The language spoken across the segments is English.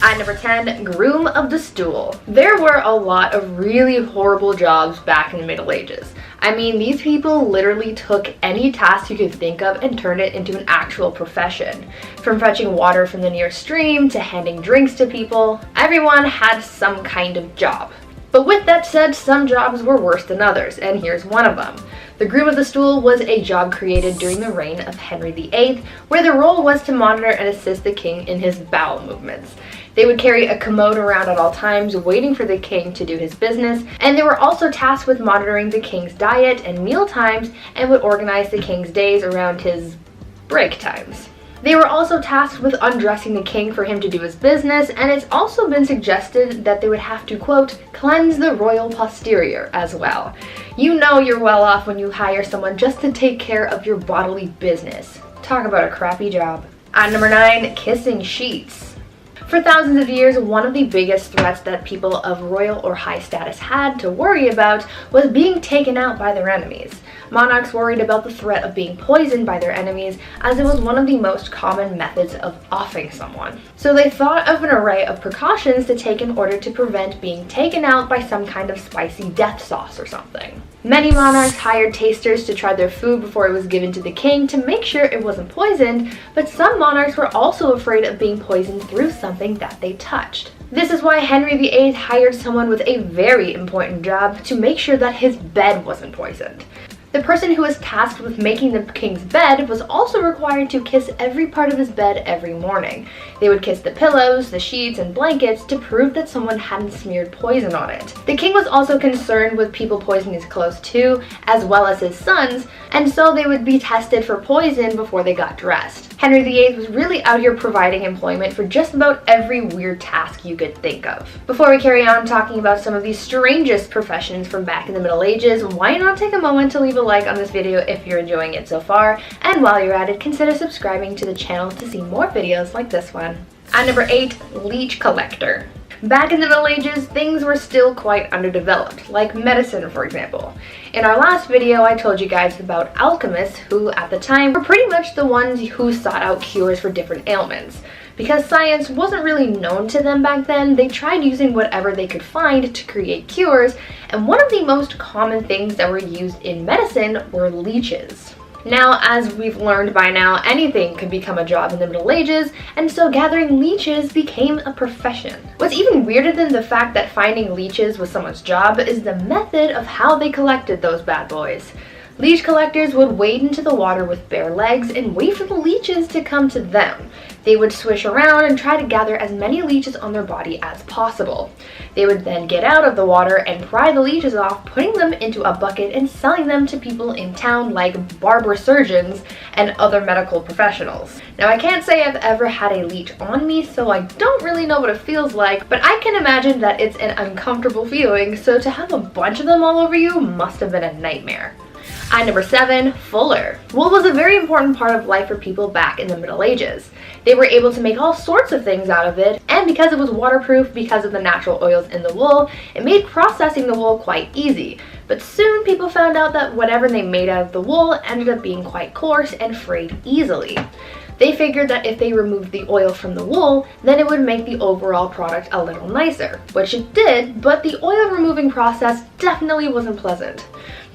At number 10, groom of the stool. There were a lot of really horrible jobs back in the Middle Ages. I mean, these people literally took any task you could think of and turned it into an actual profession. From fetching water from the nearest stream to handing drinks to people, everyone had some kind of job. But with that said, some jobs were worse than others, and here's one of them. The groom of the stool was a job created during the reign of Henry VIII, where the role was to monitor and assist the king in his bowel movements. They would carry a commode around at all times, waiting for the king to do his business, and they were also tasked with monitoring the king's diet and meal times, and would organize the king's days around his break times. They were also tasked with undressing the king for him to do his business, and it's also been suggested that they would have to, quote, cleanse the royal posterior as well. You know you're well off when you hire someone just to take care of your bodily business. Talk about a crappy job. At number 9, kissing sheets. For thousands of years, one of the biggest threats that people of royal or high status had to worry about was being taken out by their enemies. Monarchs worried about the threat of being poisoned by their enemies, as it was one of the most common methods of offing someone. So they thought of an array of precautions to take in order to prevent being taken out by some kind of spicy death sauce or something. Many monarchs hired tasters to try their food before it was given to the king to make sure it wasn't poisoned, but some monarchs were also afraid of being poisoned through something that they touched. This is why Henry VIII hired someone with a very important job to make sure that his bed wasn't poisoned. The person who was tasked with making the king's bed was also required to kiss every part of his bed every morning. They would kiss the pillows, the sheets, and blankets to prove that someone hadn't smeared poison on it. The king was also concerned with people poisoning his clothes too, as well as his sons, and so they would be tested for poison before they got dressed. Henry VIII was really out here providing employment for just about every weird task you could think of. Before we carry on talking about some of the strangest professions from back in the Middle Ages, why not take a moment to leave a like on this video if you're enjoying it so far, and while you're at it, consider subscribing to the channel to see more videos like this one. At number 8, leech collector. Back in the Middle Ages, things were still quite underdeveloped, like medicine, for example. In our last video, I told you guys about alchemists who, at the time, were pretty much the ones who sought out cures for different ailments. Because science wasn't really known to them back then, they tried using whatever they could find to create cures, and one of the most common things that were used in medicine were leeches. Now, as we've learned by now, anything could become a job in the Middle Ages, and so gathering leeches became a profession. What's even weirder than the fact that finding leeches was someone's job is the method of how they collected those bad boys. Leech collectors would wade into the water with bare legs and wait for the leeches to come to them. They would swish around and try to gather as many leeches on their body as possible. They would then get out of the water and pry the leeches off, putting them into a bucket and selling them to people in town like barber surgeons and other medical professionals. Now, I can't say I've ever had a leech on me, so I don't really know what it feels like, but I can imagine that it's an uncomfortable feeling, so to have a bunch of them all over you must have been a nightmare. At number 7, fuller. Wool was a very important part of life for people back in the Middle Ages. They were able to make all sorts of things out of it, and because it was waterproof because of the natural oils in the wool, it made processing the wool quite easy. But soon people found out that whatever they made out of the wool ended up being quite coarse and frayed easily. They figured that if they removed the oil from the wool, then it would make the overall product a little nicer, which it did, but the oil removing process definitely wasn't pleasant.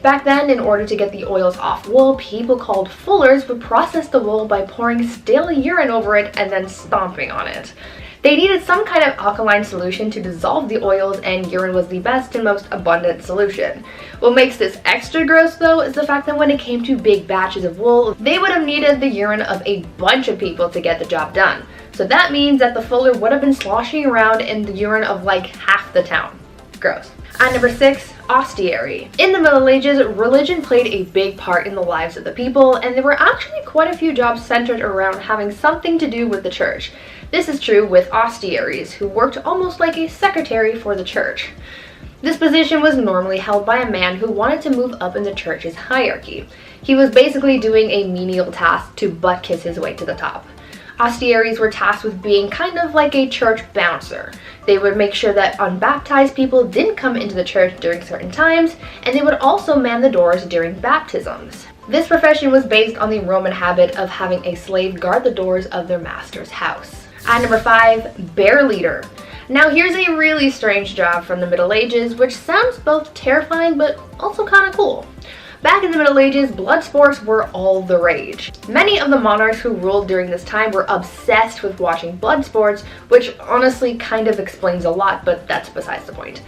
Back then, in order to get the oils off wool, people called fullers would process the wool by pouring stale urine over it and then stomping on it. They needed some kind of alkaline solution to dissolve the oils, and urine was the best and most abundant solution. What makes this extra gross though is the fact that when it came to big batches of wool, they would have needed the urine of a bunch of people to get the job done. So that means that the fuller would have been sloshing around in the urine of like half the town. Gross. At number 6, ostiary. In the Middle Ages, religion played a big part in the lives of the people, and there were actually quite a few jobs centered around having something to do with the church. This is true with ostiaries, who worked almost like a secretary for the church. This position was normally held by a man who wanted to move up in the church's hierarchy. He was basically doing a menial task to butt kiss his way to the top. Ostiaries were tasked with being kind of like a church bouncer. They would make sure that unbaptized people didn't come into the church during certain times, and they would also man the doors during baptisms. This profession was based on the Roman habit of having a slave guard the doors of their master's house. At number 5, bear leader. Now here's a really strange job from the Middle Ages, which sounds both terrifying but also kind of cool. Back in the Middle Ages, blood sports were all the rage. Many of the monarchs who ruled during this time were obsessed with watching blood sports, which honestly kind of explains a lot, but that's besides the point.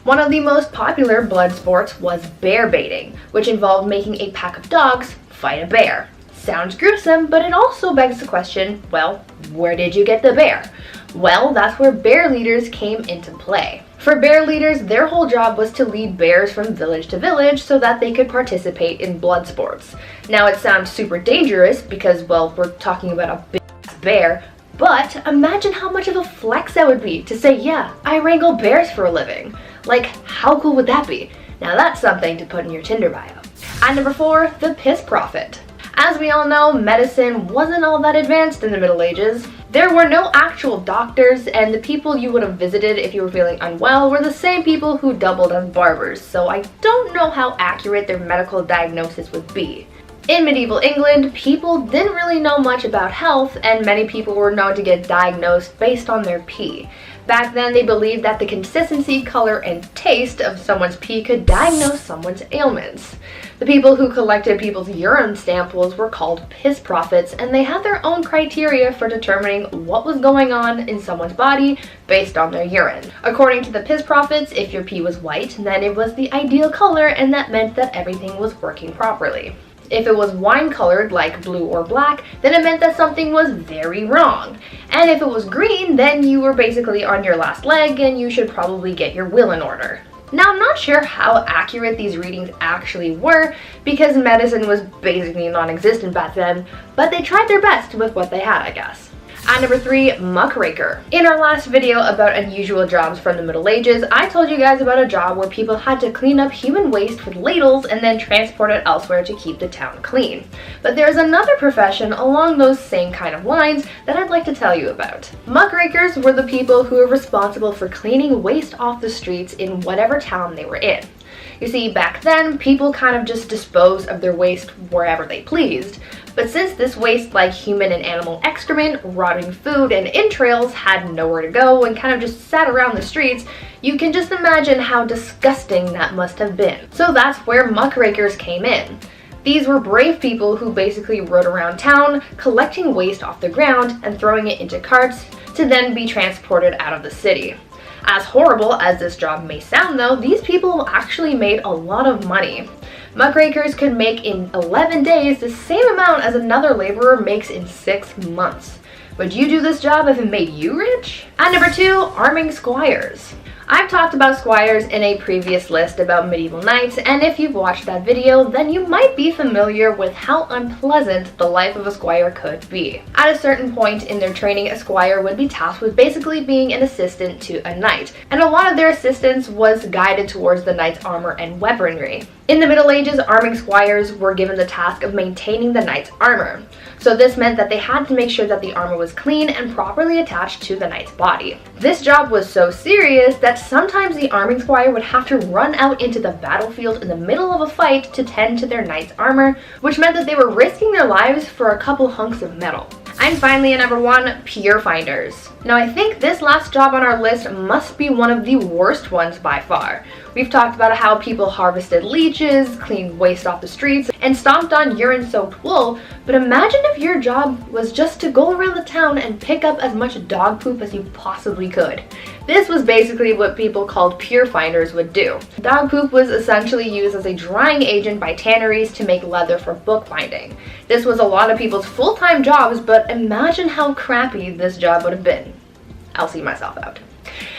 One of the most popular blood sports was bear baiting, which involved making a pack of dogs fight a bear. Sounds gruesome, but it also begs the question, well, where did you get the bear? Well, that's where bear leaders came into play. For bear leaders, their whole job was to lead bears from village to village so that they could participate in blood sports. Now it sounds super dangerous because, well, we're talking about a big bear, but imagine how much of a flex that would be to say, yeah, I wrangle bears for a living. Like, how cool would that be? Now that's something to put in your Tinder bio. At number 4, the piss prophet. As we all know, medicine wasn't all that advanced in the Middle Ages. There were no actual doctors, and the people you would have visited if you were feeling unwell were the same people who doubled as barbers, so I don't know how accurate their medical diagnosis would be. In medieval England, people didn't really know much about health, and many people were known to get diagnosed based on their pee. Back then, they believed that the consistency, color, and taste of someone's pee could diagnose someone's ailments. The people who collected people's urine samples were called piss prophets, and they had their own criteria for determining what was going on in someone's body based on their urine. According to the piss prophets, if your pee was white, then it was the ideal color, and that meant that everything was working properly. If it was wine-colored, like blue or black, then it meant that something was very wrong. And if it was green, then you were basically on your last leg and you should probably get your will in order. Now, I'm not sure how accurate these readings actually were because medicine was basically non-existent back then, but they tried their best with what they had, I guess. At number 3, muckraker. In our last video about unusual jobs from the Middle Ages, I told you guys about a job where people had to clean up human waste with ladles and then transport it elsewhere to keep the town clean. But there's another profession along those same kind of lines that I'd like to tell you about. Muckrakers were the people who were responsible for cleaning waste off the streets in whatever town they were in. You see, back then, people kind of just disposed of their waste wherever they pleased. But since this waste, like human and animal excrement, rotting food, and entrails, had nowhere to go and kind of just sat around the streets, you can just imagine how disgusting that must have been. So that's where muckrakers came in. These were brave people who basically rode around town, collecting waste off the ground and throwing it into carts to then be transported out of the city. As horrible as this job may sound though, these people actually made a lot of money. Muckrakers could make in 11 days the same amount as another laborer makes in 6 months. Would you do this job if it made you rich? At number 2, arming squires. I've talked about squires in a previous list about medieval knights, and if you've watched that video, then you might be familiar with how unpleasant the life of a squire could be. At a certain point in their training, a squire would be tasked with basically being an assistant to a knight, and a lot of their assistance was guided towards the knight's armor and weaponry. In the Middle Ages, arming squires were given the task of maintaining the knight's armor. So this meant that they had to make sure that the armor was clean and properly attached to the knight's body. This job was so serious that sometimes the arming squire would have to run out into the battlefield in the middle of a fight to tend to their knight's armor, which meant that they were risking their lives for a couple hunks of metal. And finally, at number 1, pier finders. Now I think this last job on our list must be one of the worst ones by far. We've talked about how people harvested leeches, cleaned waste off the streets, and stomped on urine-soaked wool, but imagine if your job was just to go around the town and pick up as much dog poop as you possibly could. This was basically what people called pier finders would do. Dog poop was essentially used as a drying agent by tanneries to make leather for bookbinding. This was a lot of people's full-time jobs, but imagine how crappy this job would have been. I'll see myself out.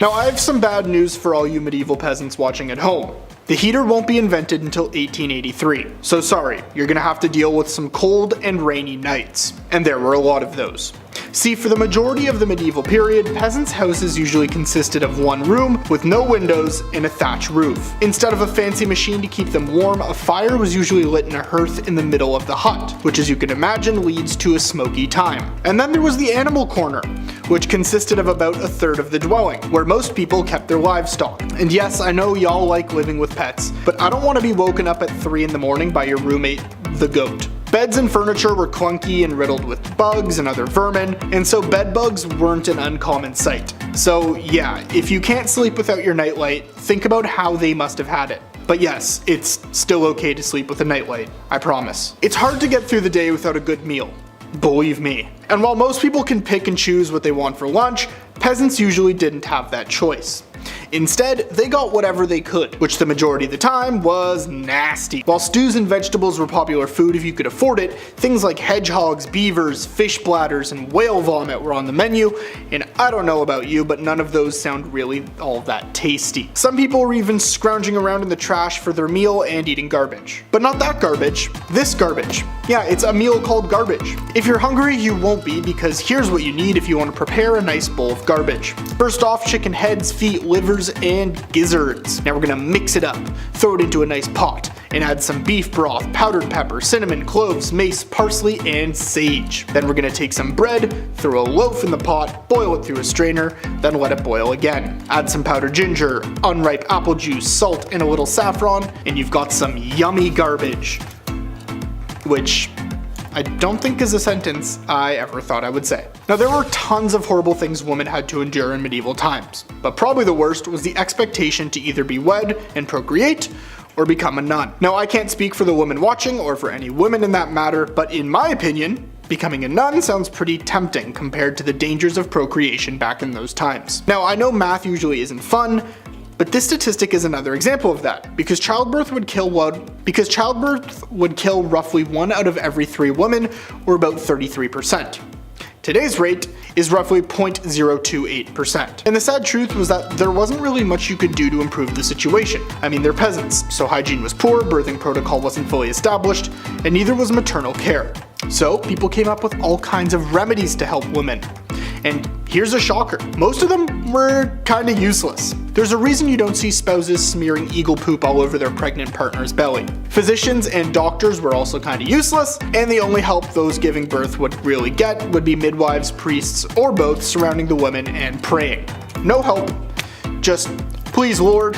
Now I have some bad news for all you medieval peasants watching at home. The heater won't be invented until 1883, so sorry, you're gonna have to deal with some cold and rainy nights. And there were a lot of those. See, for the majority of the medieval period, peasants' houses usually consisted of one room with no windows and a thatch roof. Instead of a fancy machine to keep them warm, a fire was usually lit in a hearth in the middle of the hut, which as you can imagine leads to a smoky time. And then there was the animal corner, which consisted of about a third of the dwelling, where most people kept their livestock. And yes, I know y'all like living with pets, but I don't want to be woken up at 3 in the morning by your roommate, the goat. Beds and furniture were clunky and riddled with bugs and other vermin, and so bed bugs weren't an uncommon sight. So yeah, if you can't sleep without your nightlight, think about how they must have had it. But yes, it's still okay to sleep with a nightlight, I promise. It's hard to get through the day without a good meal. Believe me. And while most people can pick and choose what they want for lunch, peasants usually didn't have that choice. Instead, they got whatever they could, which the majority of the time was nasty. While stews and vegetables were popular food if you could afford it, things like hedgehogs, beavers, fish bladders, and whale vomit were on the menu, and I don't know about you, but none of those sound really all that tasty. Some people were even scrounging around in the trash for their meal and eating garbage. But not that garbage, this garbage. Yeah, it's a meal called garbage. If you're hungry, you won't be, because here's what you need if you want to prepare a nice bowl of garbage. First off, chicken heads, feet, livers, and gizzards. Now we're gonna mix it up, throw it into a nice pot, and add some beef broth, powdered pepper, cinnamon, cloves, mace, parsley, and sage. Then we're gonna take some bread, throw a loaf in the pot, boil it through a strainer, then let it boil again. Add some powdered ginger, unripe apple juice, salt, and a little saffron, and you've got some yummy garbage. Which I don't think is a sentence I ever thought I would say. Now there were tons of horrible things women had to endure in medieval times, but probably the worst was the expectation to either be wed and procreate, or become a nun. Now I can't speak for the women watching, or for any women in that matter, but in my opinion, becoming a nun sounds pretty tempting compared to the dangers of procreation back in those times. Now I know math usually isn't fun, but this statistic is another example of that, because childbirth would kill roughly 1 out of every 3 women, or about 33%. Today's rate is roughly 0.028%. And the sad truth was that there wasn't really much you could do to improve the situation. I mean, they're peasants, so hygiene was poor, birthing protocol wasn't fully established, and neither was maternal care. So people came up with all kinds of remedies to help women. And here's a shocker, most of them were kinda useless. There's a reason you don't see spouses smearing eagle poop all over their pregnant partner's belly. Physicians and doctors were also kinda useless, and the only help those giving birth would really get would be midwives, priests, or both surrounding the women and praying. No help, just please Lord,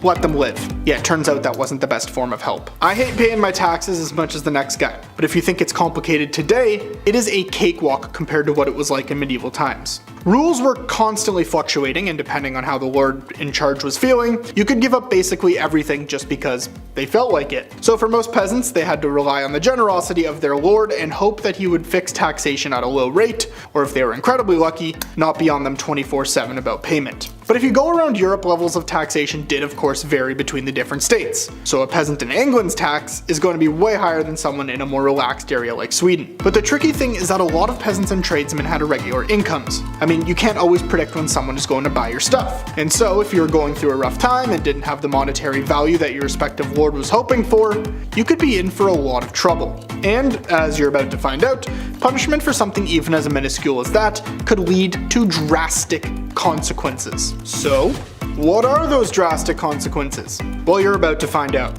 let them live. Yeah, it turns out that wasn't the best form of help. I hate paying my taxes as much as the next guy, but if you think it's complicated today, it is a cakewalk compared to what it was like in medieval times. Rules were constantly fluctuating, and depending on how the lord in charge was feeling, you could give up basically everything just because they felt like it. So for most peasants, they had to rely on the generosity of their lord and hope that he would fix taxation at a low rate, or if they were incredibly lucky, not be on them 24/7 about payment. But if you go around Europe, levels of taxation did of course vary between the different states. So a peasant in England's tax is going to be way higher than someone in a more relaxed area like Sweden. But the tricky thing is that a lot of peasants and tradesmen had irregular incomes. I mean, you can't always predict when someone is going to buy your stuff. And so if you were going through a rough time and didn't have the monetary value that your respective lord was hoping for, you could be in for a lot of trouble. And, as you're about to find out, punishment for something even as minuscule as that could lead to drastic consequences. So, what are those drastic consequences? Well, you're about to find out.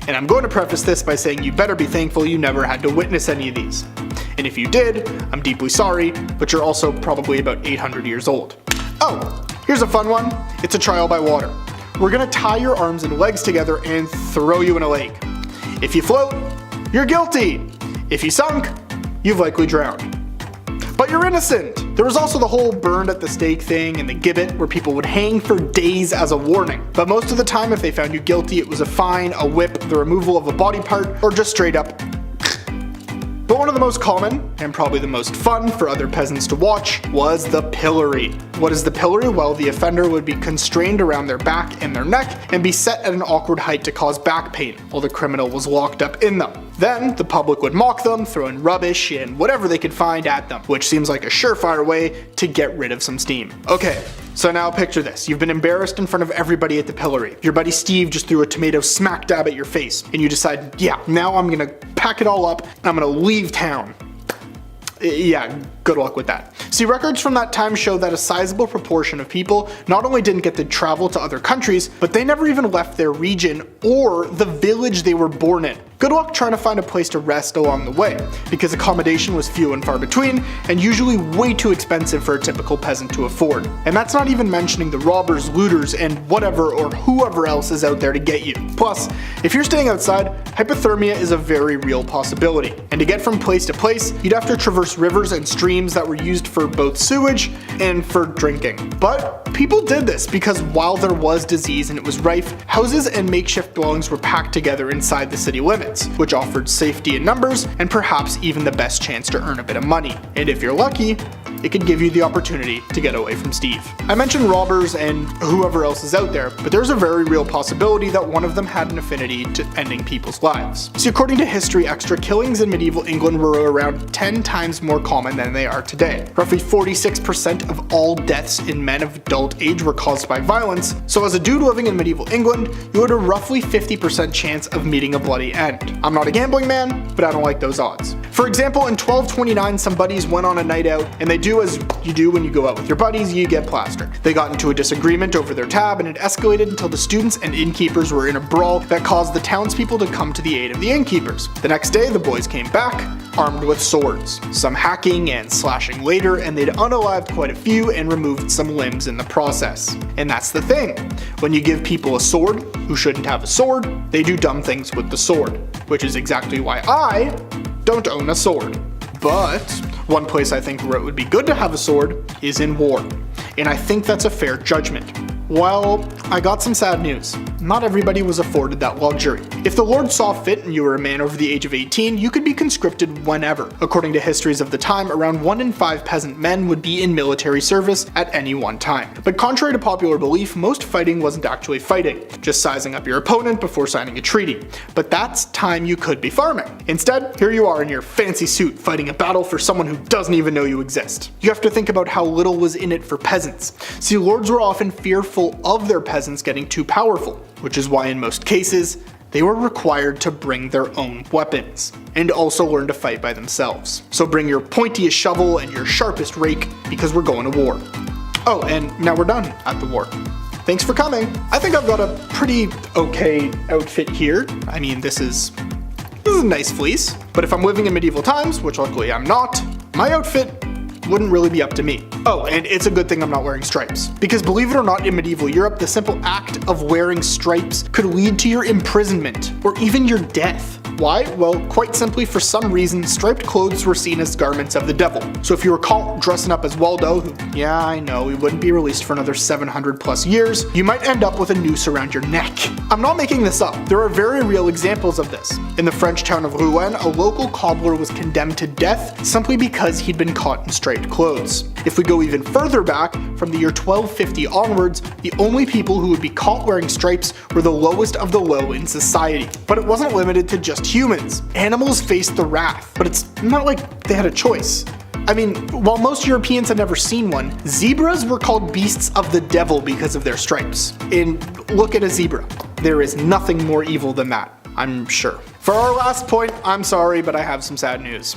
And I'm going to preface this by saying you better be thankful you never had to witness any of these. And if you did, I'm deeply sorry, but you're also probably about 800 years old. Oh, here's a fun one. It's a trial by water. We're gonna tie your arms and legs together and throw you in a lake. If you float, you're guilty. If you sunk, you've likely drowned. But you're innocent! There was also the whole burned at the stake thing and the gibbet where people would hang for days as a warning. But most of the time if they found you guilty, it was a fine, a whip, the removal of a body part, or just straight up. But one of the most common, and probably the most fun for other peasants to watch, was the pillory. What is the pillory? Well, the offender would be constrained around their back and their neck and be set at an awkward height to cause back pain, while the criminal was locked up in them. Then, the public would mock them, throw in rubbish and whatever they could find at them, which seems like a surefire way to get rid of some steam. Okay, so now picture this. You've been embarrassed in front of everybody at the pillory. Your buddy Steve just threw a tomato smack dab at your face, and you decide, yeah, now I'm gonna pack it all up and I'm gonna leave town. Yeah, good luck with that. See, records from that time show that a sizable proportion of people not only didn't get to travel to other countries, but they never even left their region or the village they were born in. good luck trying to find a place to rest along the way, because accommodation was few and far between, and usually way too expensive for a typical peasant to afford. And that's not even mentioning the robbers, looters, and whatever or whoever else is out there to get you. Plus, if you're staying outside, hypothermia is a very real possibility, and to get from place to place, you'd have to traverse rivers and streams that were used for both sewage and for drinking. But people did this because while there was disease and it was rife, houses and makeshift dwellings were packed together inside the city limits, which offered safety in numbers and perhaps even the best chance to earn a bit of money. And if you're lucky, it could give you the opportunity to get away from Steve. I mentioned robbers and whoever else is out there, but there's a very real possibility that one of them had an affinity to ending people's lives. See, according to history, extra killings in medieval England were around 10 times more common than they are today. Roughly 46% of all deaths in men of adult age were caused by violence, so as a dude living in medieval England, you had a roughly 50% chance of meeting a bloody end. I'm not a gambling man, but I don't like those odds. For example, in 1229, some buddies went on a night out, and they do as you do when you go out with your buddies, you get plastered. They got into a disagreement over their tab, and it escalated until the students and innkeepers were in a brawl that caused the townspeople to come to the aid of the innkeepers. The next day, the boys came back, armed with swords. Some hacking and slashing later, and they'd unalived quite a few and removed some limbs in the process. And that's the thing. When you give people a sword who shouldn't have a sword, they do dumb things with the sword. Which is exactly why I don't own a sword. But one place I think where it would be good to have a sword is in war. And I think that's a fair judgment. Well, I got some sad news. Not everybody was afforded that luxury. If the Lord saw fit and you were a man over the age of 18, you could be conscripted whenever. According to histories of the time, around 1 in 5 peasant men would be in military service at any one time. But contrary to popular belief, most fighting wasn't actually fighting, just sizing up your opponent before signing a treaty. But that's time you could be farming. Instead, here you are in your fancy suit fighting a battle for someone who doesn't even know you exist. You have to think about how little was in it for peasants. See, lords were often fearful of their peasants getting too powerful, which is why in most cases, they were required to bring their own weapons, and also learn to fight by themselves. So bring your pointiest shovel and your sharpest rake, because we're going to war. Oh, and now we're done at the war. Thanks for coming. I think I've got a pretty okay outfit here. I mean, this is a nice fleece, but if I'm living in medieval times, which luckily I'm not, my outfit wouldn't really be up to me. Oh, and it's a good thing I'm not wearing stripes. Because believe it or not, in medieval Europe, the simple act of wearing stripes could lead to your imprisonment, or even your death. Why? Well, quite simply, for some reason, striped clothes were seen as garments of the devil. So if you were caught dressing up as Waldo, who, yeah, I know, he wouldn't be released for another 700 plus years, you might end up with a noose around your neck. I'm not making this up. There are very real examples of this. In the French town of Rouen, a local cobbler was condemned to death simply because he'd been caught in striped clothes. If we go even further back, from the year 1250 onwards, the only people who would be caught wearing stripes were the lowest of the low in society. But it wasn't limited to just humans. Animals faced the wrath, but it's not like they had a choice. I mean, while most Europeans had never seen one, zebras were called beasts of the devil because of their stripes. And look at a zebra. There is nothing more evil than that, I'm sure. For our last point, I'm sorry, but I have some sad news.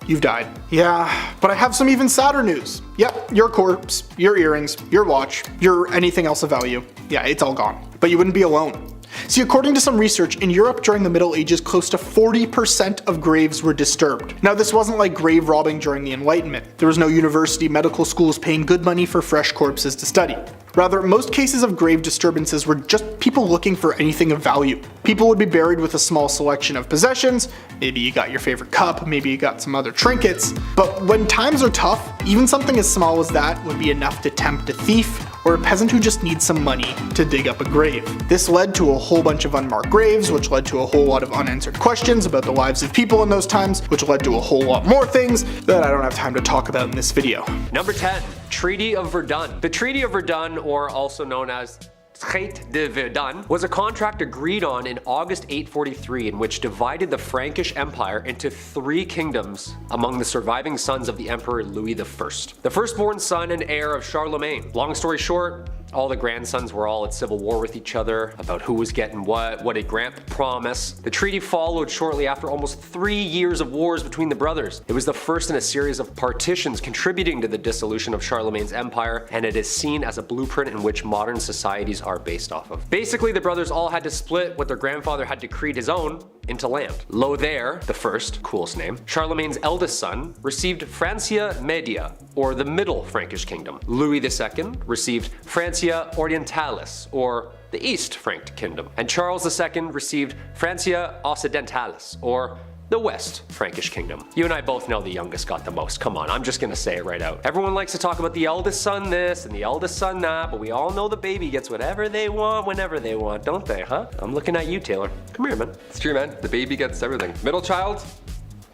You've died. Yeah, but I have some even sadder news. Yep, your corpse, your earrings, your watch, your anything else of value. Yeah, it's all gone. But you wouldn't be alone. See, according to some research, in Europe during the Middle Ages, close to 40% of graves were disturbed. Now, this wasn't like grave robbing during the Enlightenment. There was no university, medical schools paying good money for fresh corpses to study. Rather, most cases of grave disturbances were just people looking for anything of value. People would be buried with a small selection of possessions. Maybe you got your favorite cup, maybe you got some other trinkets. But when times are tough, even something as small as that would be enough to tempt a thief or a peasant who just needs some money to dig up a grave. This led to a whole bunch of unmarked graves, which led to a whole lot of unanswered questions about the lives of people in those times, which led to a whole lot more things that I don't have time to talk about in this video. Number 10, Treaty of Verdun. The Treaty of Verdun, or also known as Traité de Verdun, was a contract agreed on in August 843 in which divided the Frankish Empire into 3 kingdoms among the surviving sons of the Emperor Louis I, the firstborn son and heir of Charlemagne. Long story short, all the grandsons were all at civil war with each other about who was getting what did Grant promise. The treaty followed shortly after almost 3 years of wars between the brothers. It was the first in a series of partitions contributing to the dissolution of Charlemagne's empire, and it is seen as a blueprint in which modern societies are based off of. Basically, the brothers all had to split what their grandfather had decreed his own, into land. Lothair the First, coolest name, Charlemagne's eldest son, received Francia Media, or the Middle Frankish Kingdom. Louis II received Francia Orientalis, or the East Frank Kingdom. And Charles II received Francia Occidentalis, or the West Frankish Kingdom. You and I both know the youngest got the most. Come on, I'm just gonna say it right out. Everyone likes to talk about the eldest son this and the eldest son that, but we all know the baby gets whatever they want whenever they want, don't they, huh? I'm looking at you, Taylor. Come here, man. It's true, man. The baby gets everything. Middle child?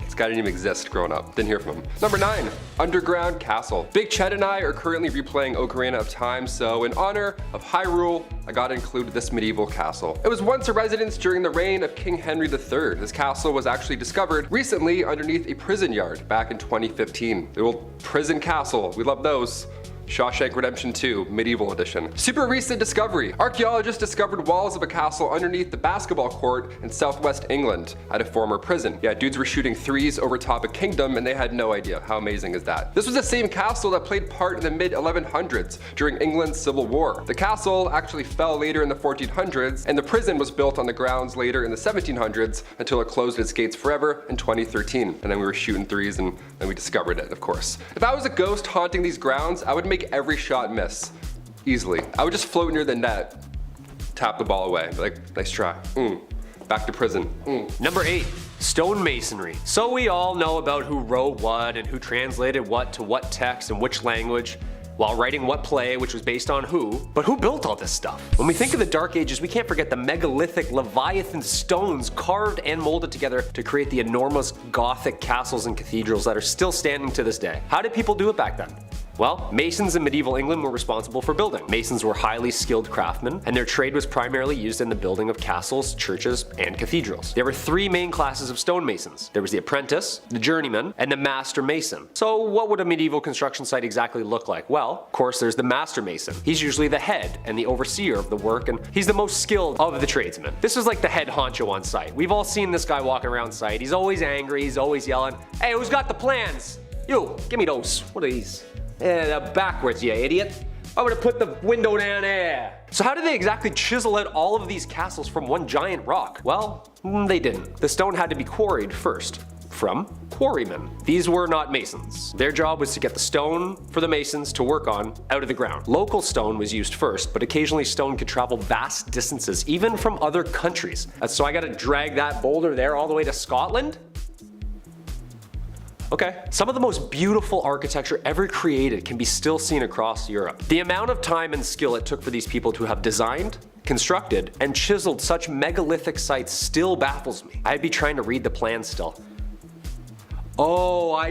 This guy didn't even exist growing up. Didn't hear from him. Number 9, underground castle. Big Chet and I are currently replaying Ocarina of Time, so in honor of Hyrule, I gotta include this medieval castle. It was once a residence during the reign of King Henry III. This castle was actually discovered recently underneath a prison yard back in 2015. The old prison castle, we love those. Shawshank Redemption 2, Medieval Edition. Super recent discovery. Archaeologists discovered walls of a castle underneath the basketball court in southwest England at a former prison. Yeah, dudes were shooting threes over top a kingdom and they had no idea. How amazing is that? This was the same castle that played part in the mid-1100s during England's Civil War. The castle actually fell later in the 1400s and the prison was built on the grounds later in the 1700s until it closed its gates forever in 2013. And then we were shooting threes and then we discovered it, of course. If I was a ghost haunting these grounds, I would make every shot miss easily. I would just float near the net, tap the ball away, like, nice try. Back to prison. Number 8, stonemasonry. So we all know about who wrote what and who translated what to what text and which language while writing what play, which was based on who. But who built all this stuff? When we think of the Dark Ages, we can't forget the megalithic Leviathan stones carved and molded together to create the enormous Gothic castles and cathedrals that are still standing to this day. How did people do it back then? Well, masons in medieval England were responsible for building. Masons were highly skilled craftsmen, and their trade was primarily used in the building of castles, churches, and cathedrals. There were 3 main classes of stonemasons. There was the apprentice, the journeyman, and the master mason. So what would a medieval construction site exactly look like? Well, of course, there's the master mason. He's usually the head and the overseer of the work, and he's the most skilled of the tradesmen. This is like the head honcho on site. We've all seen this guy walking around site. He's always angry, he's always yelling, "Hey, who's got the plans? You, give me those. What are these? Backwards, you idiot. I'm gonna put the window down there." So how did they exactly chisel out all of these castles from one giant rock? Well, they didn't. The stone had to be quarried first from quarrymen. These were not masons. Their job was to get the stone for the masons to work on out of the ground. Local stone was used first, but occasionally stone could travel vast distances, even from other countries. So I gotta drag that boulder there all the way to Scotland? Okay. Some of the most beautiful architecture ever created can be still seen across Europe. The amount of time and skill it took for these people to have designed, constructed, and chiseled such megalithic sites still baffles me. I'd be trying to read the plan still. Oh,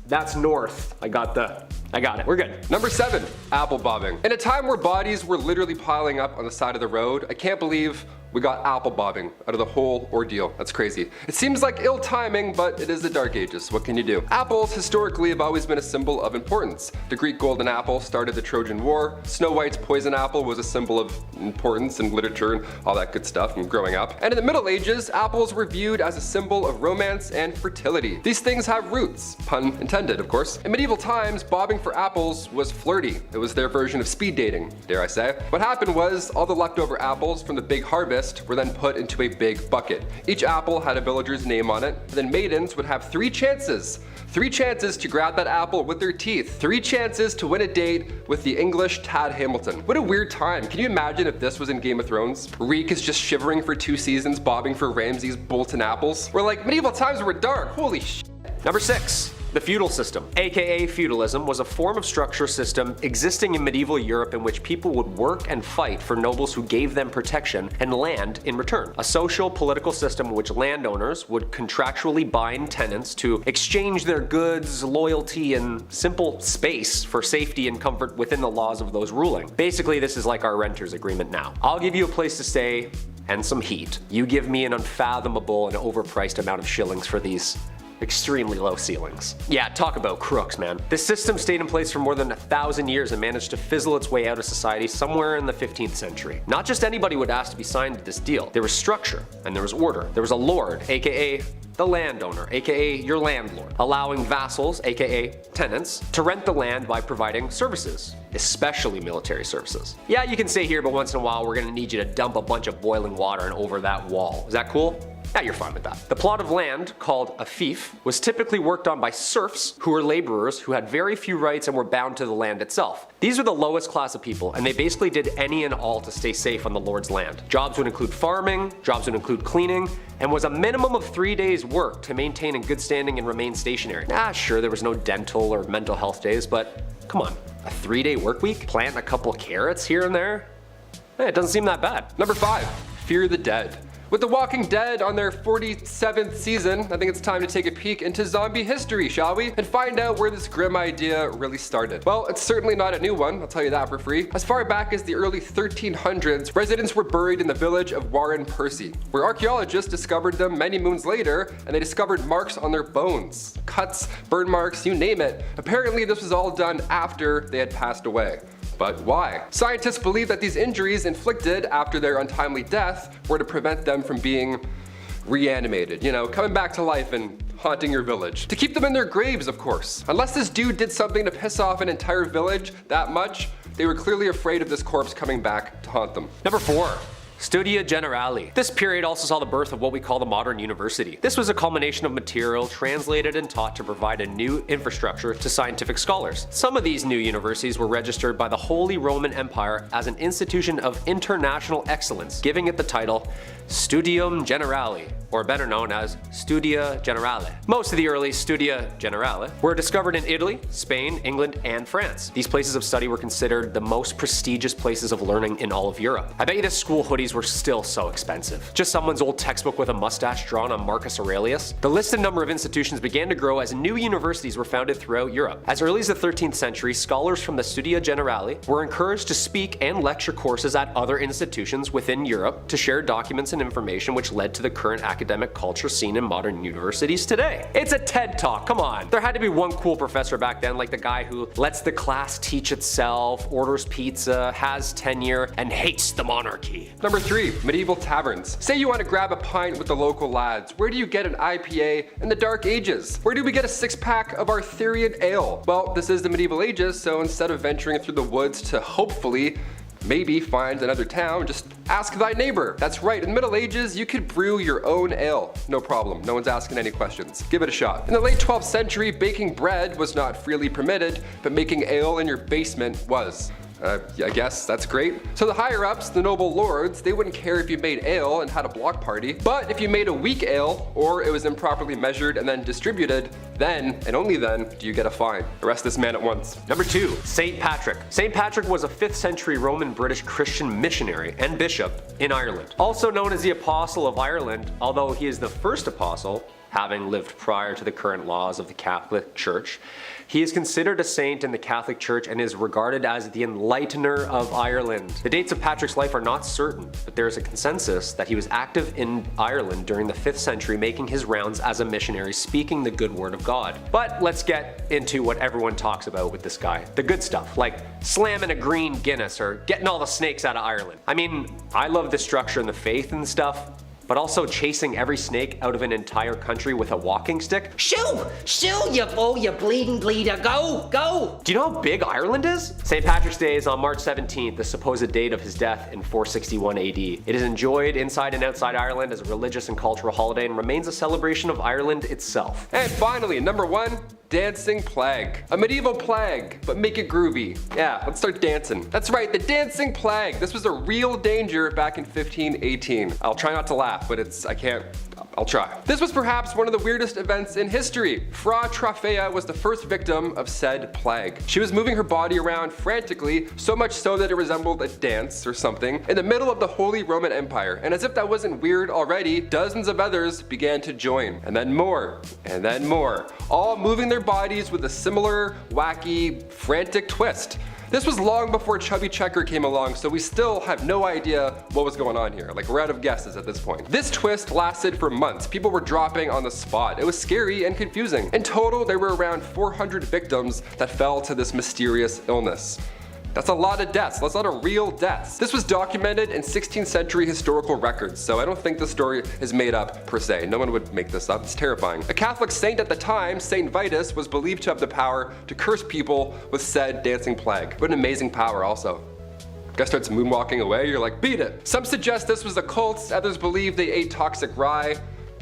that's north. I got it. We're good. Number 7, apple bobbing. In a time where bodies were literally piling up on the side of the road, I can't believe we got apple bobbing out of the whole ordeal. That's crazy. It seems like ill timing, but it is the Dark Ages. What can you do? Apples historically have always been a symbol of importance. The Greek golden apple started the Trojan War. Snow White's poison apple was a symbol of importance in literature and all that good stuff from growing up. And in the Middle Ages, apples were viewed as a symbol of romance and fertility. These things have roots, pun intended, of course. In medieval times, bobbing for apples was flirty. It was their version of speed dating, dare I say. What happened was all the leftover apples from the big harvest were then put into a big bucket. Each apple had a villager's name on it, and then maidens would have 3 chances. 3 chances to grab that apple with their teeth. 3 chances to win a date with the English Tad Hamilton. What a weird time. Can you imagine if this was in Game of Thrones? Reek is just shivering for 2 seasons, bobbing for Ramsay's Bolton apples. We're like, medieval times were dark, holy shit. Number 6. The feudal system, aka feudalism, was a form of structure system existing in medieval Europe in which people would work and fight for nobles who gave them protection and land in return. A social political system in which landowners would contractually bind tenants to exchange their goods, loyalty, and simple space for safety and comfort within the laws of those ruling. Basically, this is like our renter's agreement now. I'll give you a place to stay and some heat. You give me an unfathomable and overpriced amount of shillings for these extremely low ceilings. Yeah, talk about crooks, man. This system stayed in place for more than 1,000 years and managed to fizzle its way out of society somewhere in the 15th century. Not just anybody would ask to be signed to this deal. There was structure and there was order. There was a lord, aka the landowner, aka your landlord, allowing vassals, aka tenants, to rent the land by providing services, especially military services. Yeah, you can stay here, but once in a while we're gonna need you to dump a bunch of boiling water and over that wall. Is that cool? Yeah, you're fine with that. The plot of land, called a fief, was typically worked on by serfs, who were laborers who had very few rights and were bound to the land itself. These were the lowest class of people, and they basically did any and all to stay safe on the lord's land. Jobs would include farming, jobs would include cleaning, and was a minimum of 3 days' work to maintain in good standing and remain stationary. Sure, there was no dental or mental health days, but come on, a 3-day work week? Plant a couple carrots here and there? It doesn't seem that bad. Number 5, fear the dead. With The Walking Dead on their 47th season, I think it's time to take a peek into zombie history, shall we? And find out where this grim idea really started. Well, it's certainly not a new one, I'll tell you that for free. As far back as the early 1300s, residents were buried in the village of Warren Percy, where archaeologists discovered them many moons later, and they discovered marks on their bones. Cuts, burn marks, you name it. Apparently this was all done after they had passed away. But why? Scientists believe that these injuries inflicted after their untimely death were to prevent them from being reanimated, you know, coming back to life and haunting your village. To keep them in their graves, of course. Unless this dude did something to piss off an entire village that much, they were clearly afraid of this corpse coming back to haunt them. Number 4. Studia Generale. This period also saw the birth of what we call the modern university. This was a culmination of material translated and taught to provide a new infrastructure to scientific scholars. Some of these new universities were registered by the Holy Roman Empire as an institution of international excellence, giving it the title Studium Generale, or better known as Studia Generale. Most of the early Studia Generale were discovered in Italy, Spain, England, and France. These places of study were considered the most prestigious places of learning in all of Europe. I bet you the school hoodies were still so expensive. Just someone's old textbook with a mustache drawn on Marcus Aurelius. The listed number of institutions began to grow as new universities were founded throughout Europe. As early as the 13th century, scholars from the Studia Generale were encouraged to speak and lecture courses at other institutions within Europe to share documents and information, which led to the current academic culture seen in modern universities today. It's a TED Talk, come on. There had to be one cool professor back then, like the guy who lets the class teach itself, orders pizza, has tenure, and hates the monarchy. Number 3, medieval taverns. Say you want to grab a pint with the local lads. Where do you get an IPA in the Dark Ages? Where do we get a 6-pack of Arthurian ale? Well, this is the medieval ages, so instead of venturing through the woods to hopefully maybe find another town, just ask thy neighbor. That's right, in the Middle Ages, you could brew your own ale. No problem, no one's asking any questions. Give it a shot. In the late 12th century, baking bread was not freely permitted, but making ale in your basement was. I guess that's great. So the higher ups, the noble lords, they wouldn't care if you made ale and had a block party, but if you made a weak ale, or it was improperly measured and then distributed, then, and only then, do you get a fine. Arrest this man at once. Number 2, St. Patrick. St. Patrick was a 5th century Roman British Christian missionary and bishop in Ireland. Also known as the Apostle of Ireland, although he is the first apostle, having lived prior to the current laws of the Catholic Church. He is considered a saint in the Catholic Church and is regarded as the enlightener of Ireland. The dates of Patrick's life are not certain, but there is a consensus that he was active in Ireland during the 5th century, making his rounds as a missionary, speaking the good word of God. But let's get into what everyone talks about with this guy. The good stuff, like slamming a green Guinness or getting all the snakes out of Ireland. I mean, I love the structure and the faith and stuff, but also chasing every snake out of an entire country with a walking stick. Shoo! Shoo, you fool, you bleeding bleeder, go! Go! Do you know how big Ireland is? St. Patrick's Day is on March 17th, the supposed date of his death in 461 AD. It is enjoyed inside and outside Ireland as a religious and cultural holiday and remains a celebration of Ireland itself. And finally, number 1, dancing plague. A medieval plague, but make it groovy. Yeah, let's start dancing. That's right, the dancing plague. This was a real danger back in 1518. I'll try not to laugh, but I'll try. This was perhaps one of the weirdest events in history. Fra Trafea was the first victim of said plague. She was moving her body around frantically, so much so that it resembled a dance or something, in the middle of the Holy Roman Empire. And as if that wasn't weird already, dozens of others began to join. And then more, all moving their bodies with a similar, wacky, frantic twist. This was long before Chubby Checker came along, so we still have no idea what was going on here. Like, we're out of guesses at this point. This twist lasted for months. People were dropping on the spot. It was scary and confusing. In total, there were around 400 victims that fell to this mysterious illness. That's a lot of deaths. That's a lot of real deaths. This was documented in 16th century historical records, so I don't think the story is made up per se. No one would make this up. It's terrifying. A Catholic saint at the time, Saint Vitus, was believed to have the power to curse people with said dancing plague. What an amazing power also. Guy starts moonwalking away, you're like, beat it. Some suggest this was a cult, others believe they ate toxic rye.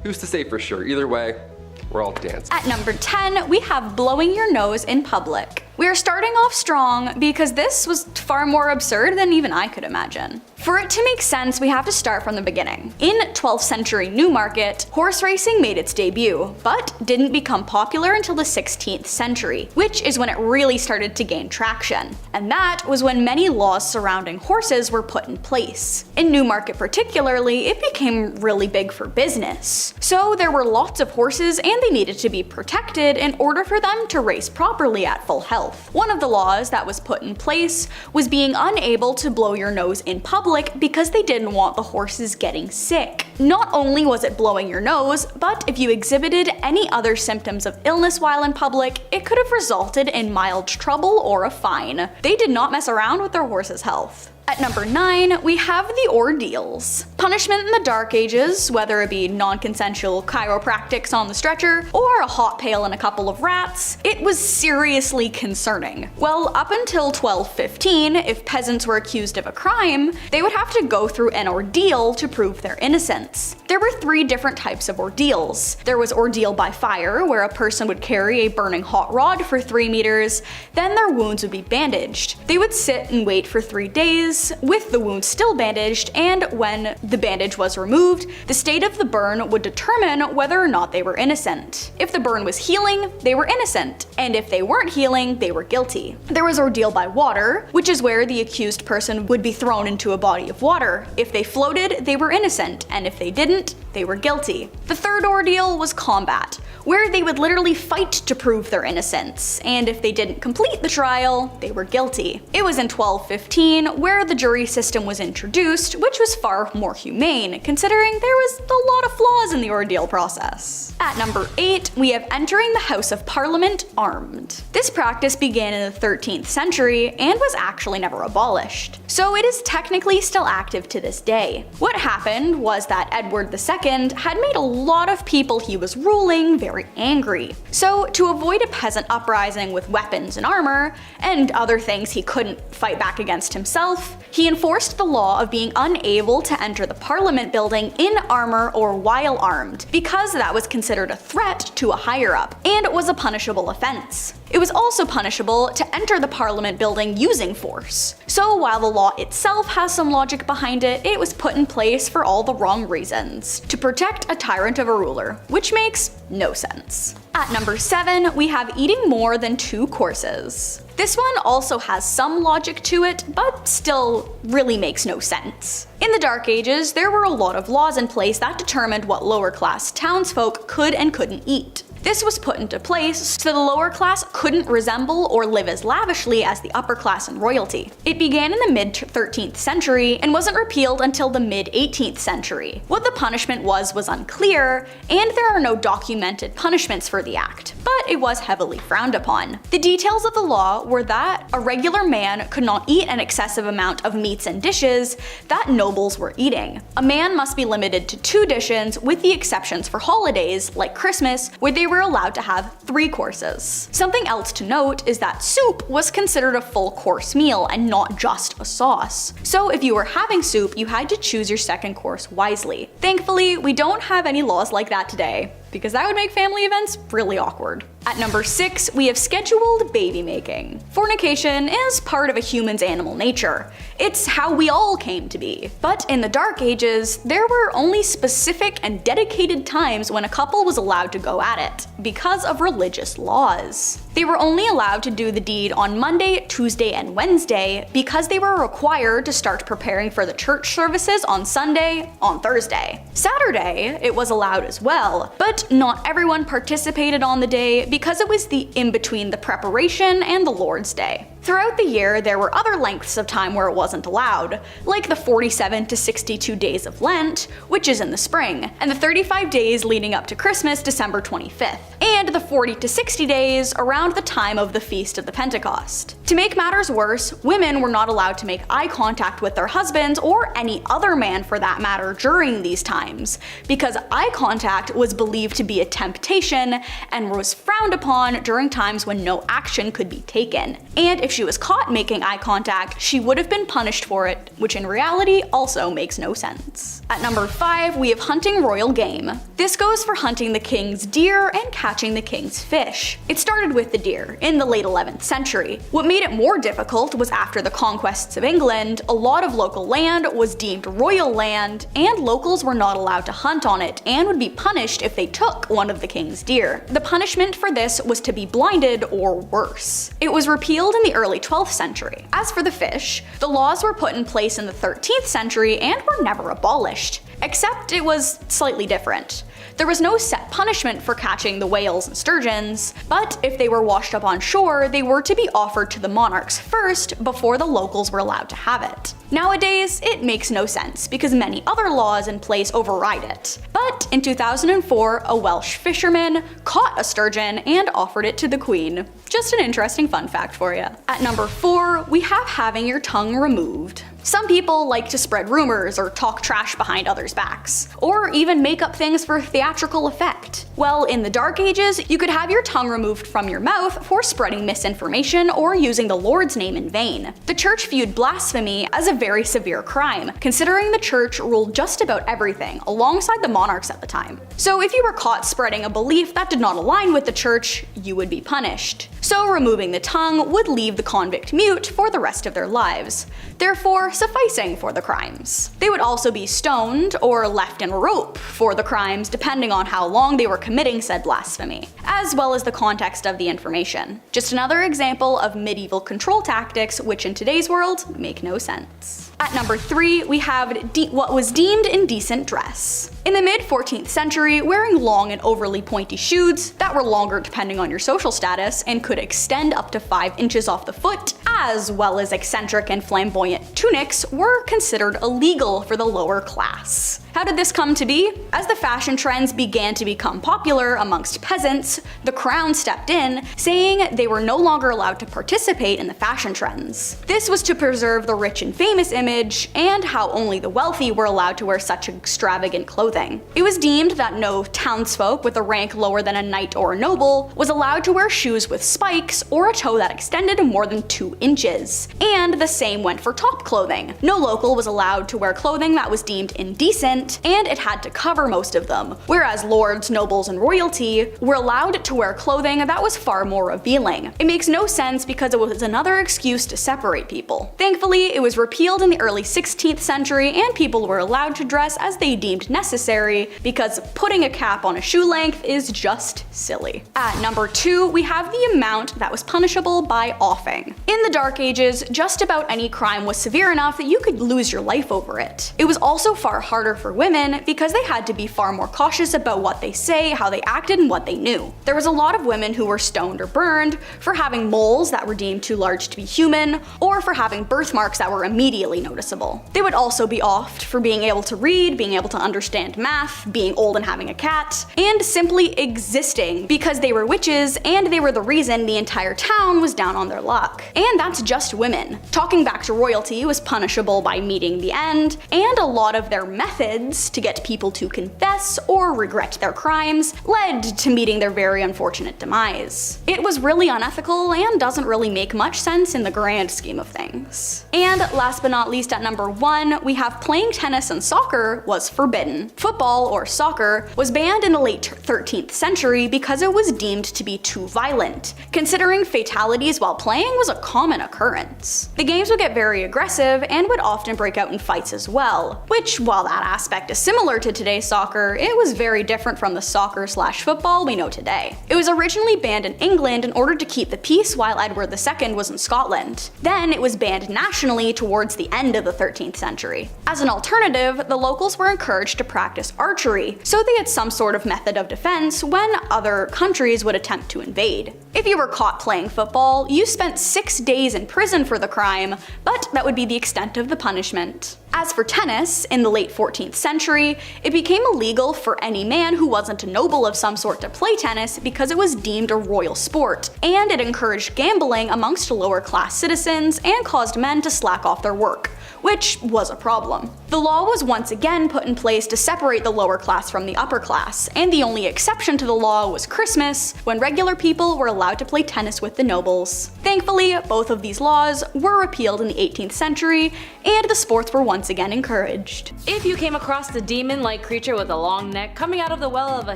Who's to say for sure? Either way, we're all dancing. At number 10, we have blowing your nose in public. We are starting off strong because this was far more absurd than even I could imagine. For it to make sense, we have to start from the beginning. In 12th century Newmarket, horse racing made its debut, but didn't become popular until the 16th century, which is when it really started to gain traction. And that was when many laws surrounding horses were put in place. In Newmarket particularly, it became really big for business. So there were lots of horses and they needed to be protected in order for them to race properly at full health. One of the laws that was put in place was being unable to blow your nose in public because they didn't want the horses getting sick. Not only was it blowing your nose, but if you exhibited any other symptoms of illness while in public, it could have resulted in mild trouble or a fine. They did not mess around with their horse's health. At number 9, we have the ordeals. Punishment in the Dark Ages, whether it be non-consensual chiropractics on the stretcher or a hot pail and a couple of rats, it was seriously concerning. Well, up until 1215, if peasants were accused of a crime, they would have to go through an ordeal to prove their innocence. There were 3 different types of ordeals. There was ordeal by fire, where a person would carry a burning hot rod for 3 meters, then their wounds would be bandaged. They would sit and wait for 3 days, with the wound still bandaged, and when the bandage was removed, the state of the burn would determine whether or not they were innocent. If the burn was healing, they were innocent, and if they weren't healing, they were guilty. There was ordeal by water, which is where the accused person would be thrown into a body of water. If they floated, they were innocent, and if they didn't, they were guilty. The third ordeal was combat, where they would literally fight to prove their innocence, and if they didn't complete the trial, they were guilty. It was in 1215 where the jury system was introduced, which was far more humane, considering there was a lot of flaws in the ordeal process. At number 8, we have entering the House of Parliament armed. This practice began in the 13th century and was actually never abolished, so it is technically still active to this day. What happened was that Edward II had made a lot of people he was ruling very angry. So to avoid a peasant uprising with weapons and armor, and other things he couldn't fight back against himself, he enforced the law of being unable to enter the Parliament building in armor or while armed, because that was considered a threat to a higher-up, and was a punishable offense. It was also punishable to enter the Parliament building using force. So while the law itself has some logic behind it, it was put in place for all the wrong reasons, to protect a tyrant of a ruler, which makes no sense. At number 7, we have eating more than 2 courses. This one also has some logic to it, but still really makes no sense. In the Dark Ages, there were a lot of laws in place that determined what lower class townsfolk could and couldn't eat. This was put into place so the lower class couldn't resemble or live as lavishly as the upper class and royalty. It began in the mid-13th century and wasn't repealed until the mid-18th century. What the punishment was unclear, and there are no documented punishments for the act, but it was heavily frowned upon. The details of the law were that a regular man could not eat an excessive amount of meats and dishes that nobles were eating. A man must be limited to 2 dishes, with the exceptions for holidays like Christmas, where they were allowed to have 3 courses. Something else to note is that soup was considered a full course meal and not just a sauce. So if you were having soup, you had to choose your second course wisely. Thankfully, we don't have any laws like that today, because that would make family events really awkward. At number 6, we have scheduled baby making. Fornication is part of a human's animal nature. It's how we all came to be. But in the Dark Ages, there were only specific and dedicated times when a couple was allowed to go at it, because of religious laws. They were only allowed to do the deed on Monday, Tuesday, and Wednesday because they were required to start preparing for the church services on Sunday on Thursday. Saturday, it was allowed as well, but not everyone participated on the day because it was the in-between the preparation and the Lord's Day. Throughout the year, there were other lengths of time where it wasn't allowed, like the 47 to 62 days of Lent, which is in the spring, and the 35 days leading up to Christmas, December 25th, and the 40 to 60 days around the time of the Feast of the Pentecost. To make matters worse, women were not allowed to make eye contact with their husbands, or any other man for that matter, during these times, because eye contact was believed to be a temptation and was frowned upon during times when no action could be taken. And if she was caught making eye contact, she would have been punished for it, which in reality also makes no sense. At number 5, we have hunting royal game. This goes for hunting the king's deer and catching the king's fish. It started with the deer in the late 11th century. What made it more difficult was after the conquests of England, a lot of local land was deemed royal land, and locals were not allowed to hunt on it and would be punished if they took one of the king's deer. The punishment for this was to be blinded or worse. It was repealed in the early 12th century. As for the fish, the laws were put in place in the 13th century and were never abolished, except it was slightly different. There was no set punishment for catching the whales and sturgeons, but if they were washed up on shore, they were to be offered to the monarchs first before the locals were allowed to have it. Nowadays, it makes no sense because many other laws in place override it. But in 2004, a Welsh fisherman caught a sturgeon and offered it to the Queen. Just an interesting fun fact for you. At number 4, we have having your tongue removed. Some people like to spread rumors or talk trash behind others' backs, or even make up things for theatrical effect. Well, in the Dark Ages, you could have your tongue removed from your mouth for spreading misinformation or using the Lord's name in vain. The church viewed blasphemy as a very severe crime, considering the church ruled just about everything, alongside the monarchs at the time. So if you were caught spreading a belief that did not align with the church, you would be punished. So removing the tongue would leave the convict mute for the rest of their lives, therefore sufficing for the crimes. They would also be stoned or left in a rope for the crimes depending on how long they were committing said blasphemy, as well as the context of the information. Just another example of medieval control tactics which in today's world make no sense. At number 3, we have what was deemed indecent dress. In the mid-14th century, wearing long and overly pointy shoes that were longer depending on your social status and could extend up to 5 inches off the foot, as well as eccentric and flamboyant tunics, were considered illegal for the lower class. How did this come to be? As the fashion trends began to become popular amongst peasants, the crown stepped in, saying they were no longer allowed to participate in the fashion trends. This was to preserve the rich and famous image, and how only the wealthy were allowed to wear such extravagant clothing. It was deemed that no townsfolk with a rank lower than a knight or a noble was allowed to wear shoes with spikes or a toe that extended more than 2 inches. And the same went for top clothing. No local was allowed to wear clothing that was deemed indecent, and it had to cover most of them, whereas lords, nobles, and royalty were allowed to wear clothing that was far more revealing. It makes no sense because it was another excuse to separate people. Thankfully, it was repealed in the early 16th century, and people were allowed to dress as they deemed necessary because putting a cap on a shoe length is just silly. At number 2, we have the amount that was punishable by offing. In the Dark Ages, just about any crime was severe enough that you could lose your life over it. It was also far harder for women because they had to be far more cautious about what they say, how they acted, and what they knew. There was a lot of women who were stoned or burned for having moles that were deemed too large to be human, or for having birthmarks that were immediately noticeable. They would also be offed for being able to read, being able to understand math, being old and having a cat, and simply existing because they were witches and they were the reason the entire town was down on their luck. And that's just women. Talking back to royalty was punishable by meeting the end, and a lot of their methods to get people to confess or regret their crimes led to meeting their very unfortunate demise. It was really unethical and doesn't really make much sense in the grand scheme of things. And last but not least, at number 1, we have playing tennis and soccer was forbidden. Football, or soccer, was banned in the late 13th century because it was deemed to be too violent, considering fatalities while playing was a common occurrence. The games would get very aggressive and would often break out in fights as well, which, while that aspect is similar to today's soccer, it was very different from the soccer/football we know today. It was originally banned in England in order to keep the peace while Edward II was in Scotland. Then it was banned nationally towards the end of the 13th century. As an alternative, the locals were encouraged to practice archery, so they had some sort of method of defense when other countries would attempt to invade. If you were caught playing football, you spent 6 days in prison for the crime, but that would be the extent of the punishment. As for tennis, in the late 14th century, it became illegal for any man who wasn't a noble of some sort to play tennis because it was deemed a royal sport, and it encouraged gambling amongst lower class citizens and caused men to slack off their work, which was a problem. The law was once again put in place to separate the lower class from the upper class, and the only exception to the law was Christmas, when regular people were allowed to play tennis with the nobles. Thankfully, both of these laws were repealed in the 18th century, and the sports were once again encouraged. If you came across the demon-like creature with a long neck coming out of the well of a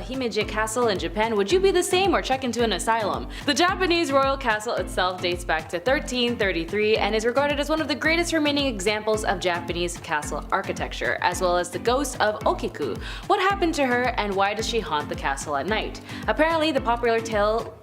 Himeji castle in Japan, would you be the same or check into an asylum? The Japanese royal castle itself dates back to 1333 and is regarded as one of the greatest remaining examples of Japanese castle architecture, as well as the ghost of Okiku. What happened to her and why does she haunt the castle at night? Apparently the popular tale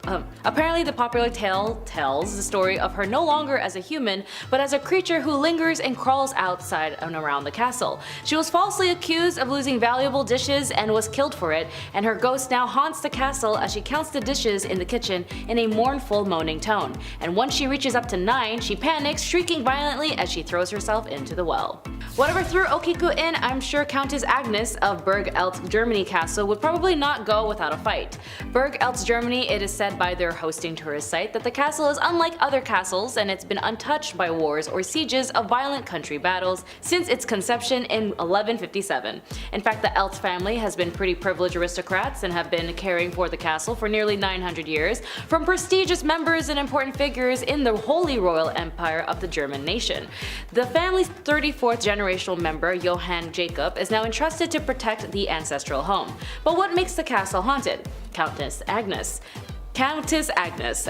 tells the story of her no longer as a human, but as a creature who lingers and crawls outside and around the castle. She was falsely accused of losing valuable dishes and was killed for it, and her ghost now haunts the castle as she counts the dishes in the kitchen in a mournful, moaning tone. And once she reaches up to 9, she panics, shrieking violently as she throws herself into the well. Whatever threw Okiku in, I'm sure Countess Agnes of Burg-Eltz, Germany castle would probably not go without a fight. Burg-Eltz, Germany, it is said by their hosting tourist site that the castle is unlike other castles and it's been untouched by wars or sieges of violent country battles since its conception in 1157. In fact, the Eltz family has been pretty privileged aristocrats and have been caring for the castle for nearly 900 years, from prestigious members and important figures in the Holy Royal Empire of the German nation. The family's 34th generational member, Johann Jacob, is now entrusted to protect the ancestral home. But what makes the castle haunted? Countess Agnes.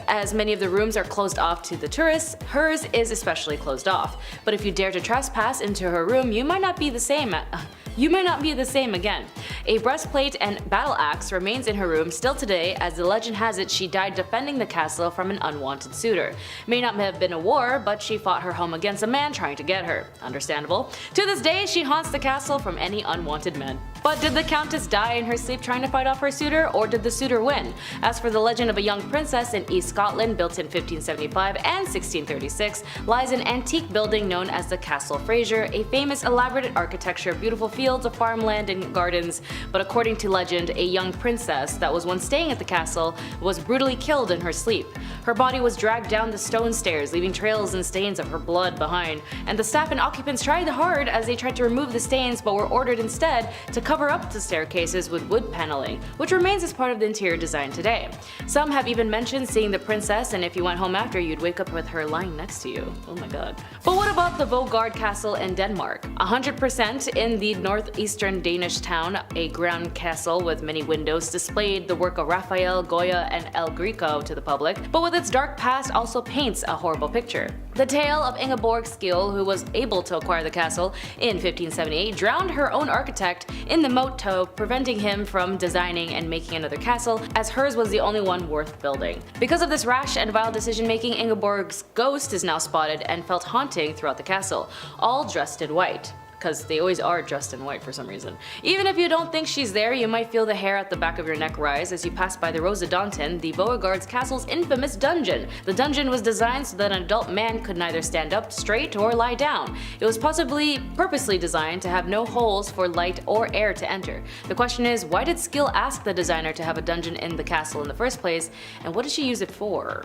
As many of the rooms are closed off to the tourists, hers is especially closed off. But if you dare to trespass into her room, you might not be the same again. A breastplate and battle axe remains in her room still today, as the legend has it she died defending the castle from an unwanted suitor. May not have been a war, but she fought her home against a man trying to get her. Understandable. To this day, she haunts the castle from any unwanted men. But did the Countess die in her sleep trying to fight off her suitor, or did the suitor win? As for the legend of a young princess in East Scotland built in 1575 and 1636, lies an antique building known as the Castle Fraser, a famous elaborate architecture of beautiful fields of farmland and gardens. But according to legend, a young princess that was once staying at the castle was brutally killed in her sleep. Her body was dragged down the stone stairs, leaving trails and stains of her blood behind, and the staff and occupants tried hard as they tried to remove the stains, but were ordered instead to cover up the staircases with wood paneling, which remains as part of the interior design today. Some have even mentioned seeing the princess, and if you went home after, you'd wake up with her lying next to you. Oh my god. But what about the Vågard Castle in Denmark? 100% in the northeastern Danish town, a ground castle with many windows displayed the work of Raphael, Goya, and El Greco to the public, but with its dark past also paints a horrible picture. The tale of Ingeborg Skil, who was able to acquire the castle in 1578, drowned her own architect in the moat, preventing him from designing and making another castle, as hers was the only one worth building. Because of this rash and vile decision making, Ingeborg's ghost is now spotted and felt haunting throughout the castle, all dressed in white. Because they always are dressed in white for some reason. Even if you don't think she's there, you might feel the hair at the back of your neck rise as you pass by the Rosedonten, the Beauregard's castle's infamous dungeon. The dungeon was designed so that an adult man could neither stand up straight or lie down. It was possibly purposely designed to have no holes for light or air to enter. The question is, why did Skill ask the designer to have a dungeon in the castle in the first place, and what did she use it for?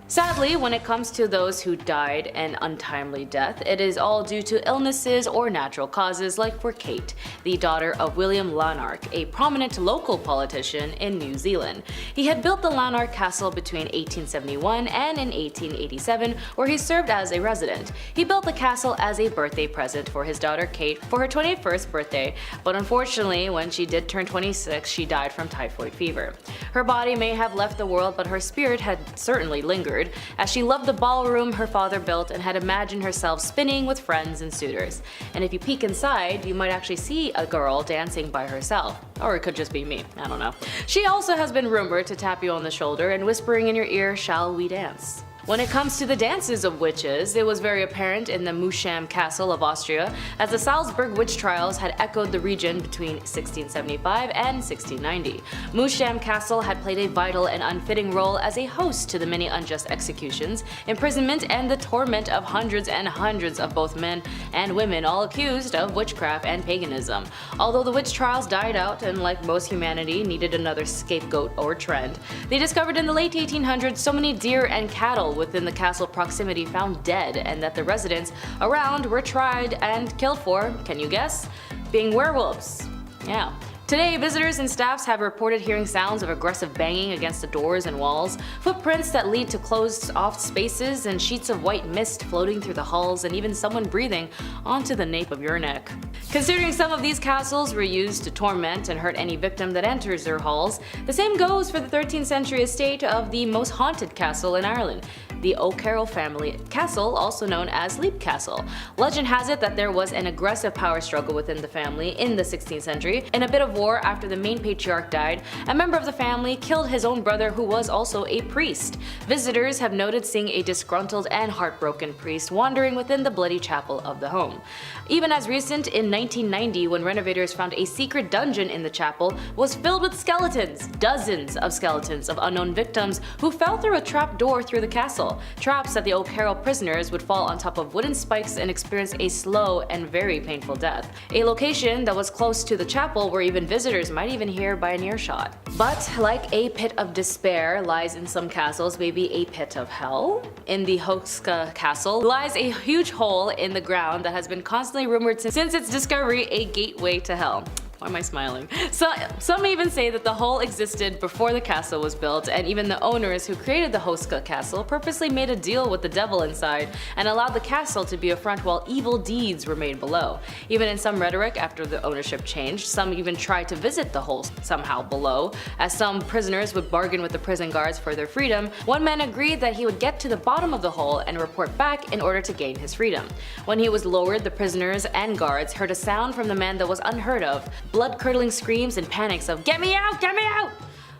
Sadly, when it comes to those who died an untimely death, it is all due to illnesses or natural causes, like for Kate, the daughter of William Lanark, a prominent local politician in New Zealand. He had built the Lanark Castle between 1871 and in 1887, where he served as a resident. He built the castle as a birthday present for his daughter Kate for her 21st birthday, but unfortunately, when she did turn 26, she died from typhoid fever. Her body may have left the world, but her spirit had certainly lingered, as she loved the ballroom her father built and had imagined herself spinning with friends and suitors. And if you peek inside, you might actually see a girl dancing by herself. Or it could just be me, I don't know. She also has been rumored to tap you on the shoulder and whispering in your ear, "Shall we dance?" When it comes to the dances of witches, it was very apparent in the Musham Castle of Austria, as the Salzburg witch trials had echoed the region between 1675 and 1690. Musham Castle had played a vital and unfitting role as a host to the many unjust executions, imprisonment, and the torment of hundreds and hundreds of both men and women, all accused of witchcraft and paganism. Although the witch trials died out and, like most humanity, needed another scapegoat or trend, they discovered in the late 1800s so many deer and cattle within the castle proximity found dead, and that the residents around were tried and killed for, can you guess? Being werewolves. Yeah. Today, visitors and staffs have reported hearing sounds of aggressive banging against the doors and walls, footprints that lead to closed-off spaces, and sheets of white mist floating through the halls, and even someone breathing onto the nape of your neck. Considering some of these castles were used to torment and hurt any victim that enters their halls, the same goes for the 13th century estate of the most haunted castle in Ireland, the O'Carroll family castle, also known as Leap Castle. Legend has it that there was an aggressive power struggle within the family in the 16th century. In a bit of war after the main patriarch died, a member of the family killed his own brother who was also a priest. Visitors have noted seeing a disgruntled and heartbroken priest wandering within the bloody chapel of the home. Even as recent in 1990, when renovators found a secret dungeon in the chapel was filled with skeletons, dozens of skeletons of unknown victims who fell through a trap door through the castle. Traps that the O'Carroll prisoners would fall on top of wooden spikes and experience a slow and very painful death. A location that was close to the chapel where even visitors might even hear by an earshot. But like a pit of despair lies in some castles, maybe a pit of hell. In the Hoska Castle lies a huge hole in the ground that has been constantly rumored since its discovery, a gateway to hell. Why am I smiling? So, some even say that the hole existed before the castle was built, and even the owners who created the Hoska Castle purposely made a deal with the devil inside and allowed the castle to be a front while evil deeds were made below. Even in some rhetoric after the ownership changed, some even tried to visit the hole somehow below, as some prisoners would bargain with the prison guards for their freedom. One man agreed that he would get to the bottom of the hole and report back in order to gain his freedom. When he was lowered, the prisoners and guards heard a sound from the man that was unheard of. Blood-curdling screams and panics of "Get me out! Get me out!"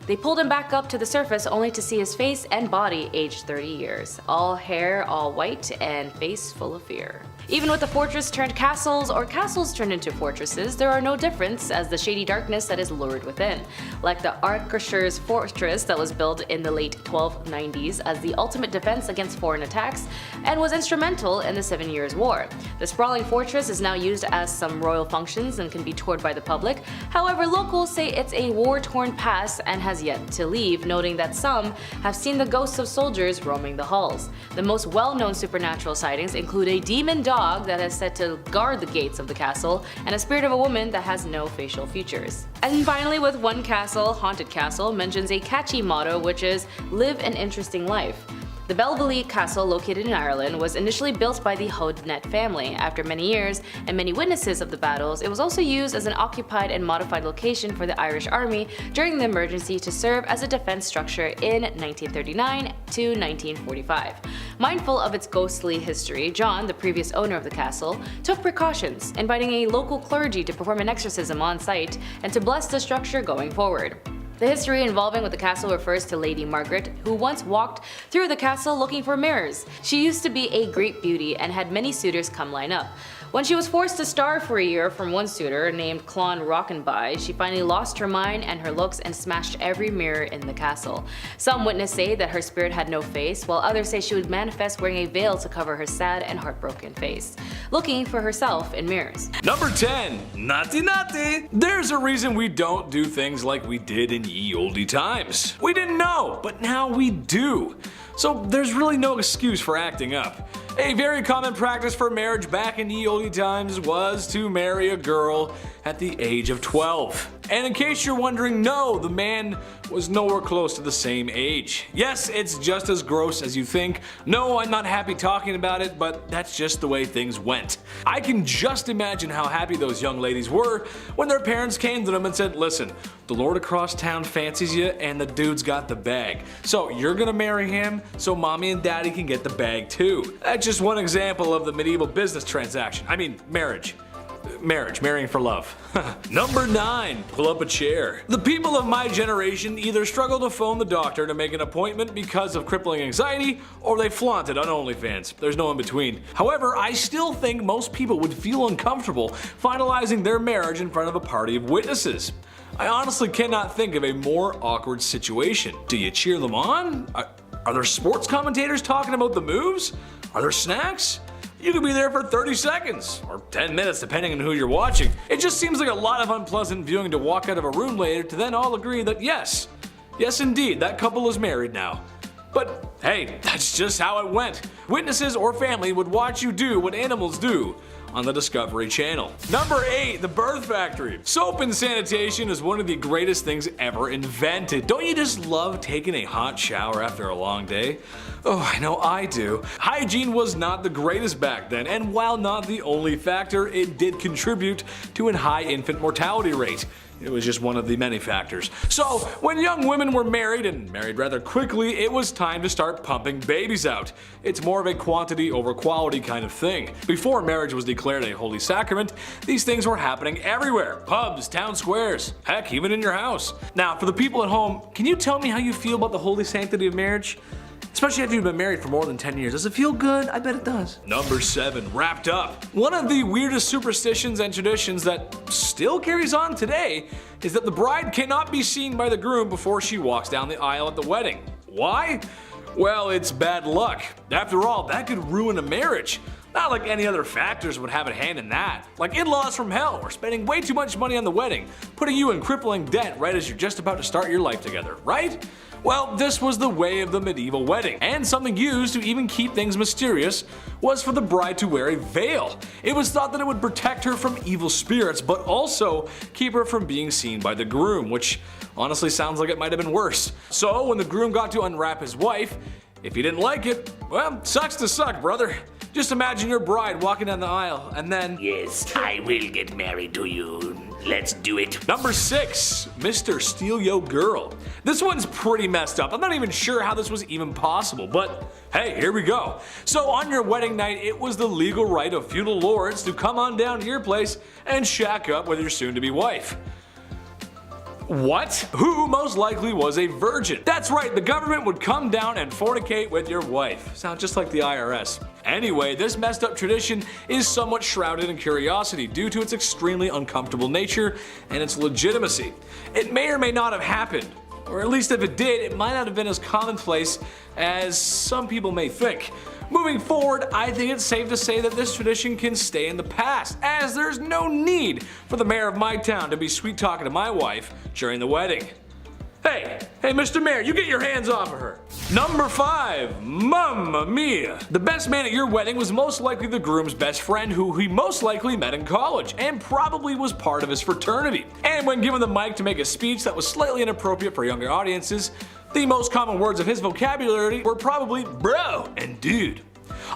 They pulled him back up to the surface only to see his face and body aged 30 years. All hair all white and face full of fear. Even with the fortress turned castles or castles turned into fortresses, there are no difference as the shady darkness that is lured within. Like the Arkershire's fortress that was built in the late 1290s as the ultimate defense against foreign attacks and was instrumental in the 7 Years' War. The sprawling fortress is now used as some royal functions and can be toured by the public. However, locals say it's a war-torn past and has yet to leave, noting that some have seen the ghosts of soldiers roaming the halls. The most well-known supernatural sightings include a demon dog that is said to guard the gates of the castle, and a spirit of a woman that has no facial features. And finally, with one castle, Haunted Castle mentions a catchy motto, which is "Live an interesting life." The BumbleBee Castle, located in Ireland, was initially built by the Hodnet family. After many years and many witnesses of the battles, it was also used as an occupied and modified location for the Irish Army during the emergency to serve as a defense structure in 1939 to 1945. Mindful of its ghostly history, John, the previous owner of the castle, took precautions, inviting a local clergy to perform an exorcism on site and to bless the structure going forward. The history involving with the castle refers to Lady Margaret, who once walked through the castle looking for mirrors. She used to be a great beauty and had many suitors come line up. When she was forced to starve for a year from one suitor named Clon Rockenby, she finally lost her mind and her looks and smashed every mirror in the castle. Some witnesses say that her spirit had no face, while others say she would manifest wearing a veil to cover her sad and heartbroken face, looking for herself in mirrors. Number 10. Naughty naughty! There's a reason we don't do things like we did in ye olde times. We didn't know, but now we do. So there's really no excuse for acting up. A very common practice for marriage back in ye olde times was to marry a girl at the age of 12. And in case you're wondering, no, the man was nowhere close to the same age. Yes, it's just as gross as you think. No, I'm not happy talking about it, but that's just the way things went. I can just imagine how happy those young ladies were when their parents came to them and said, listen, the lord across town fancies you and the dude's got the bag. So you're gonna marry him so mommy and daddy can get the bag too. That's just one example of the medieval business transaction. I mean, marriage. Marrying for love. Number 9. Pull up a chair. The people of my generation either struggle to phone the doctor to make an appointment because of crippling anxiety, or they flaunt it on OnlyFans. There's no in between. However, I still think most people would feel uncomfortable finalizing their marriage in front of a party of witnesses. I honestly cannot think of a more awkward situation. Do you cheer them on? Are there sports commentators talking about the moves? Are there snacks? You could be there for 30 seconds, or 10 minutes depending on who you're watching. It just seems like a lot of unpleasant viewing to walk out of a room later to then all agree that yes indeed, that couple is married now. But Hey, that's just how it went. Witnesses or family would watch you do what animals do on the Discovery Channel. Number 8, the birth factory. Soap and sanitation is one of the greatest things ever invented. Don't you just love taking a hot shower after a long day? Oh, I know I do. Hygiene was not the greatest back then, and while not the only factor, it did contribute to a high infant mortality rate. It was just one of the many factors. So, when young women were married, and married rather quickly, it was time to start pumping babies out. It's more of a quantity over quality kind of thing. Before marriage was declared a holy sacrament, these things were happening everywhere. Pubs, town squares, heck, even in your house. Now, for the people at home, can you tell me how you feel about the holy sanctity of marriage? Especially after you've been married for more than 10 years. Does it feel good? I bet it does. Number 7, wrapped up. One of the weirdest superstitions and traditions that still carries on today is that the bride cannot be seen by the groom before she walks down the aisle at the wedding. Why? Well, it's bad luck. After all, that could ruin a marriage. Not like any other factors would have a hand in that. Like in-laws from hell, or spending way too much money on the wedding, putting you in crippling debt right as you're just about to start your life together, right? Well, this was the way of the medieval wedding, and something used to even keep things mysterious was for the bride to wear a veil. It was thought that it would protect her from evil spirits, but also keep her from being seen by the groom, which honestly sounds like it might have been worse. So when the groom got to unwrap his wife, if he didn't like it, well, sucks to suck, brother. Just imagine your bride walking down the aisle and then, "Yes, I will get married to you. Let's do it." Number 6, Mr. Steal Yo Girl. This one's pretty messed up. I'm not even sure how this was even possible, but hey, here we go. So on your wedding night, it was the legal right of feudal lords to come on down to your place and shack up with your soon-to-be wife. What? Who most likely was a virgin? That's right, the government would come down and fornicate with your wife. Sounds just like the IRS. Anyway, this messed up tradition is somewhat shrouded in curiosity due to its extremely uncomfortable nature and its legitimacy. It may or may not have happened, or at least if it did, it might not have been as commonplace as some people may think. Moving forward, I think it's safe to say that this tradition can stay in the past, as there's no need for the mayor of my town to be sweet talking to my wife during the wedding. Hey, Mr. Mayor, you get your hands off of her. Number 5, Mamma Mia. The best man at your wedding was most likely the groom's best friend who he most likely met in college and probably was part of his fraternity. And when given the mic to make a speech that was slightly inappropriate for younger audiences, the most common words of his vocabulary were probably bro and dude.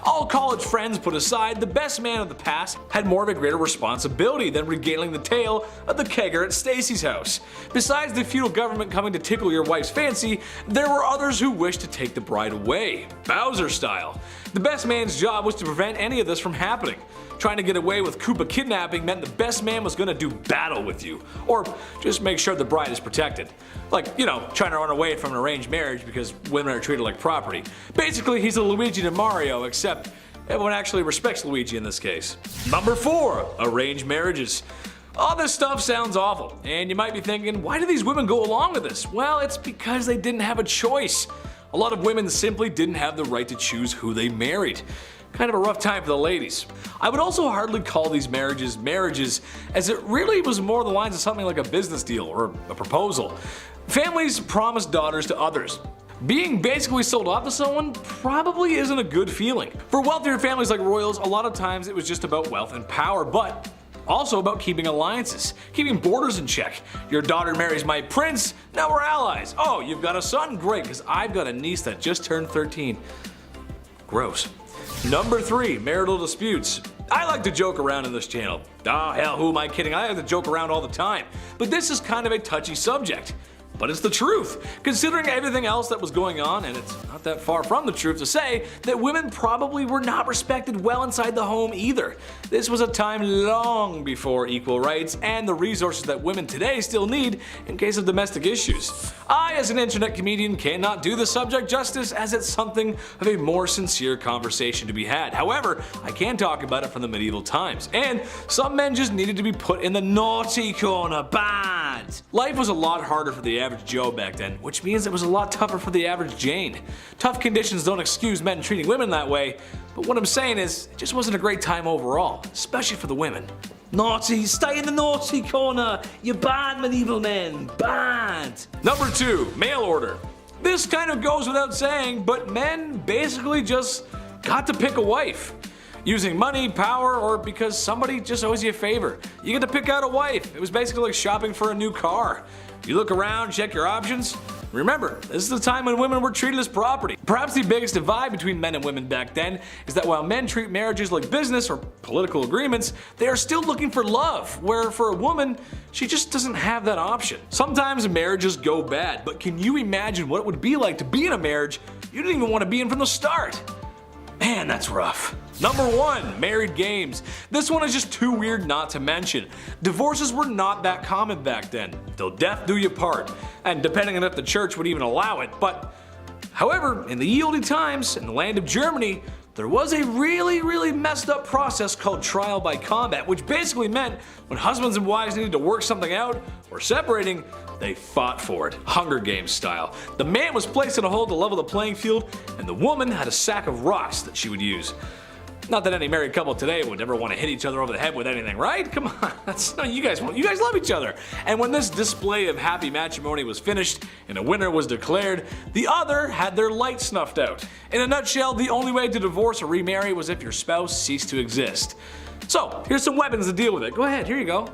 All college friends put aside, the best man of the past had more of a greater responsibility than regaling the tale of the kegger at Stacy's house. Besides the feudal government coming to tickle your wife's fancy, there were others who wished to take the bride away, Bowser style. The best man's job was to prevent any of this from happening. Trying to get away with Koopa kidnapping meant the best man was gonna do battle with you, or just make sure the bride is protected. Like, you know, trying to run away from an arranged marriage because women are treated like property. Basically, he's a Luigi to Mario, except everyone actually respects Luigi in this case. Number 4, arranged marriages. All this stuff sounds awful, and you might be thinking, why do these women go along with this? Well, it's because they didn't have a choice. A lot of women simply didn't have the right to choose who they married. Kind of a rough time for the ladies. I would also hardly call these marriages, as it really was more the lines of something like a business deal or a proposal. Families promised daughters to others. Being basically sold off to someone probably isn't a good feeling. For wealthier families like royals, a lot of times it was just about wealth and power, but also about keeping alliances, keeping borders in check. Your daughter marries my prince, now we're allies. Oh, you've got a son? Great, because I've got a niece that just turned 13. Gross. Number 3, marital disputes. I like to joke around in this channel. Ah, hell, who am I kidding? I like to joke around all the time. But this is kind of a touchy subject. But it's the truth, considering everything else that was going on, and it's not that far from the truth to say that women probably were not respected well inside the home either. This was a time long before equal rights and the resources that women today still need in case of domestic issues. I, as an internet comedian, cannot do the subject justice as it's something of a more sincere conversation to be had. However, I can talk about it from the medieval times, and some men just needed to be put in the naughty corner bad. Life was a lot harder for the average Joe back then, which means it was a lot tougher for the average Jane. Tough conditions don't excuse men treating women that way, but what I'm saying is, it just wasn't a great time overall, especially for the women. Naughty, stay in the naughty corner, you bad medieval men, bad. Number 2, mail order. This kind of goes without saying, but men basically just got to pick a wife. Using money, power, or because somebody just owes you a favor. You get to pick out a wife. It was basically like shopping for a new car. You look around, check your options. Remember, this is the time when women were treated as property. Perhaps the biggest divide between men and women back then is that while men treat marriages like business or political agreements, they are still looking for love, where for a woman, she just doesn't have that option. Sometimes marriages go bad, but can you imagine what it would be like to be in a marriage you didn't even want to be in from the start? Man, that's rough. Number 1, married games. This one is just too weird not to mention. Divorces were not that common back then. Till death do you part, and depending on if the church would even allow it, but however, in the ye olde times, in the land of Germany, there was a really messed up process called trial by combat, which basically meant when husbands and wives needed to work something out or separating, they fought for it, Hunger Games style. The man was placed in a hole to level the playing field, and the woman had a sack of rocks that she would use. Not that any married couple today would ever want to hit each other over the head with anything, right? Come on, you guys love each other. And when this display of happy matrimony was finished and a winner was declared, the other had their light snuffed out. In a nutshell, the only way to divorce or remarry was if your spouse ceased to exist. So, here's some weapons to deal with it. Go ahead, here you go.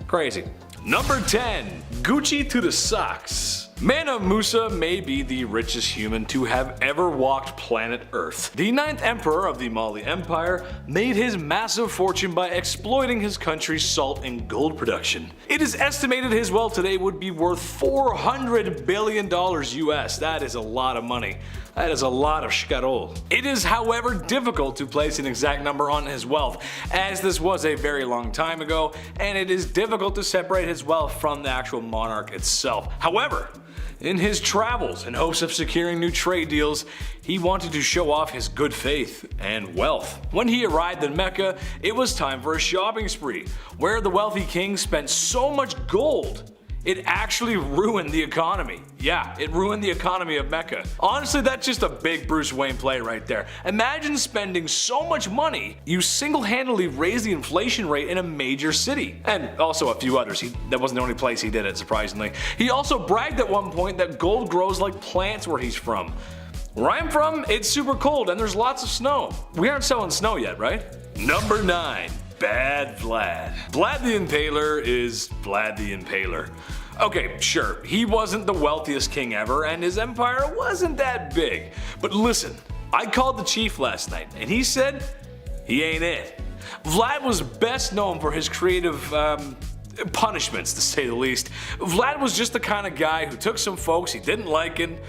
Crazy. Number 10, Gucci to the socks. Mansa Musa may be the richest human to have ever walked planet Earth. The 9th emperor of the Mali Empire made his massive fortune by exploiting his country's salt and gold production. It is estimated his wealth today would be worth $400 billion US. That is a lot of money. That is a lot of shkarol. It is, however, difficult to place an exact number on his wealth, as this was a very long time ago, and it is difficult to separate his wealth from the actual monarch itself. However, in his travels, in hopes of securing new trade deals, he wanted to show off his good faith and wealth. When he arrived in Mecca, it was time for a shopping spree, where the wealthy king spent so much gold it actually ruined the economy. Yeah, it ruined the economy of Mecca. Honestly, that's just a big Bruce Wayne play right there. Imagine spending so much money, you single-handedly raised the inflation rate in a major city. And also a few others. That wasn't the only place he did it, surprisingly. He also bragged at one point that gold grows like plants where he's from. Where I'm from, it's super cold and there's lots of snow. We aren't selling snow yet, right? Number 9. Bad Vlad. Vlad the Impaler is Vlad the Impaler. Okay, sure, he wasn't the wealthiest king ever and his empire wasn't that big. But listen, I called the chief last night and he said he ain't it. Vlad was best known for his creative punishments, to say the least. Vlad was just the kind of guy who took some folks he didn't like and,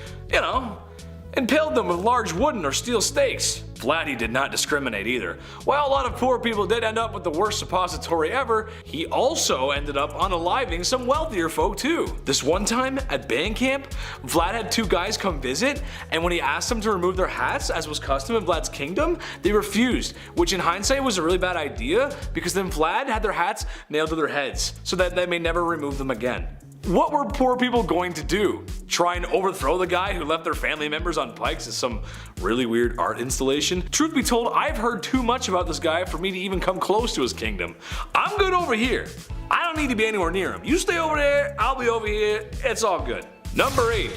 impaled them with large wooden or steel stakes. Vlad, he did not discriminate either. While a lot of poor people did end up with the worst suppository ever, he also ended up unaliving some wealthier folk too. This one time at band camp, Vlad had 2 guys come visit, and when he asked them to remove their hats, as was custom in Vlad's kingdom, they refused, which in hindsight was a really bad idea, because then Vlad had their hats nailed to their heads, so that they may never remove them again. What were poor people going to do? Try and overthrow the guy who left their family members on pikes as some really weird art installation? Truth be told, I've heard too much about this guy for me to even come close to his kingdom. I'm good over here. I don't need to be anywhere near him. You stay over there, I'll be over here, it's all good. Number 8,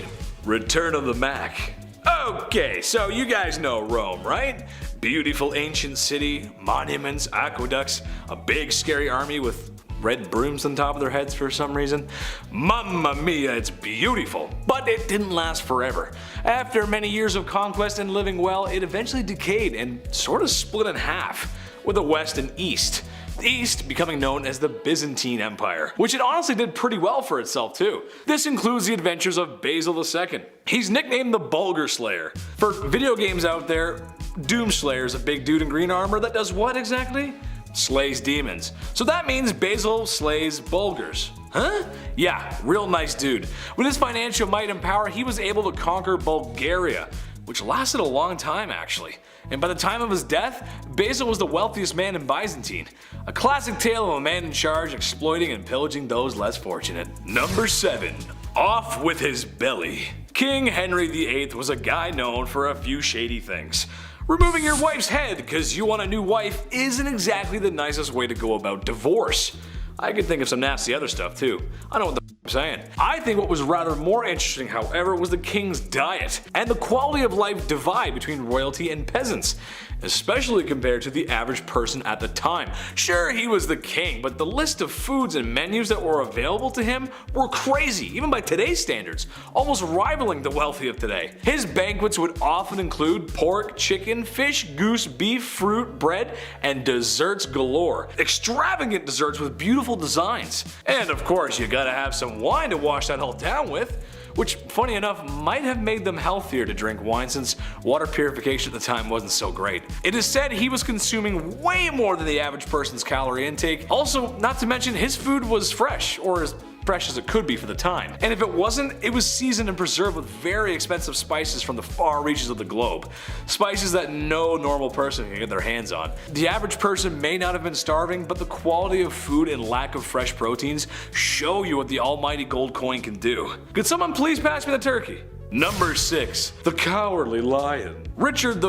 Return of the Mac. Okay, so you guys know Rome, right? Beautiful ancient city, monuments, aqueducts, a big scary army with red brooms on top of their heads for some reason. Mamma mia, it's beautiful. But it didn't last forever. After many years of conquest and living well, it eventually decayed and sort of split in half, with a west and east. The east becoming known as the Byzantine Empire, which it honestly did pretty well for itself too. This includes the adventures of Basil II. He's nicknamed the Bulgar Slayer. For video games out there, Doomslayer is a big dude in green armor that does what exactly? Slays demons. So that means Basil slays Bulgars. Huh? Yeah, real nice dude. With his financial might and power, he was able to conquer Bulgaria, which lasted a long time actually. And by the time of his death, Basil was the wealthiest man in Byzantine. A classic tale of a man in charge exploiting and pillaging those less fortunate. Number 7. Off with his belly. King Henry VIII was a guy known for a few shady things. Removing your wife's head because you want a new wife isn't exactly the nicest way to go about divorce. I could think of some nasty other stuff too. I don't know what the saying. I think what was rather more interesting, however, was the king's diet and the quality of life divide between royalty and peasants, especially compared to the average person at the time. Sure, he was the king, but the list of foods and menus that were available to him were crazy, even by today's standards, almost rivaling the wealthy of today. His banquets would often include pork, chicken, fish, goose, beef, fruit, bread, and desserts galore. Extravagant desserts with beautiful designs. And of course, you gotta have some wine to wash that all down with, which, funny enough, might have made them healthier to drink wine since water purification at the time wasn't so great. It is said he was consuming way more than the average person's calorie intake. Also, not to mention, his food was fresh, or as fresh as it could be for the time. And if it wasn't, it was seasoned and preserved with very expensive spices from the far reaches of the globe. Spices that no normal person can get their hands on. The average person may not have been starving, but the quality of food and lack of fresh proteins show you what the almighty gold coin can do. Could someone please pass me the turkey? Number 6. The Cowardly Lion. Richard I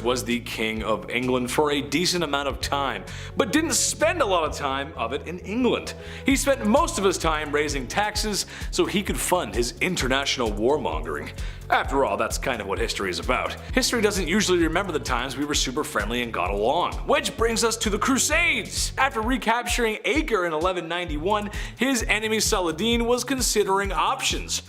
was the King of England for a decent amount of time, but didn't spend a lot of time of it in England. He spent most of his time raising taxes so he could fund his international warmongering. After all, that's kind of what history is about. History doesn't usually remember the times we were super friendly and got along. Which brings us to the Crusades! After recapturing Acre in 1191, his enemy Saladin was considering options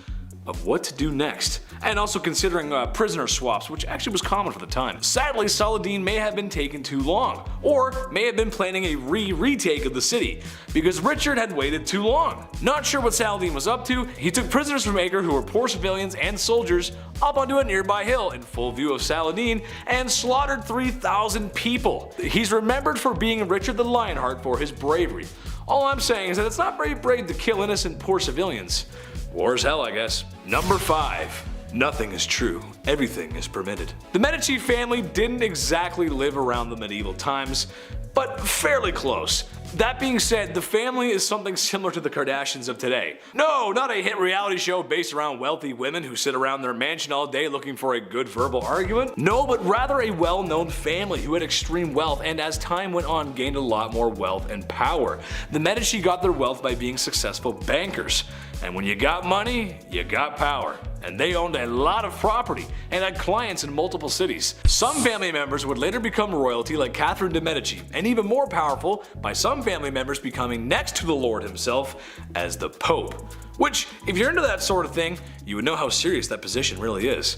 of what to do next, and also considering prisoner swaps, which actually was common for the time. Sadly, Saladin may have been taken too long, or may have been planning a retake of the city, because Richard had waited too long. Not sure what Saladin was up to, he took prisoners from Acre who were poor civilians and soldiers up onto a nearby hill in full view of Saladin and slaughtered 3,000 people. He's remembered for being Richard the Lionheart for his bravery. All I'm saying is that it's not very brave to kill innocent poor civilians. War is hell, I guess. Number 5. Nothing is true. Everything is permitted. The Medici family didn't exactly live around the medieval times, but fairly close. That being said, the family is something similar to the Kardashians of today. No, not a hit reality show based around wealthy women who sit around their mansion all day looking for a good verbal argument. No, but rather a well-known family who had extreme wealth and as time went on gained a lot more wealth and power. The Medici got their wealth by being successful bankers. And when you got money, you got power. And they owned a lot of property and had clients in multiple cities. Some family members would later become royalty like Catherine de' Medici, and even more powerful by some family members becoming next to the Lord himself as the Pope. Which, if you're into that sort of thing, you would know how serious that position really is.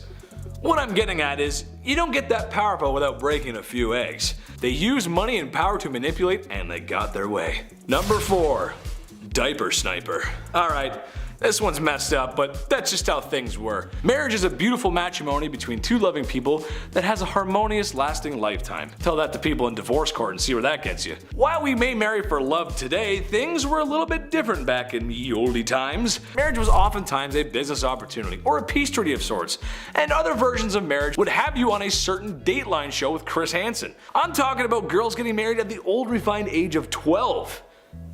What I'm getting at is, you don't get that powerful without breaking a few eggs. They used money and power to manipulate, and they got their way. Number 4. Diaper Sniper. Alright, this one's messed up, but that's just how things were. Marriage is a beautiful matrimony between two loving people that has a harmonious, lasting lifetime. Tell that to people in divorce court and see where that gets you. While we may marry for love today, things were a little bit different back in ye olde times. Marriage was oftentimes a business opportunity, or a peace treaty of sorts, and other versions of marriage would have you on a certain Dateline show with Chris Hansen. I'm talking about girls getting married at the old refined age of 12.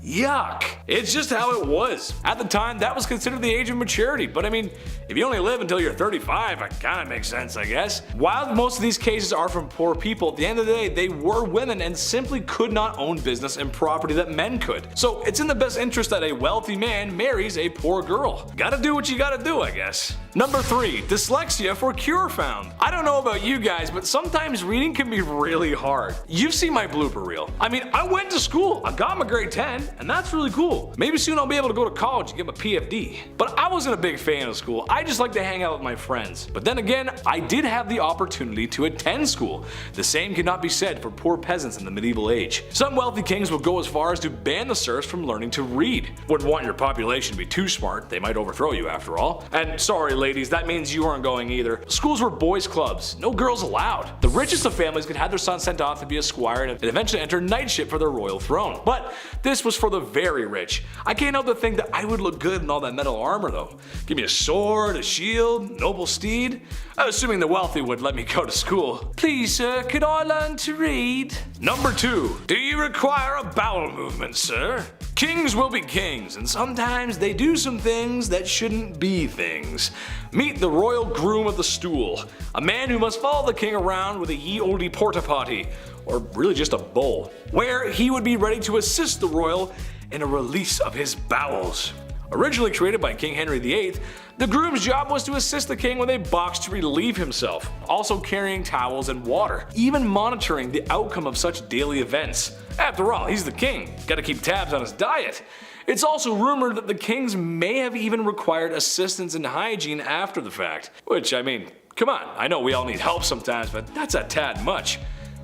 Yuck. It's just how it was. At the time, that was considered the age of maturity, but I mean, if you only live until you're 35, it kinda makes sense, I guess. While most of these cases are from poor people, at the end of the day, they were women and simply could not own business and property that men could. So it's in the best interest that a wealthy man marries a poor girl. Gotta do what you gotta do, I guess. Number 3, dyslexia for cure found. I don't know about you guys, but sometimes reading can be really hard. You've seen my blooper reel. I mean, I went to school, I got my grade 10, and that's really cool. Maybe soon I'll be able to go to college and get my PFD. But I wasn't a big fan of school, I just like to hang out with my friends. But then again, I did have the opportunity to attend school. The same cannot be said for poor peasants in the medieval age. Some wealthy kings would go as far as to ban the serfs from learning to read. Wouldn't want your population to be too smart, they might overthrow you after all. And sorry ladies, that means you aren't going either. Schools were boys clubs, no girls allowed. The richest of families could have their son sent off to be a squire and eventually enter knightship for their royal throne. But this was for the very rich. I can't help but think that I would look good in all that metal armor though. Give me a sword, a shield, noble steed. Assuming the wealthy would let me go to school. Please sir, could I learn to read? Number 2. Do you require a bowel movement, sir? Kings will be kings, and sometimes they do some things that shouldn't be things. Meet the royal groom of the stool, a man who must follow the king around with a ye olde porta potty, or really just a bowl, where he would be ready to assist the royal in a release of his bowels. Originally created by King Henry VIII, the groom's job was to assist the king with a box to relieve himself, also carrying towels and water, even monitoring the outcome of such daily events. After all, he's the king, gotta keep tabs on his diet. It's also rumored that the kings may have even required assistance in hygiene after the fact. Which, I mean, come on, I know we all need help sometimes, but that's a tad much.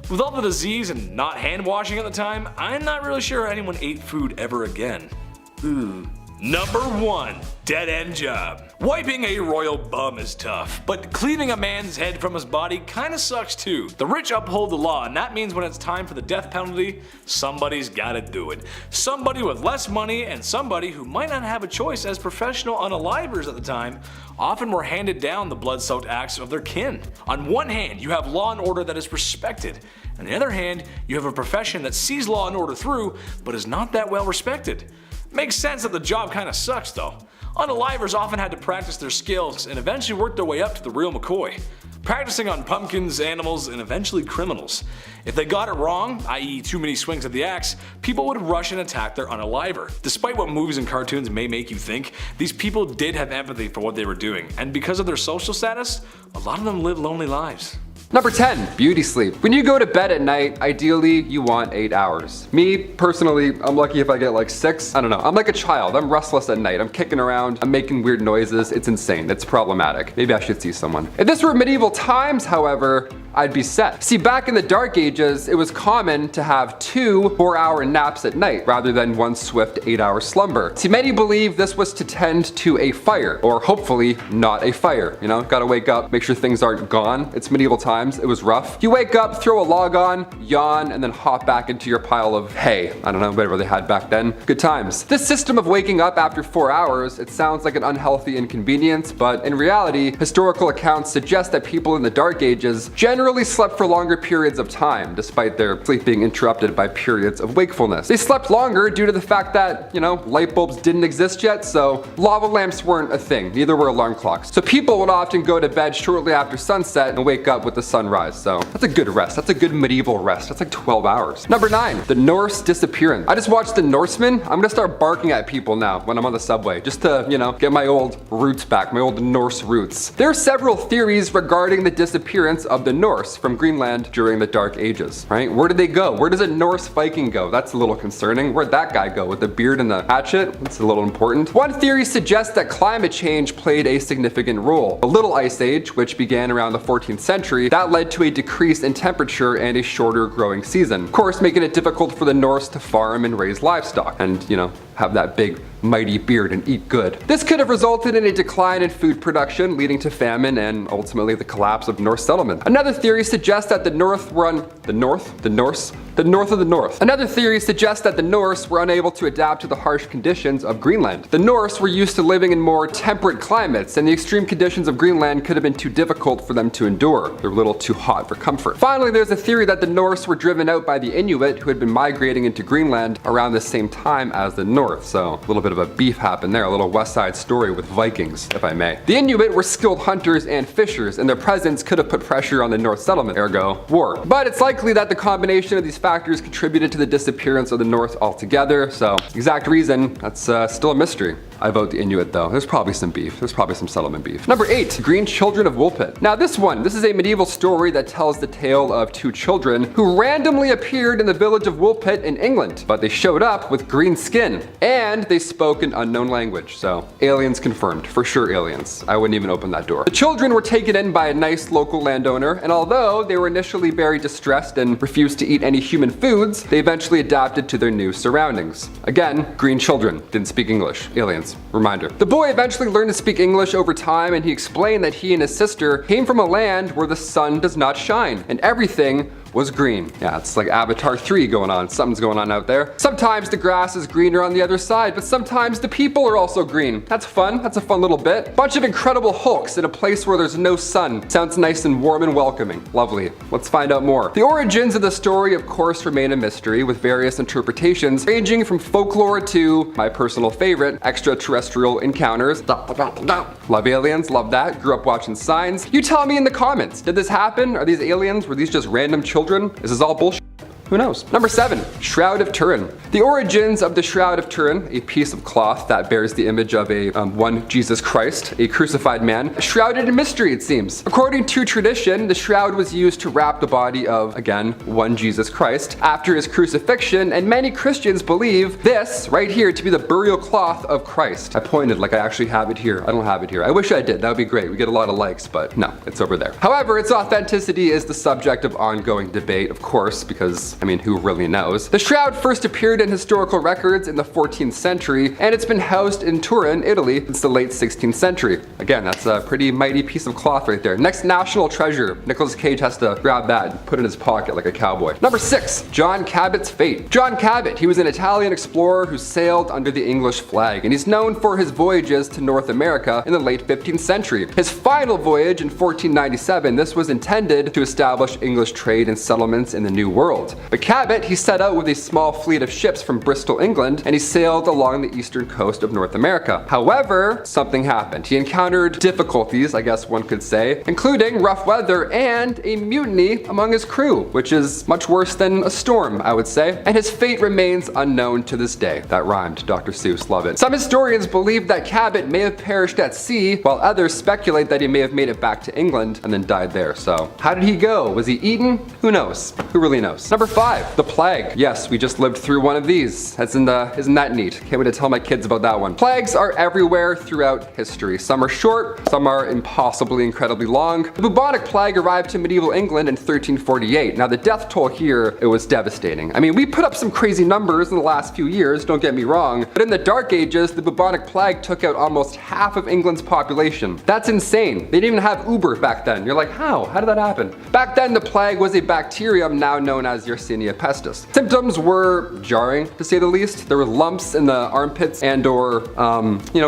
With all the disease and not hand washing at the time, I'm not really sure anyone ate food ever again. Ooh. Number 1. Dead end job. Wiping a royal bum is tough, but cleaving a man's head from his body kinda sucks too. The rich uphold the law, and that means when it's time for the death penalty, somebody's gotta do it. Somebody with less money and somebody who might not have a choice, as professional unalivers at the time often were handed down the blood-soaked acts of their kin. On one hand, you have law and order that is respected. On the other hand, you have a profession that sees law and order through, but is not that well respected. Makes sense that the job kinda sucks though. Unalivers often had to practice their skills and eventually work their way up to the real McCoy, practicing on pumpkins, animals, and eventually criminals. If they got it wrong, i.e. too many swings of the axe, people would rush and attack their unaliver. Despite what movies and cartoons may make you think, these people did have empathy for what they were doing, and because of their social status, a lot of them lived lonely lives. Number 10, beauty sleep. When you go to bed at night, ideally you want 8 hours. Me, personally, I'm lucky if I get like 6. I don't know, I'm like a child. I'm restless at night. I'm kicking around, I'm making weird noises. It's insane, it's problematic. Maybe I should see someone. If this were medieval times, however, I'd be set. See, back in the Dark Ages, it was common to have 2 4-hour naps at night rather than one swift 8-hour slumber. See, many believe this was to tend to a fire, or hopefully not a fire. You know, gotta wake up, make sure things aren't gone. It's medieval times, it was rough. You wake up, throw a log on, yawn, and then hop back into your pile of hay. I don't know, whatever they had back then. Good times. This system of waking up after 4 hours, it sounds like an unhealthy inconvenience, but in reality, historical accounts suggest that people in the Dark Ages generally slept for longer periods of time, despite their sleep being interrupted by periods of wakefulness. They slept longer due to the fact that, light bulbs didn't exist yet, so lava lamps weren't a thing, neither were alarm clocks. So people would often go to bed shortly after sunset and wake up with the sunrise, so that's a good rest. That's a good medieval rest. That's like 12 hours. Number 9, the Norse disappearance. I just watched The Norseman. I'm gonna start barking at people now when I'm on the subway, just to, get my old roots back, my old Norse roots. There are several theories regarding the disappearance of the Norse from Greenland during the Dark Ages, right? Where did they go? Where does a Norse Viking go? That's a little concerning. Where'd that guy go with the beard and the hatchet? That's a little important. One theory suggests that climate change played a significant role. The Little Ice Age, which began around the 14th century, that led to a decrease in temperature and a shorter growing season. Of course, making it difficult for the Norse to farm and raise livestock and, have that big mighty beard and eat good. This could have resulted in a decline in food production, leading to famine and ultimately the collapse of Norse settlement. Another theory suggests that the North were Another theory suggests that the Norse were unable to adapt to the harsh conditions of Greenland. The Norse were used to living in more temperate climates, and the extreme conditions of Greenland could have been too difficult for them to endure. They're a little too hot for comfort. Finally, there's a theory that the Norse were driven out by the Inuit, who had been migrating into Greenland around the same time as the North. So a little bit of a beef happened there, a little West Side Story with Vikings, if I may. The Inuit were skilled hunters and fishers, and their presence could have put pressure on the North settlement, ergo war. But it's likely that the combination of these factors contributed to the disappearance of the North altogether, so exact reason, that's still a mystery. I vote the Inuit though. There's probably some beef. There's probably some settlement beef. Number 8, Green Children of Woolpit. Now this is a medieval story that tells the tale of 2 children who randomly appeared in the village of Woolpit in England, but they showed up with green skin and they spoke an unknown language. So aliens confirmed, for sure aliens. I wouldn't even open that door. The children were taken in by a nice local landowner, and although they were initially very distressed and refused to eat any human foods, they eventually adapted to their new surroundings. Again, green children, didn't speak English, aliens. Reminder. The boy eventually learned to speak English over time, and he explained that he and his sister came from a land where the sun does not shine and everything was green. Yeah, it's like Avatar 3 going on. Something's going on out there. Sometimes the grass is greener on the other side, but sometimes the people are also green. That's fun. That's a fun little bit. Bunch of incredible hulks in a place where there's no sun. Sounds nice and warm and welcoming. Lovely. Let's find out more. The origins of the story, of course, remain a mystery, with various interpretations ranging from folklore to my personal favorite, extraterrestrial encounters. Love aliens, love that. Grew up watching Signs. You tell me in the comments, did this happen? Are these aliens? Were these just random children? Is this all bullshit? Who knows? Number 7, Shroud of Turin. The origins of the Shroud of Turin, a piece of cloth that bears the image of one Jesus Christ, a crucified man, shrouded in mystery it seems. According to tradition, the shroud was used to wrap the body of, again, one Jesus Christ after his crucifixion, and many Christians believe this right here to be the burial cloth of Christ. I pointed like I actually have it here. I don't have it here. I wish I did. That would be great. We get a lot of likes, but no, it's over there. However, its authenticity is the subject of ongoing debate, of course, because, I mean, who really knows? The shroud first appeared in historical records in the 14th century, and it's been housed in Turin, Italy, since the late 16th century. Again, that's a pretty mighty piece of cloth right there. Next national treasure. Nicolas Cage has to grab that and put it in his pocket like a cowboy. Number 6, John Cabot's fate. John Cabot, he was an Italian explorer who sailed under the English flag, and he's known for his voyages to North America in the late 15th century. His final voyage in 1497, this was intended to establish English trade and settlements in the New World. But Cabot, he set out with a small fleet of ships from Bristol, England, and he sailed along the eastern coast of North America. However, something happened. He encountered difficulties, I guess one could say, including rough weather and a mutiny among his crew, which is much worse than a storm, I would say. And his fate remains unknown to this day. That rhymed, Dr. Seuss, love it. Some historians believe that Cabot may have perished at sea, while others speculate that he may have made it back to England and then died there. So, how did he go? Was he eaten? Who knows? Who really knows? Number 5, the plague. Yes, we just lived through one of these. Isn't that neat? Can't wait to tell my kids about that one. Plagues are everywhere throughout history. Some are short, some are impossibly incredibly long. The bubonic plague arrived to medieval England in 1348. Now the death toll here, it was devastating. I mean, we put up some crazy numbers in the last few years, don't get me wrong, but in the Dark Ages, the bubonic plague took out almost half of England's population. That's insane. They didn't even have Uber back then. You're like, how? How did that happen? Back then, the plague was a bacterium now known as Yersinia pestis. Symptoms were jarring, to say the least. There were lumps in the armpits and or,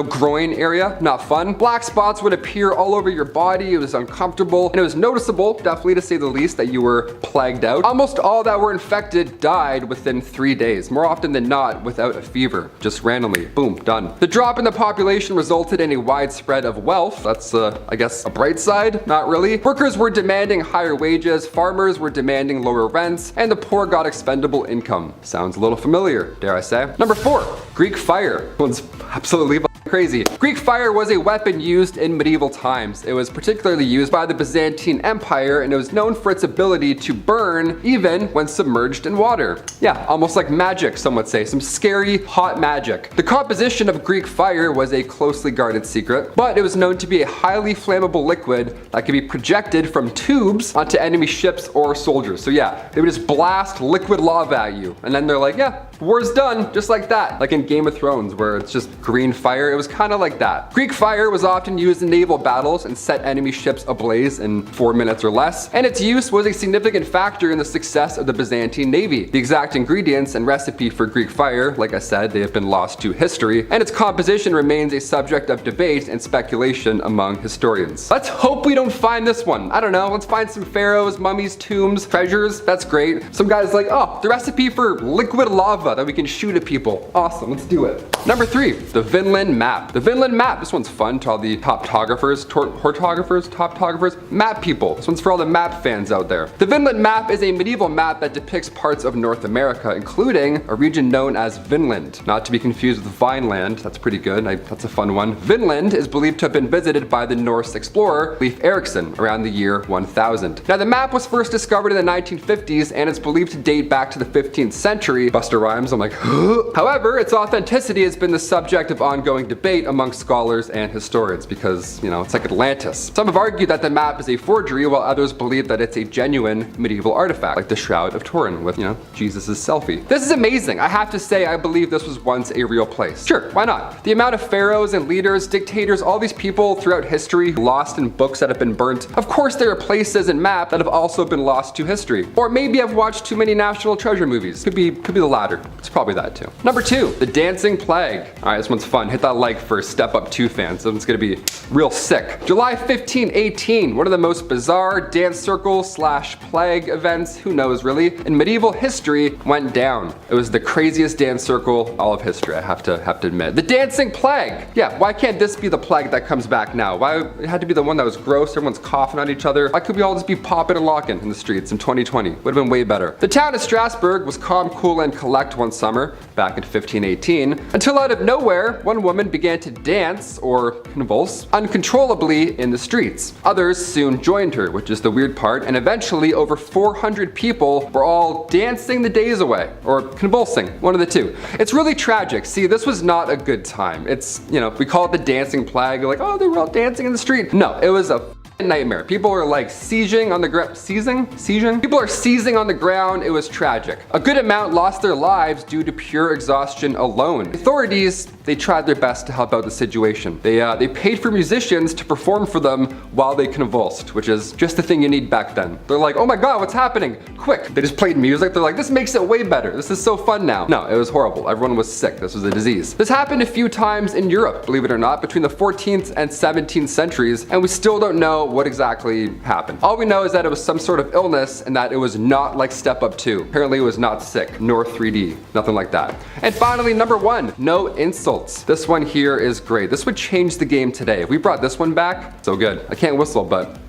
groin area. Not fun. Black spots would appear all over your body. It was uncomfortable, and it was noticeable, definitely to say the least, that you were plagued out. Almost all that were infected died within 3 days, more often than not without a fever. Just randomly, boom, done. The drop in the population resulted in a widespread of wealth. That's, I guess, a bright side? Not really. Workers were demanding higher wages, farmers were demanding lower rents, and the poor got expendable income. Sounds a little familiar, dare I say. Number 4, Greek fire. One's absolutely crazy. Greek fire was a weapon used in medieval times. It was particularly used by the Byzantine Empire, and it was known for its ability to burn even when submerged in water. Yeah, almost like magic, some would say. Some scary, hot magic. The composition of Greek fire was a closely guarded secret, but it was known to be a highly flammable liquid that could be projected from tubes onto enemy ships or soldiers. So yeah, they would just blast liquid lava at you, and then they're like, yeah, war's done, just like that. Like in Game of Thrones, where it's just green fire. It was kind of like that. Greek fire was often used in naval battles and set enemy ships ablaze in 4 minutes or less, and its use was a significant factor in the success of the Byzantine Navy. The exact ingredients and recipe for Greek fire, like I said, they have been lost to history, and its composition remains a subject of debate and speculation among historians. Let's hope we don't find this one. I don't know, let's find some pharaohs, mummies, tombs, treasures. That's great. Some guy's like, oh, the recipe for liquid lava that we can shoot at people. Awesome, let's do it. Number 3, the Vinland map. The Vinland map, this one's fun to all the toptographers, map people. This one's for all the map fans out there. The Vinland map is a medieval map that depicts parts of North America, including a region known as Vinland. Not to be confused with Vineland, that's pretty good, that's a fun one. Vinland is believed to have been visited by the Norse explorer Leif Erikson around the year 1000. Now the map was first discovered in the 1950s, and it's believed to date back to the 15th century. Busta Rhymes, I'm like, however, its authenticity has been the subject of ongoing debate among scholars and historians because, it's like Atlantis. Some have argued that the map is a forgery, while others believe that it's a genuine medieval artifact, like the Shroud of Turin with, Jesus' selfie. This is amazing. I have to say, I believe this was once a real place. Sure, why not? The amount of pharaohs and leaders, dictators, all these people throughout history lost in books that have been burnt. Of course, there are places and maps that have also been lost to history. Or maybe I've watched too many National Treasure movies. Could be the latter. it's probably that too. Number 2, the dancing plague. All right, this one's fun. Hit that like for Step Up 2 fans. This one's gonna be real sick. July 1518, one of the most bizarre dance circle / plague events, who knows really, in medieval history went down. It was the craziest dance circle all of history, I have to admit. The dancing plague. Yeah, why can't this be the plague that comes back now? Why it had to be the one that was gross, everyone's coughing on each other? Why could we all just be popping and locking in the streets in 2020? Would have been way better. The town of Strasbourg was calm, cool, and collect one summer, back in 1518, until out of nowhere, one woman began to dance, or convulse, uncontrollably in the streets. Others soon joined her, which is the weird part, and eventually over 400 people were all dancing the days away, or convulsing, one of the two. It's really tragic. See, this was not a good time. It's, you know, we call it the dancing plague, like, oh, they were all dancing in the street. No, it was a nightmare. People are like seizing on the ground. Seizing? People are seizing on the ground. It was tragic. A good amount lost their lives due to pure exhaustion alone. Authorities, they tried their best to help out the situation. They paid for musicians to perform for them while they convulsed, which is just the thing you need back then. They're like, oh my god, what's happening? Quick. They just played music. They're like, this makes it way better. This is so fun now. No, it was horrible. Everyone was sick. This was a disease. This happened a few times in Europe, believe it or not, between the 14th and 17th centuries, and we still don't know what exactly happened. All we know is that it was some sort of illness and that it was not like Step Up 2. Apparently it was not sick, nor 3D, nothing like that. And finally, number 1, no insults. This one here is great. This would change the game today. If we brought this one back, so good. I can't whistle, but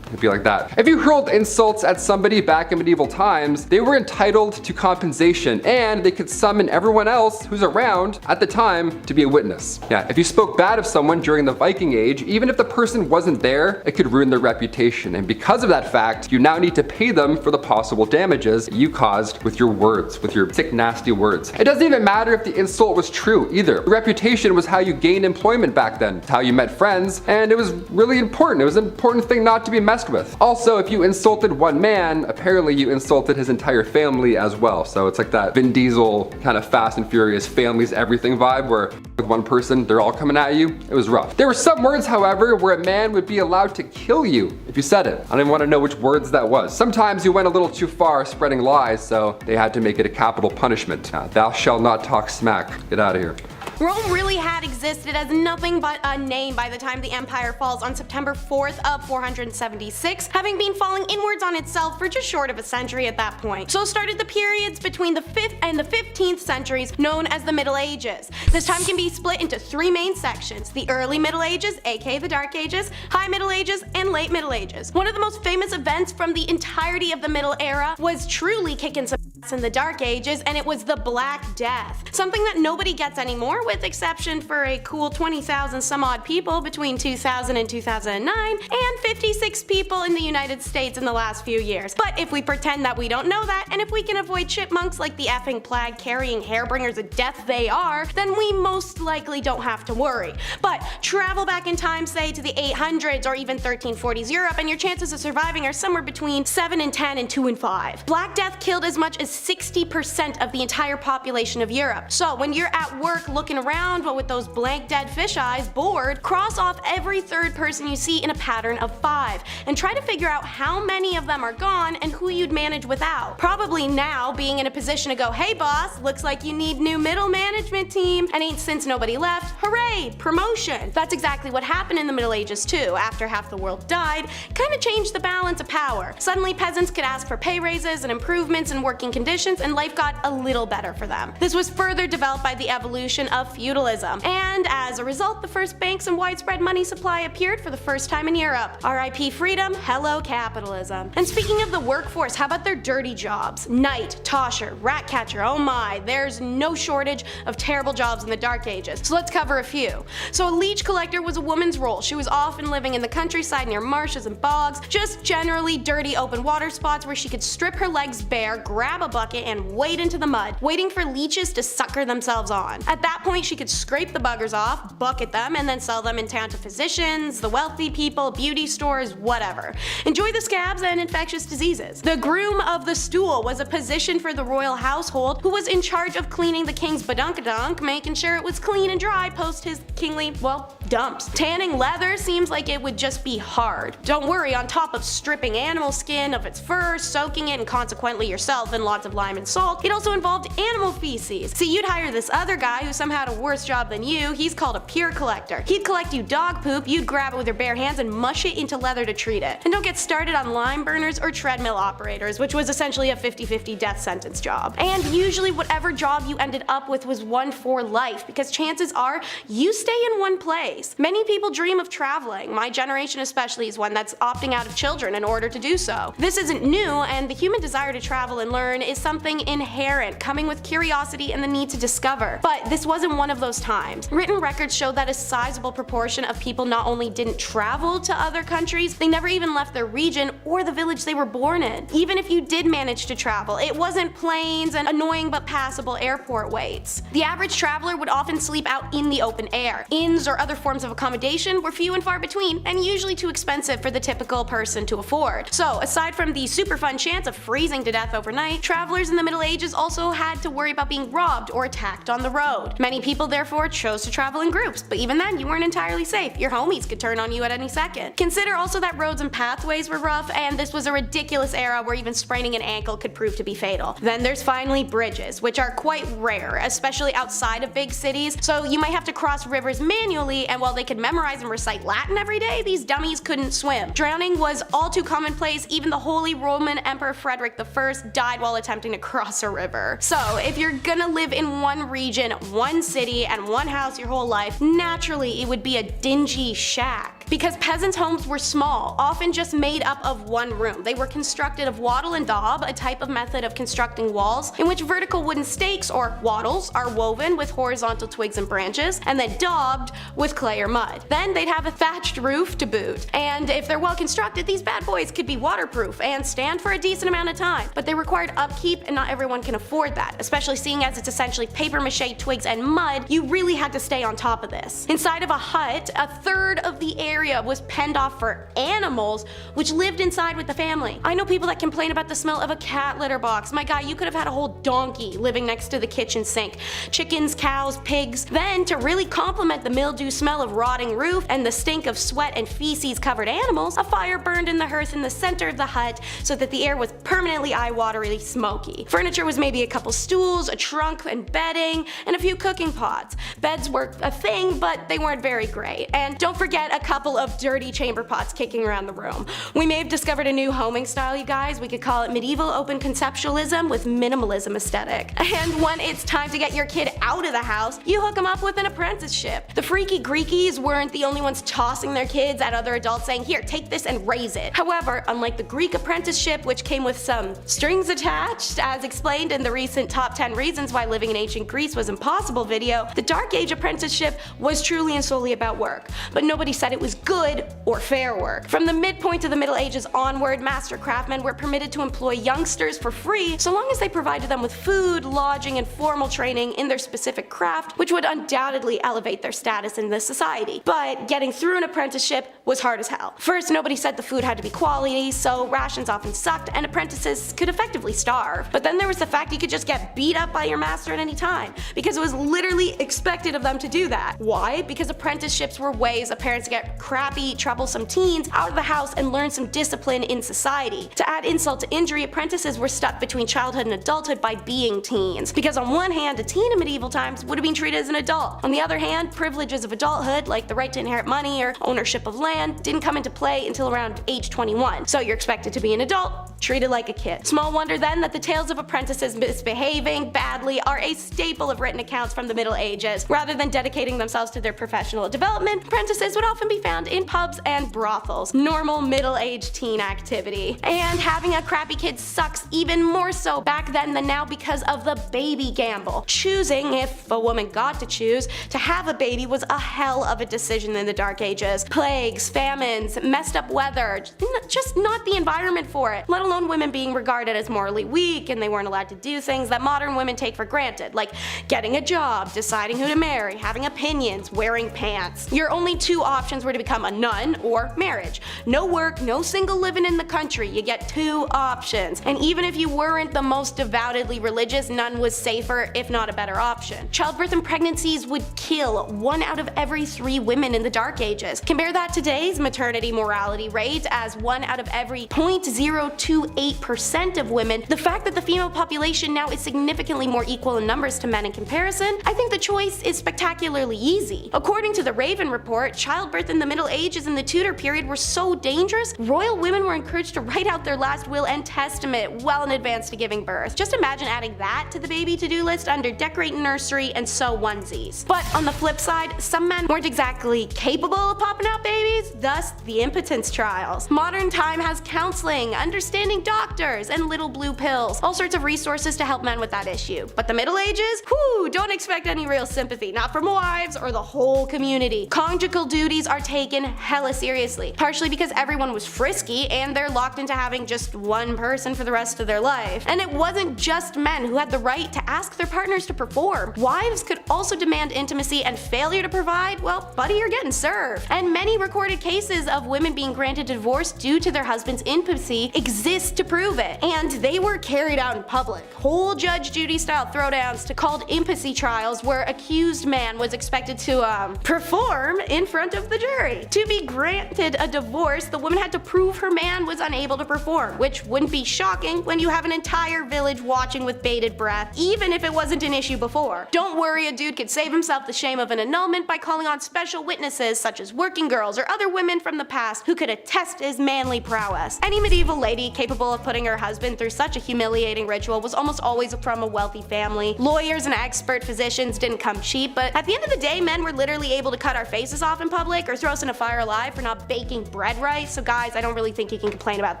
it'd be like that. If you hurled insults at somebody back in medieval times, they were entitled to compensation, and they could summon everyone else who's around at the time to be a witness. Yeah, if you spoke bad of someone during the Viking Age, even if the person wasn't there, it could ruin their reputation. And because of that fact, you now need to pay them for the possible damages you caused with your words, with your sick, nasty words. It doesn't even matter if the insult was true either. The reputation was how you gained employment back then. It's how you met friends, and it was really important. It was an important thing not to be messed with. Also, if you insulted one man, apparently you insulted his entire family as well. So it's like that Vin Diesel kind of Fast and Furious family's everything vibe, where with one person, they're all coming at you. It was rough. There were some words, however, where a man would be allowed to kill you if you said it. I don't even want to know which words that was. Sometimes you went a little too far spreading lies, so they had to make it a capital punishment. Thou shalt not talk smack. Get out of here. Rome really had existed as nothing but a name by the time the empire falls on September 4th of 476, having been falling inwards on itself for just short of a century at that point. So started the periods between the 5th and the 15th centuries, known as the Middle Ages. This time can be split into 3 main sections: the early Middle Ages, aka the Dark Ages, High Middle Ages, and Late Middle Ages. One of the most famous events from the entirety of the Middle Era was truly kicking some ass in the Dark Ages, and it was the Black Death. Something that nobody gets anymore, with exception for a cool 20,000 some odd people between 2000 and 2009, and 56 people in the United States in the last few years. But if we pretend that we don't know that, and if we can avoid chipmunks like the effing plague carrying hairbringers of death they are, then we most likely don't have to worry. But travel back in time, say to the 800s or even 1340s Europe, and your chances of surviving are somewhere between 7 and 10 and 2 and 5. Black Death killed as much as 60% of the entire population of Europe. So when you're at work looking around but with those blank dead fish eyes, bored, cross off every third person you see in a pattern of 5 and try to figure out how many of them are gone and who you'd manage without. Probably now being in a position to go, hey boss, looks like you need new middle management team, and ain't since nobody left, hooray, promotion. That's exactly what happened in the Middle Ages too. After half the world died, kind of changed the balance of power. Suddenly peasants could ask for pay raises and improvements in working conditions, and life got a little better for them. This was further developed by the evolution of feudalism, and as a result, the first banks and widespread money supply appeared for the first time in Europe. R.I.P. freedom, hello capitalism. And speaking of the workforce, how about their dirty jobs? Knight, tosher, rat catcher, oh my, there's no shortage of terrible jobs in the Dark Ages. So let's cover a few. So a leech collector was a woman's role. She was often living in the countryside near marshes and bogs, just generally dirty open water spots where she could strip her legs bare, grab a bucket, and wade into the mud, waiting for leeches to sucker themselves on. At that point, she could scrape the buggers off, bucket them, and then sell them in town to physicians, the wealthy people, beauty stores, whatever. Enjoy the scabs and infectious diseases. The groom of the stool was a position for the royal household who was in charge of cleaning the king's badunkadunk, making sure it was clean and dry post his kingly, well, dumps. Tanning leather seems like it would just be hard. Don't worry, on top of stripping animal skin of its fur, soaking it, and consequently yourself in amounts of lime and salt. It also involved animal feces. See, you'd hire this other guy who somehow had a worse job than you. He's called a pure collector. He'd collect you dog poop, you'd grab it with your bare hands and mush it into leather to treat it. And don't get started on lime burners or treadmill operators, which was essentially a 50-50 death sentence job. And usually whatever job you ended up with was one for life, because chances are you stay in one place. Many people dream of traveling. My generation especially is one that's opting out of children in order to do so. This isn't new, and the human desire to travel and learn is something inherent, coming with curiosity and the need to discover. But this wasn't one of those times. Written records show that a sizable proportion of people not only didn't travel to other countries, they never even left their region or the village they were born in. Even if you did manage to travel, it wasn't planes and annoying but passable airport waits. The average traveler would often sleep out in the open air. Inns or other forms of accommodation were few and far between, and usually too expensive for the typical person to afford. So, aside from the super fun chance of freezing to death overnight, travelers in the Middle Ages also had to worry about being robbed or attacked on the road. Many people therefore chose to travel in groups, but even then you weren't entirely safe. Your homies could turn on you at any second. Consider also that roads and pathways were rough, and this was a ridiculous era where even spraining an ankle could prove to be fatal. Then there's finally bridges, which are quite rare, especially outside of big cities, so you might have to cross rivers manually, and while they could memorize and recite Latin every day, these dummies couldn't swim. Drowning was all too commonplace. Even the Holy Roman Emperor Frederick I died while attempting to cross a river. So if you're gonna live in one region, one city, and one house your whole life, naturally it would be a dingy shack. Because peasants' homes were small, often just made up of one room. They were constructed of wattle and daub, a type of method of constructing walls, in which vertical wooden stakes, or wattles, are woven with horizontal twigs and branches, and then daubed with clay or mud. Then they'd have a thatched roof to boot. And if they're well constructed, these bad boys could be waterproof and stand for a decent amount of time. But they required upkeep, and not everyone can afford that, especially seeing as it's essentially paper mache, twigs, and mud. You really had to stay on top of this. Inside of a hut, a third of the area was penned off for animals, which lived inside with the family. I know people that complain about the smell of a cat litter box. My guy, you could have had a whole donkey living next to the kitchen sink. Chickens, cows, pigs. Then, to really complement the mildew smell of rotting roof and the stink of sweat and feces covered animals, a fire burned in the hearth in the center of the hut so that the air was permanently eye-wateringly smoky. Furniture was maybe a couple stools, a trunk and bedding, and a few cooking pots. Beds were a thing, but they weren't very great. And don't forget a couple of dirty chamber pots kicking around the room. We may have discovered a new homing style, you guys. We could call it medieval open conceptualism with minimalism aesthetic. And when it's time to get your kid out of the house, you hook them up with an apprenticeship. The freaky Greekies weren't the only ones tossing their kids at other adults saying, here, take this and raise it. However, unlike the Greek apprenticeship, which came with some strings attached, as explained in the recent Top 10 Reasons Why Living in Ancient Greece Was Impossible video, the Dark Age apprenticeship was truly and solely about work. But nobody said it was good or fair work. From the midpoint of the Middle Ages onward, master craftsmen were permitted to employ youngsters for free so long as they provided them with food, lodging, and formal training in their specific craft, which would undoubtedly elevate their status in this society. But getting through an apprenticeship was hard as hell. First, nobody said the food had to be quality, so rations often sucked and apprentices could effectively starve. But then there was the fact you could just get beat up by your master at any time, because it was literally expected of them to do that. Why? Because apprenticeships were ways of parents to get crappy, troublesome teens out of the house and learn some discipline in society. To add insult to injury, apprentices were stuck between childhood and adulthood by being teens. Because on one hand, a teen in medieval times would have been treated as an adult. On the other hand, privileges of adulthood, like the right to inherit money or ownership of land, didn't come into play until around age 21. So you're expected to be an adult, treated like a kid. Small wonder then that the tales of apprentices misbehaving badly are a staple of written accounts from the Middle Ages. Rather than dedicating themselves to their professional development, apprentices would often be found in pubs and brothels. Normal middle-aged teen activity. And having a crappy kid sucks even more so back then than now because of the baby gamble. Choosing, if a woman got to choose, to have a baby was a hell of a decision in the Dark Ages. Plagues, famines, messed up weather, just not the environment for it, let alone women being regarded as morally weak and they weren't allowed to do things that modern women take for granted, like getting a job, deciding who to marry, having opinions, wearing pants. Your only two options were to become a nun or marriage. No work, no single living in the country, you get two options. And even if you weren't the most devoutedly religious, none was safer, if not a better option. Childbirth and pregnancies would kill 1 out of every 3 women in the Dark Ages. Compare that to today's maternity mortality rate as 1 out of every 0.02 to 8% of women, the fact that the female population now is significantly more equal in numbers to men in comparison, I think the choice is spectacularly easy. According to the Raven report, childbirth in the Middle Ages and the Tudor period were so dangerous, royal women were encouraged to write out their last will and testament well in advance to giving birth. Just imagine adding that to the baby to-do list under decorate nursery and sew onesies. But on the flip side, some men weren't exactly capable of popping out babies, thus the impotence trials. Modern time has counseling, understanding doctors, and little blue pills, all sorts of resources to help men with that issue. But the Middle Ages? Whew, don't expect any real sympathy, not from wives or the whole community. Conjugal duties are taken hella seriously, partially because everyone was frisky and they're locked into having just one person for the rest of their life. And it wasn't just men who had the right to ask their partners to perform. Wives could also demand intimacy, and failure to provide, well, buddy, you're getting served. And many recorded cases of women being granted divorce due to their husband's intimacy exist to prove it. And they were carried out in public. Whole Judge Judy style throwdowns called intimacy trials where accused man was expected to perform in front of the jury. To be granted a divorce, the woman had to prove her man was unable to perform, which wouldn't be shocking when you have an entire village watching with bated breath, even if it wasn't an issue before. Don't worry, a dude could save himself the shame of an annulment by calling on special witnesses such as working girls or other women from the past who could attest his manly prowess. Any medieval lady capable of putting her husband through such a humiliating ritual was almost always from a wealthy family. Lawyers and expert physicians didn't come cheap, but at the end of the day, men were literally able to cut our faces off in public or throw us in a fire alive for not baking bread right, so guys, I don't really think you can complain about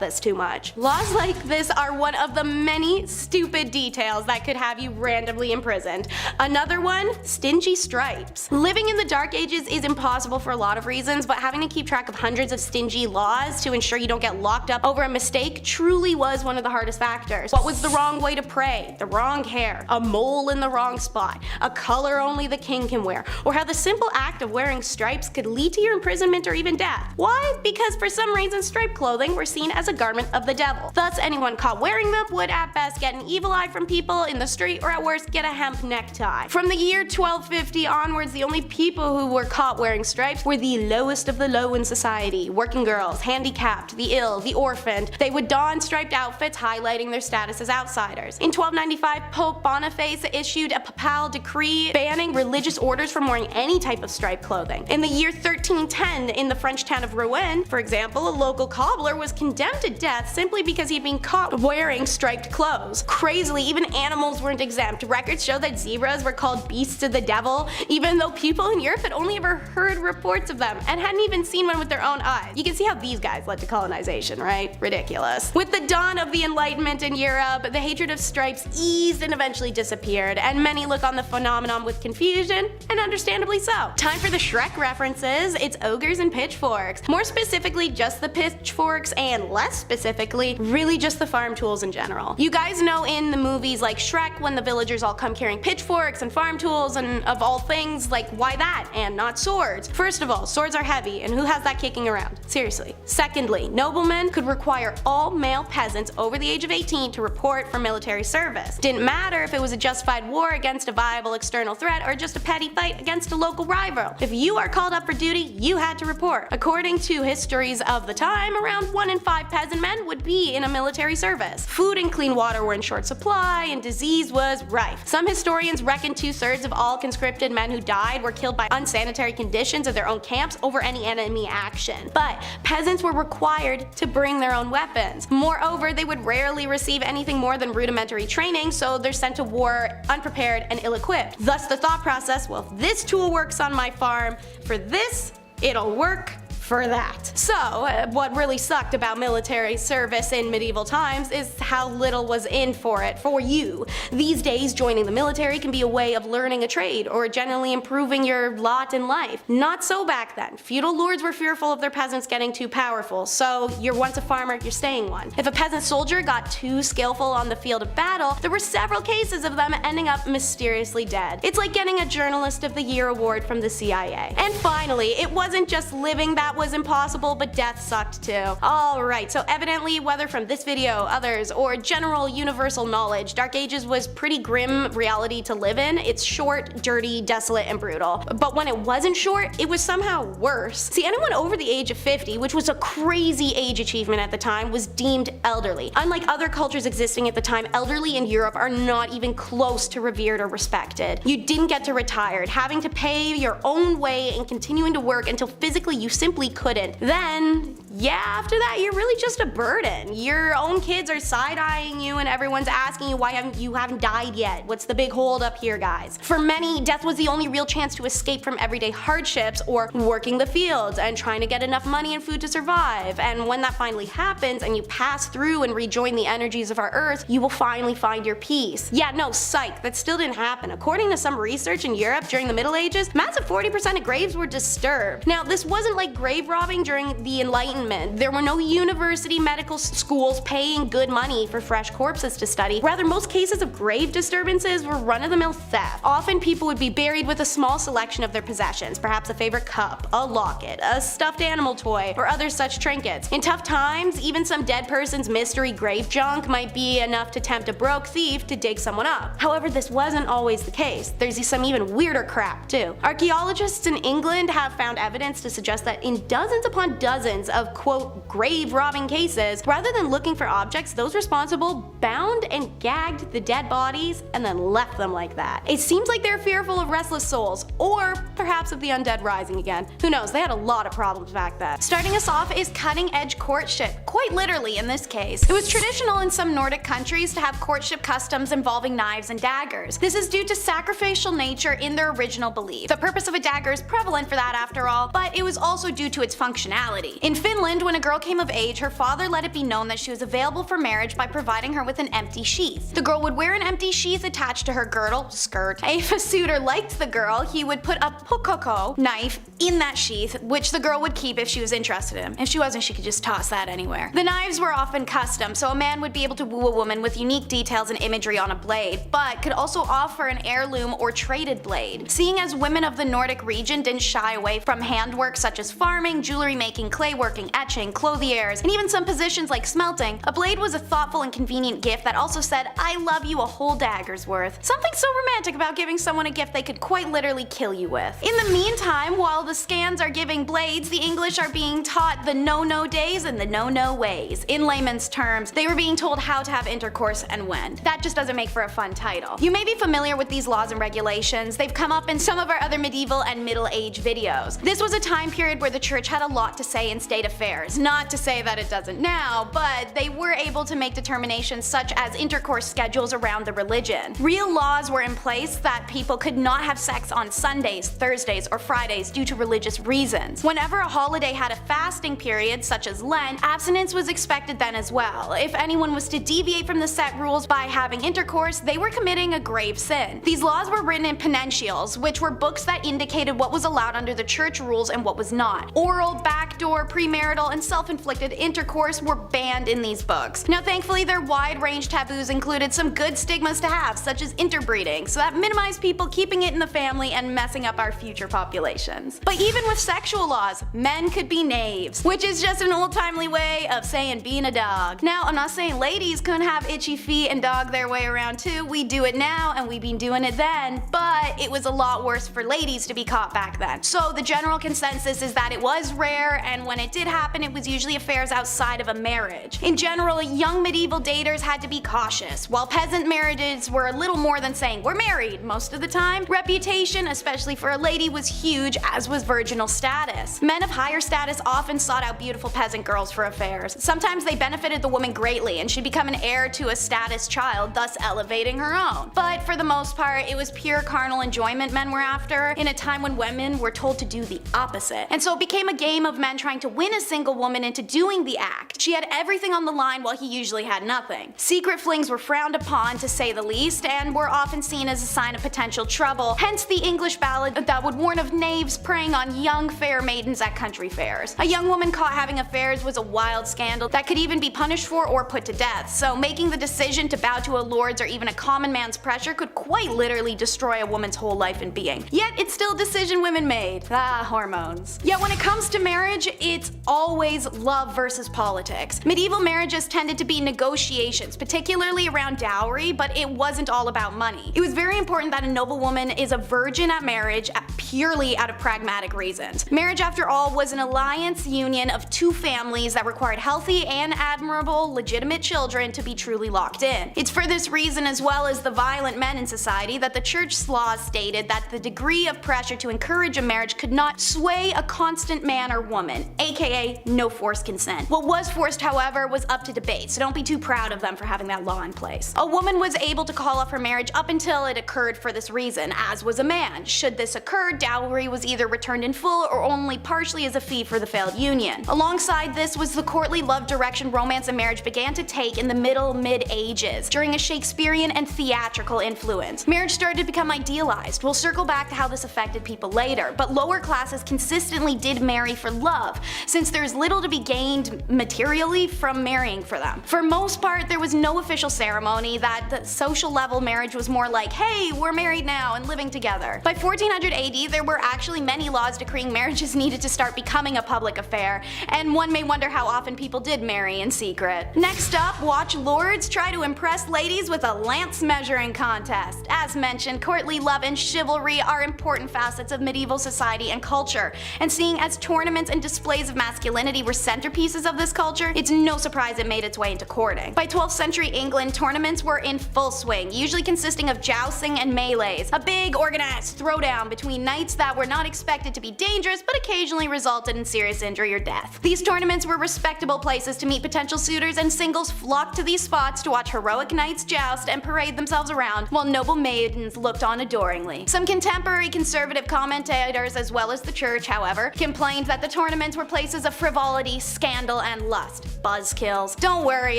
this too much. Laws like this are one of the many stupid details that could have you randomly imprisoned. Another one, stingy stripes. Living in the Dark Ages is impossible for a lot of reasons, but having to keep track of hundreds of stingy laws to ensure you don't get locked up over a mistake truly was one of the hardest factors. What was the wrong way to pray, the wrong hair, a mole in the wrong spot, a color only the king can wear, or how the simple act of wearing stripes could lead to your imprisonment or even death. Why? Because for some reason striped clothing were seen as a garment of the devil. Thus anyone caught wearing them would at best get an evil eye from people in the street, or at worst get a hemp necktie. From the year 1250 onwards, the only people who were caught wearing stripes were the lowest of the low in society. Working girls, handicapped, the ill, the orphaned. They would don striped outfits highlighting their status as outsiders. In 1295, Pope Boniface issued a papal decree banning religious orders from wearing any type of striped clothing. In the year 1310, in the French town of Rouen, for example, a local cobbler was condemned to death simply because he'd been caught wearing striped clothes. Crazily, even animals weren't exempt. Records show that zebras were called beasts of the devil, even though people in Europe had only ever heard reports of them and hadn't even seen one with their own eyes. You can see how these guys led to colonization, right? Ridiculous. With the dawn of the Enlightenment in Europe, the hatred of stripes eased and eventually disappeared, and many look on the phenomenon with confusion, and understandably so. Time for the Shrek references. It's ogres and pitchforks. More specifically, just the pitchforks, and less specifically, really just the farm tools in general. You guys know in the movies like Shrek when the villagers all come carrying pitchforks and farm tools, and of all things, like why that and not swords? First of all, swords are heavy, and who has that kicking around? Seriously. Secondly, noblemen could require all male peasants over the age of 18 to report for military service. Didn't matter if it was a justified war against a viable external threat or just a petty fight against a local rival. If you are called up for duty, you had to report. According to histories of the time, around 1 in 5 peasant men would be in a military service. Food and clean water were in short supply, and disease was rife. Some historians reckon 2/3 of all conscripted men who died were killed by unsanitary conditions of their own camps over any enemy action. But peasants were required to bring their own weapons. Moreover, they would rarely receive anything more than rudimentary training, so they're sent to war unprepared and ill-equipped. Thus the thought process, well, if this tool works on my farm, for this, it'll work for that. So, what really sucked about military service in medieval times is how little was in for it for you. These days, joining the military can be a way of learning a trade or generally improving your lot in life. Not so back then. Feudal lords were fearful of their peasants getting too powerful, so you're once a farmer, you're staying one. If a peasant soldier got too skillful on the field of battle, there were several cases of them ending up mysteriously dead. It's like getting a Journalist of the Year award from the CIA. And finally, it wasn't just living that was impossible, but death sucked too. Alright, so evidently, whether from this video, others, or general universal knowledge, Dark Ages was pretty grim reality to live in. It's short, dirty, desolate, and brutal. But when it wasn't short, it was somehow worse. See, anyone over the age of 50, which was a crazy age achievement at the time, was deemed elderly. Unlike other cultures existing at the time, elderly in Europe are not even close to revered or respected. You didn't get to retire, having to pay your own way and continuing to work until physically you simply couldn't. Then, yeah, after that, you're really just a burden. Your own kids are side-eyeing you and everyone's asking you why you haven't died yet. What's the big hold up here, guys? For many, death was the only real chance to escape from everyday hardships or working the fields and trying to get enough money and food to survive. And when that finally happens and you pass through and rejoin the energies of our earth, you will finally find your peace. Yeah, no, psych, that still didn't happen. According to some research in Europe during the Middle Ages, massive 40% of graves were disturbed. Now, this wasn't like grave robbing during the Enlightenment. There were no university medical schools paying good money for fresh corpses to study. Rather, most cases of grave disturbances were run-of-the-mill theft. Often people would be buried with a small selection of their possessions, perhaps a favorite cup, a locket, a stuffed animal toy, or other such trinkets. In tough times, even some dead person's mystery grave junk might be enough to tempt a broke thief to dig someone up. However, this wasn't always the case. There's some even weirder crap too. Archaeologists in England have found evidence to suggest that in dozens upon dozens of quote grave robbing cases, rather than looking for objects, those responsible bound and gagged the dead bodies and then left them like that. It seems like they're fearful of restless souls, or perhaps of the undead rising again. Who knows, they had a lot of problems back then. Starting us off is cutting edge courtship, quite literally in this case. It was traditional in some Nordic countries to have courtship customs involving knives and daggers. This is due to sacrificial nature in their original belief. The purpose of a dagger is prevalent for that after all, but it was also due to its functionality. In Finland, when a girl came of age, her father let it be known that she was available for marriage by providing her with an empty sheath. The girl would wear an empty sheath attached to her girdle, skirt. If a suitor liked the girl, he would put a pukoko knife in that sheath, which the girl would keep if she was interested in him. If she wasn't, she could just toss that anywhere. The knives were often custom, so a man would be able to woo a woman with unique details and imagery on a blade, but could also offer an heirloom or traded blade. Seeing as women of the Nordic region didn't shy away from handwork such as farming, jewelry making, clay working, etching, clothiers, and even some positions like smelting, a blade was a thoughtful and convenient gift that also said, "I love you" a whole dagger's worth. Something so romantic about giving someone a gift they could quite literally kill you with. In the meantime, while the Scans are giving blades, the English are being taught the no-no days and the no-no ways. In layman's terms, they were being told how to have intercourse and when. That just doesn't make for a fun title. You may be familiar with these laws and regulations. They've come up in some of our other medieval and middle age videos. This was a time period where the church had a lot to say in state affairs. Not to say that it doesn't now, but they were able to make determinations such as intercourse schedules around the religion. Real laws were in place that people could not have sex on Sundays, Thursdays, or Fridays due to religious reasons. Whenever a holiday had a fasting period, such as Lent, abstinence was expected then as well. If anyone was to deviate from the set rules by having intercourse, they were committing a grave sin. These laws were written in penitentials, which were books that indicated what was allowed under the church rules and what was not. Oral, backdoor, premarital, and self-inflicted intercourse were banned in these books. Now thankfully their wide-range taboos included some good stigmas to have, such as interbreeding, so that minimized people keeping it in the family and messing up our future populations. But even with sexual laws, men could be knaves, which is just an old-timely way of saying being a dog. Now I'm not saying ladies couldn't have itchy feet and dog their way around too. We do it now and we've been doing it then, but it was a lot worse for ladies to be caught back then. So the general consensus is that it was rare, and when it did happen it was usually affairs outside of a marriage. In general, young medieval daters had to be cautious. While peasant marriages were a little more than saying we're married most of the time, reputation, especially for a lady, was huge, as was virginal status. Men of higher status often sought out beautiful peasant girls for affairs. Sometimes they benefited the woman greatly and she'd become an heir to a status child, thus elevating her own. But for the most part, it was pure carnal enjoyment men were after, in a time when women were told to do the opposite. And so it became a game of men trying to win a single woman into doing the act. She had everything on the line while he usually had nothing. Secret flings were frowned upon, to say the least, and were often seen as a sign of potential trouble, hence the English ballad that would warn of knaves preying on young fair maidens at country fairs. A young woman caught having affairs was a wild scandal that could even be punished for or put to death, so making the decision to bow to a lord's or even a common man's pressure could quite literally destroy a woman's whole life and being. Yet it's still a decision women made. Ah, hormones. Yet when it comes comes to marriage, it's always love versus politics. Medieval marriages tended to be negotiations, particularly around dowry, but it wasn't all about money. It was very important that a noblewoman is a virgin at marriage purely out of pragmatic reasons. Marriage, after all, was an alliance union of two families that required healthy and admirable legitimate children to be truly locked in. It's for this reason, as well as the violent men in society, that the church laws stated that the degree of pressure to encourage a marriage could not sway a constant man or woman, aka no forced consent. What was forced, however, was up to debate, so don't be too proud of them for having that law in place. A woman was able to call off her marriage up until it occurred for this reason, as was a man. Should this occur, dowry was either returned in full or only partially as a fee for the failed union. Alongside this was the courtly love direction romance and marriage began to take in the mid-ages, during a Shakespearean and theatrical influence. Marriage started to become idealized. We'll circle back to how this affected people later, but lower classes consistently did marry for love, since there's little to be gained materially from marrying for them. For most part, there was no official ceremony. That the social level marriage was more like, hey, we're married now and living together. By 1400 AD, there were actually many laws decreeing marriages needed to start becoming a public affair, and one may wonder how often people did marry in secret. Next up, watch lords try to impress ladies with a lance measuring contest. As mentioned, courtly love and chivalry are important facets of medieval society and culture, and seeing as tournaments and displays of masculinity were centerpieces of this culture, it's no surprise it made its way into courting. By 12th century England, tournaments were in full swing, usually consisting of jousting and melees, a big organized throwdown between knights that were not expected to be dangerous but occasionally resulted in serious injury or death. These tournaments were respectable places to meet potential suitors, and singles flocked to these spots to watch heroic knights joust and parade themselves around while noble maidens looked on adoringly. Some contemporary conservative commentators, as well as the church, however, complained that the tournaments were places of frivolity, scandal, and lust. Buzzkills. Don't worry,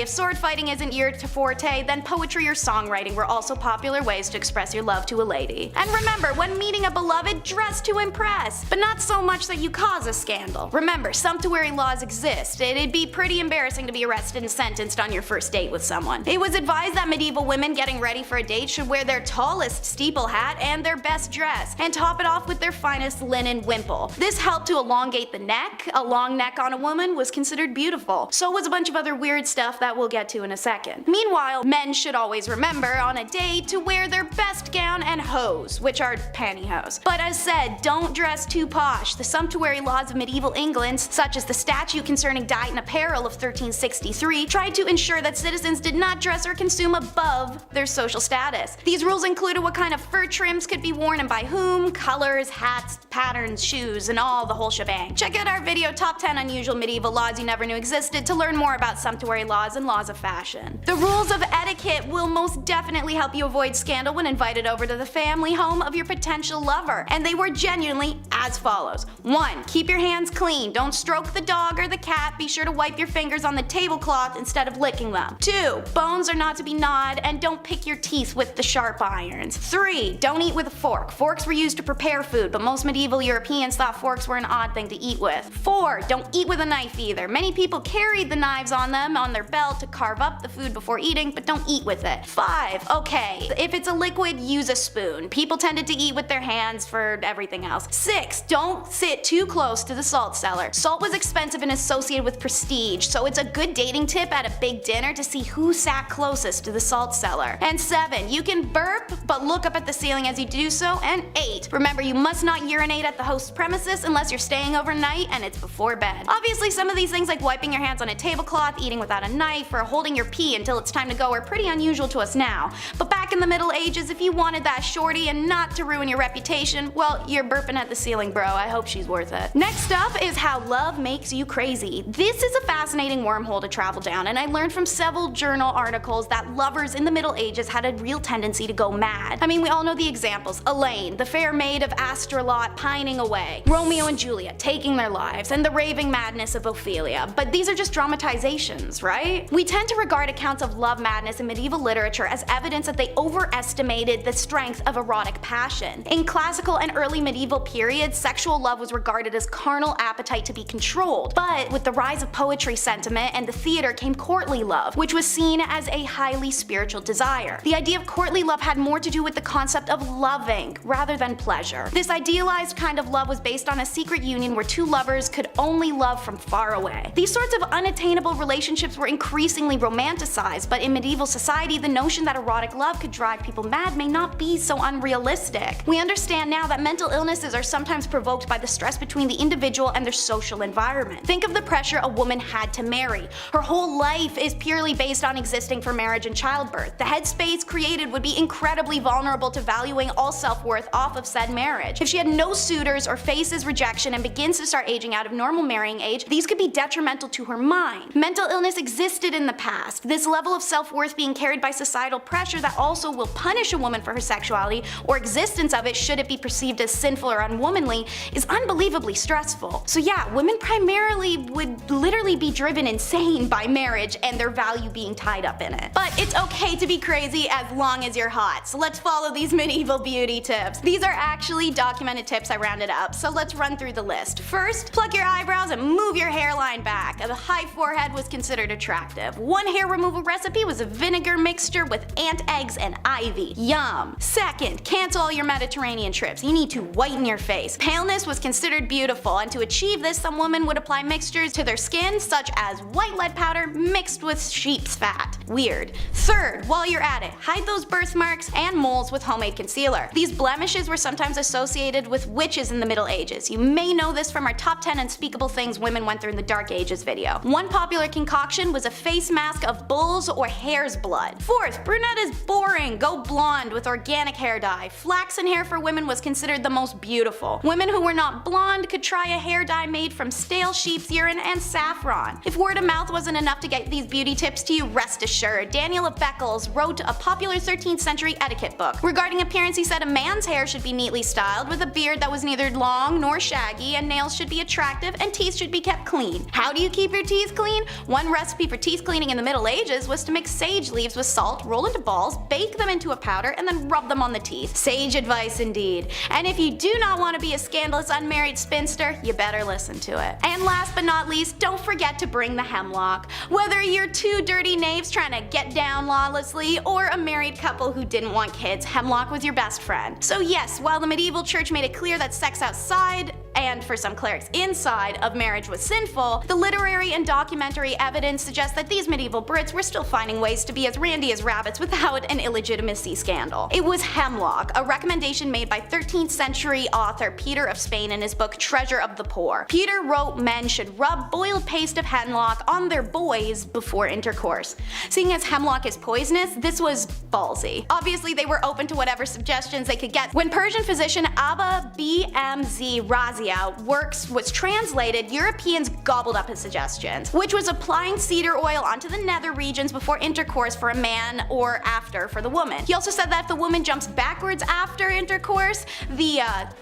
if sword fighting isn't your forte, then poetry or songwriting were also popular ways to express your love to a lady. And remember, when meeting a beloved, dress to impress, but not so much that you cause a scandal. Remember, sumptuary laws exist. It'd be pretty embarrassing to be arrested and sentenced on your first date with someone. It was advised that medieval women getting ready for a date should wear their tallest steeple hat and their best dress, and top it off with their finest linen wimple. This helped to elongate the neck. A long neck on a woman was considered beautiful. So was a bunch of other weird stuff that we'll get to in a second. Meanwhile, men should always remember on a date to wear their best gown and hose, which are pantyhose. But as said, don't dress too posh. The sumptuary laws of medieval England, such as the statute concerning diet and apparel of 1363, tried to ensure that citizens did not dress or consume above their social status. These rules included what kind of fur trims could be worn and by whom, colors, hats, patterns, shoes, and all the whole shebang. Check out our video Top 10 Unusual Medieval Laws You Never Knew Existed to learn more about sumptuary laws and laws of fashion. The rules of etiquette will most definitely help you avoid scandal when invited over to the family home of your potential lover, and they were genuinely as follows. 1. Keep your hands clean. Don't stroke the dog or the cat. Be sure to wipe your fingers on the tablecloth instead of licking them. 2. Bones are not to be gnawed, and don't pick your teeth with the sharp irons. 3. Don't eat with a fork. Forks were used to prepare food, but most medieval Europeans thought forks were an odd thing to eat with. 4. Don't eat with a knife either. Many people carried the knives on them on their belt to carve up the food before eating, but don't eat with it. 5. Okay, if it's a liquid, use a spoon. People tended to eat with their hands for everything else. 6. Don't sit too close to the salt cellar. Salt was expensive and associated with prestige, so it's a good dating tip at a big dinner to see who sat closest to the salt cellar. And 7. You can burp, but look up at the ceiling as you do so. And 8. Remember, you must not urinate at the host's premises unless you're staying overnight and it's before bed. Obviously, some of these things like wiping your hands on a tablecloth, eating without a knife, or holding your pee until it's time to go are pretty unusual to us now. But back in the Middle Ages, if you wanted that shorty and not to ruin your reputation, well, you're burping at the ceiling, bro. I hope she's worth it. Next up is how love makes you crazy. This is a fascinating wormhole to travel down, and I learned from several journal articles that lovers in the Middle Ages had a real tendency to go mad. I mean, we all know the examples. Elaine, the fair maid of Astrolot, pining away. Romeo and Juliet taking their lives, and the raving madness of Ophelia. But these are just dramatizations, right? We tend to regard accounts of love madness in medieval literature as evidence that they overestimated the strength of erotic passion. In classical and early medieval periods, sexual love was regarded as carnal appetite to be controlled. But with the rise of poetry sentiment and the theater came courtly love, which was seen as a highly spiritual desire. The idea of courtly love had more to do with the concept of loving rather than pleasure. This idealized kind of love was based on a secret union where two lovers could only love from far away. These sorts of unattainable relationships were increasingly romanticized, but in medieval society, the notion that erotic love could drive people mad may not be so unrealistic. We understand now that mental illnesses are sometimes provoked by the stress between the individual and their social environment. Think of the pressure a woman had to marry. Her whole life is purely based on existing for marriage and childbirth. The headspace created would be incredibly vulnerable to valuing all self-worth off of said marriage. If she had no suitors or faces rejection and begins to start aging out of normal marrying age, these could be detrimental to her mind. Mental illness existed in the past. This level of self-worth being carried by societal pressure that also will punish a woman for her sexuality or existence of it should it be perceived as sinful or unwomanly is unbelievably stressful. So yeah, women primarily would literally be driven insane by marriage and their value being tied up in it. But it's okay to be crazy as long as you're hot. So let's follow these medieval beauty tips. These are actually documented tips I rounded up, so let's run through the list. First, pluck your eyebrows and move your hairline back. A high forehead was considered attractive. One hair removal recipe was a vinegar mixture with ant eggs and ivy. Yum. Second, cancel all your Mediterranean trips. You need to whiten your face. Paleness was considered beautiful, and to achieve this, some women would apply mixtures to their skin such as white lead powder mixed with sheep's fat. Weird. Third, while you're at it, hide those birthmarks and moles with homemade concealer. These blemishes were sometimes associated with witches in the Middle Ages. You may know this from our top 10 unspeakable things women went through in the Dark Ages video. One popular concoction was a face mask of bull's or hare's blood. Fourth, brunette is boring. Go blonde with organic hair dye. Flaxen hair for women was considered the most beautiful. Women who were not blonde could try a hair dye made from stale sheep's urine and saffron. If word of mouth wasn't enough to get these beauty tips to you, rest assured, Daniel of Beccles wrote a popular 13th century etiquette book. Regarding appearance, he said a man's hair should be neatly styled with a beard that was neither long nor shaggy, and nails should be attractive and teeth should be kept clean. How do you keep your teeth clean? One recipe for teeth cleaning in the Middle Ages was to mix sage leaves with salt, roll into balls, bake them into a powder, and then rub them on the teeth. Sage advice indeed. And if you do not want to be a scandalous unmarried spinster, you better listen to it. And last but not least, don't forget to bring the hemlock. Whether you're two dirty knaves trying to get down lawlessly or a married couple who didn't want kids, hemlock was your best friend. So yes, while the medieval church made it clear that sex outside, and for some clerics inside, of marriage was sinful, the literary and documentary evidence suggests that these medieval Brits were still finding ways to be as randy as rabbits without an illegitimacy scandal. It was hemlock, a recommendation made by 13th century author Peter of Spain in his book Treasure of the Poor. Peter wrote men should rub boiled paste of hemlock on their boys before intercourse. Seeing as hemlock is poisonous, this was ballsy. Obviously they were open to whatever suggestions they could get. When Persian physician Abba BMZ Razia works was translated, Europeans gobbled up his suggestions, which was applying cedar oil onto the nether regions before intercourse for a man or after for the woman. He also said that if the woman jumps backwards after intercourse, the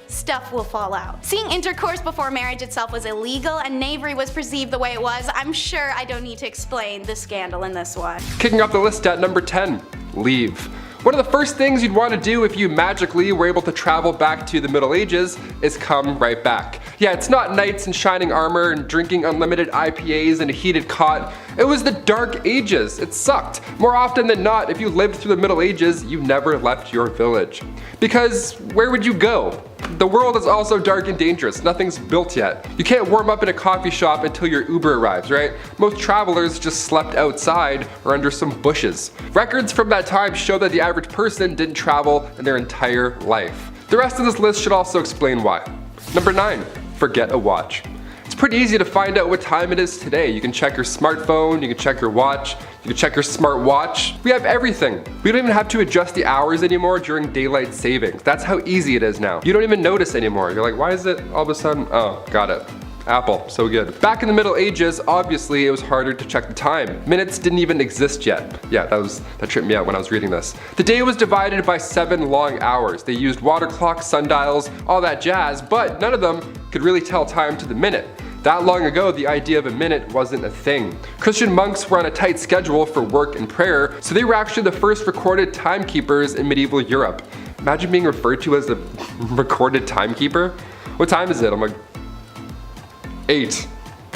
stuff will fall out. Seeing intercourse before marriage itself was illegal and knavery was perceived the way it was, I'm sure I don't need to explain the scandal in this one. Kicking off the list at number 10, leave. One of the first things you'd want to do if you magically were able to travel back to the Middle Ages is come right back. Yeah, it's not knights in shining armor and drinking unlimited IPAs in a heated cot. It was the Dark Ages. It sucked. More often than not, if you lived through the Middle Ages, you never left your village. Because where would you go? The world is also dark and dangerous. Nothing's built yet. You can't warm up in a coffee shop until your Uber arrives, right? Most travelers just slept outside or under some bushes. Records from that time show that the average person didn't travel in their entire life. The rest of this list should also explain why. Number 9, forget a watch. It's pretty easy to find out what time it is today. You can check your smartphone, you can check your watch, you can check your smart watch. We have everything. We don't even have to adjust the hours anymore during daylight savings. That's how easy it is now. You don't even notice anymore. You're like, why is it all of a sudden? Oh, got it. Apple, so good. Back in the Middle Ages, obviously it was harder to check the time. Minutes didn't even exist yet. Yeah, that tripped me out when I was reading this. The day was divided by 7 long hours. They used water clocks, sundials, all that jazz, but none of them could really tell time to the minute. That long ago, the idea of a minute wasn't a thing. Christian monks were on a tight schedule for work and prayer, so they were actually the first recorded timekeepers in medieval Europe. Imagine being referred to as a recorded timekeeper. What time is it? I'm like, 8.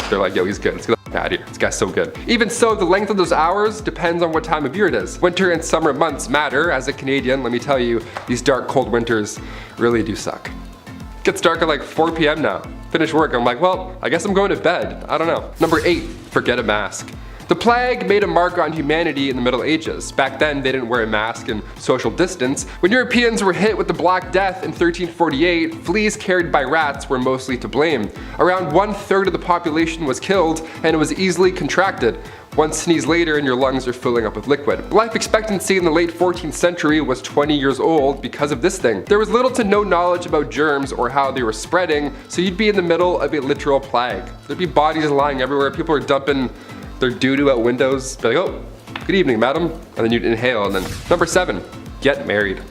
They're like, yo, he's good. Let's get the out of here. This guy's so good. Even so, the length of those hours depends on what time of year it is. Winter and summer months matter. As a Canadian, let me tell you, these dark, cold winters really do suck. It gets dark at like 4 p.m. now. finish work. I'm like, well, I guess I'm going to bed. I don't know. Number 8, forget a mask. The plague made a mark on humanity in the Middle Ages. Back then, they didn't wear a mask and social distance. When Europeans were hit with the Black Death in 1348, fleas carried by rats were mostly to blame. Around 1/3 of the population was killed, and it was easily contracted. One sneeze later and your lungs are filling up with liquid. Life expectancy in the late 14th century was 20 years old because of this thing. There was little to no knowledge about germs or how they were spreading, so you'd be in the middle of a literal plague. There'd be bodies lying everywhere, people are dumping their doo-doo out windows, be like, oh, good evening, madam, and then you'd inhale, and then. Number 7, get married.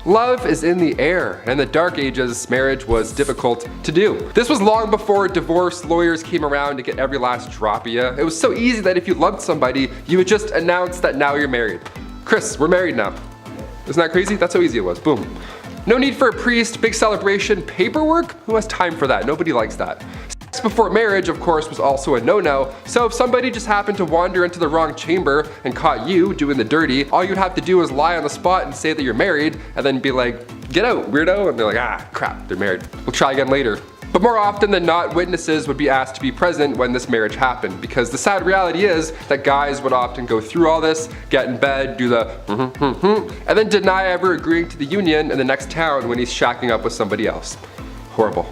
Love is in the air, and in the Dark Ages, marriage was difficult to do. This was long before divorce lawyers came around to get every last drop of you. It was so easy that if you loved somebody, you would just announce that now you're married. Chris, we're married now. Isn't that crazy? That's how easy it was, boom. No need for a priest, big celebration, paperwork? Who has time for that? Nobody likes that. Sex before marriage, of course, was also a no-no, so if somebody just happened to wander into the wrong chamber and caught you doing the dirty, all you'd have to do is lie on the spot and say that you're married, and then be like, get out, weirdo, and they're like, ah, crap, they're married. We'll try again later. But more often than not, witnesses would be asked to be present when this marriage happened, because the sad reality is that guys would often go through all this, get in bed, do the and then deny ever agreeing to the union in the next town when he's shacking up with somebody else. Horrible.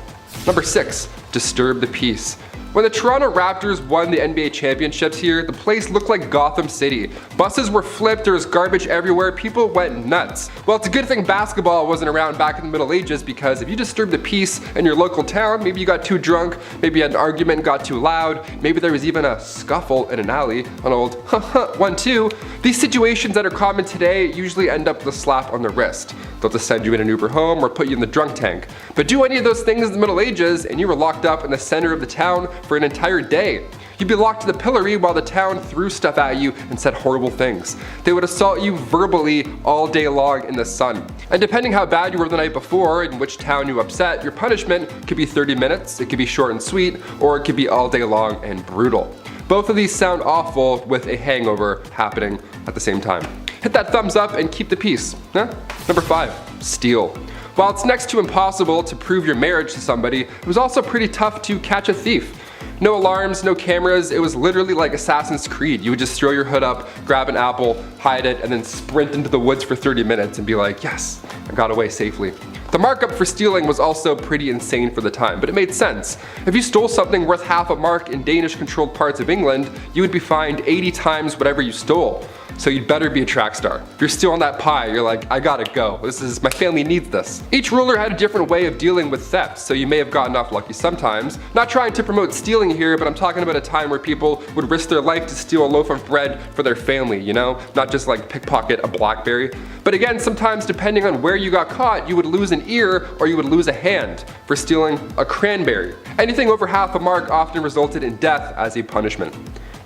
Number 6, disturb the peace. When the Toronto Raptors won the NBA championships here, the place looked like Gotham City. Buses were flipped, there was garbage everywhere, people went nuts. Well, it's a good thing basketball wasn't around back in the Middle Ages, because if you disturb the peace in your local town, maybe you got too drunk, maybe you had an argument and got too loud, maybe there was even a scuffle in an alley, an old 1-2. These situations that are common today usually end up with a slap on the wrist. They'll just send you in an Uber home or put you in the drunk tank. But do any of those things in the Middle Ages and you were locked up in the center of the town for an entire day. You'd be locked to the pillory while the town threw stuff at you and said horrible things. They would assault you verbally all day long in the sun. And depending how bad you were the night before and which town you upset, your punishment could be 30 minutes, it could be short and sweet, or it could be all day long and brutal. Both of these sound awful with a hangover happening at the same time. Hit that thumbs up and keep the peace. Huh? Number 5, steal. While it's next to impossible to prove your marriage to somebody, it was also pretty tough to catch a thief. No alarms, no cameras, it was literally like Assassin's Creed. You would just throw your hood up, grab an apple, hide it, and then sprint into the woods for 30 minutes and be like, yes, I got away safely. The markup for stealing was also pretty insane for the time, but it made sense. If you stole something worth half a mark in Danish-controlled parts of England, you would be fined 80 times whatever you stole. So you'd better be a track star. If you're still on that pie, you're like, I gotta go. My family needs this. Each ruler had a different way of dealing with theft, so you may have gotten off lucky sometimes. Not trying to promote stealing here, but I'm talking about a time where people would risk their life to steal a loaf of bread for their family, you know? Not just like pickpocket a BlackBerry. But again, sometimes depending on where you got caught, you would lose an ear or you would lose a hand for stealing a cranberry. Anything over half a mark often resulted in death as a punishment.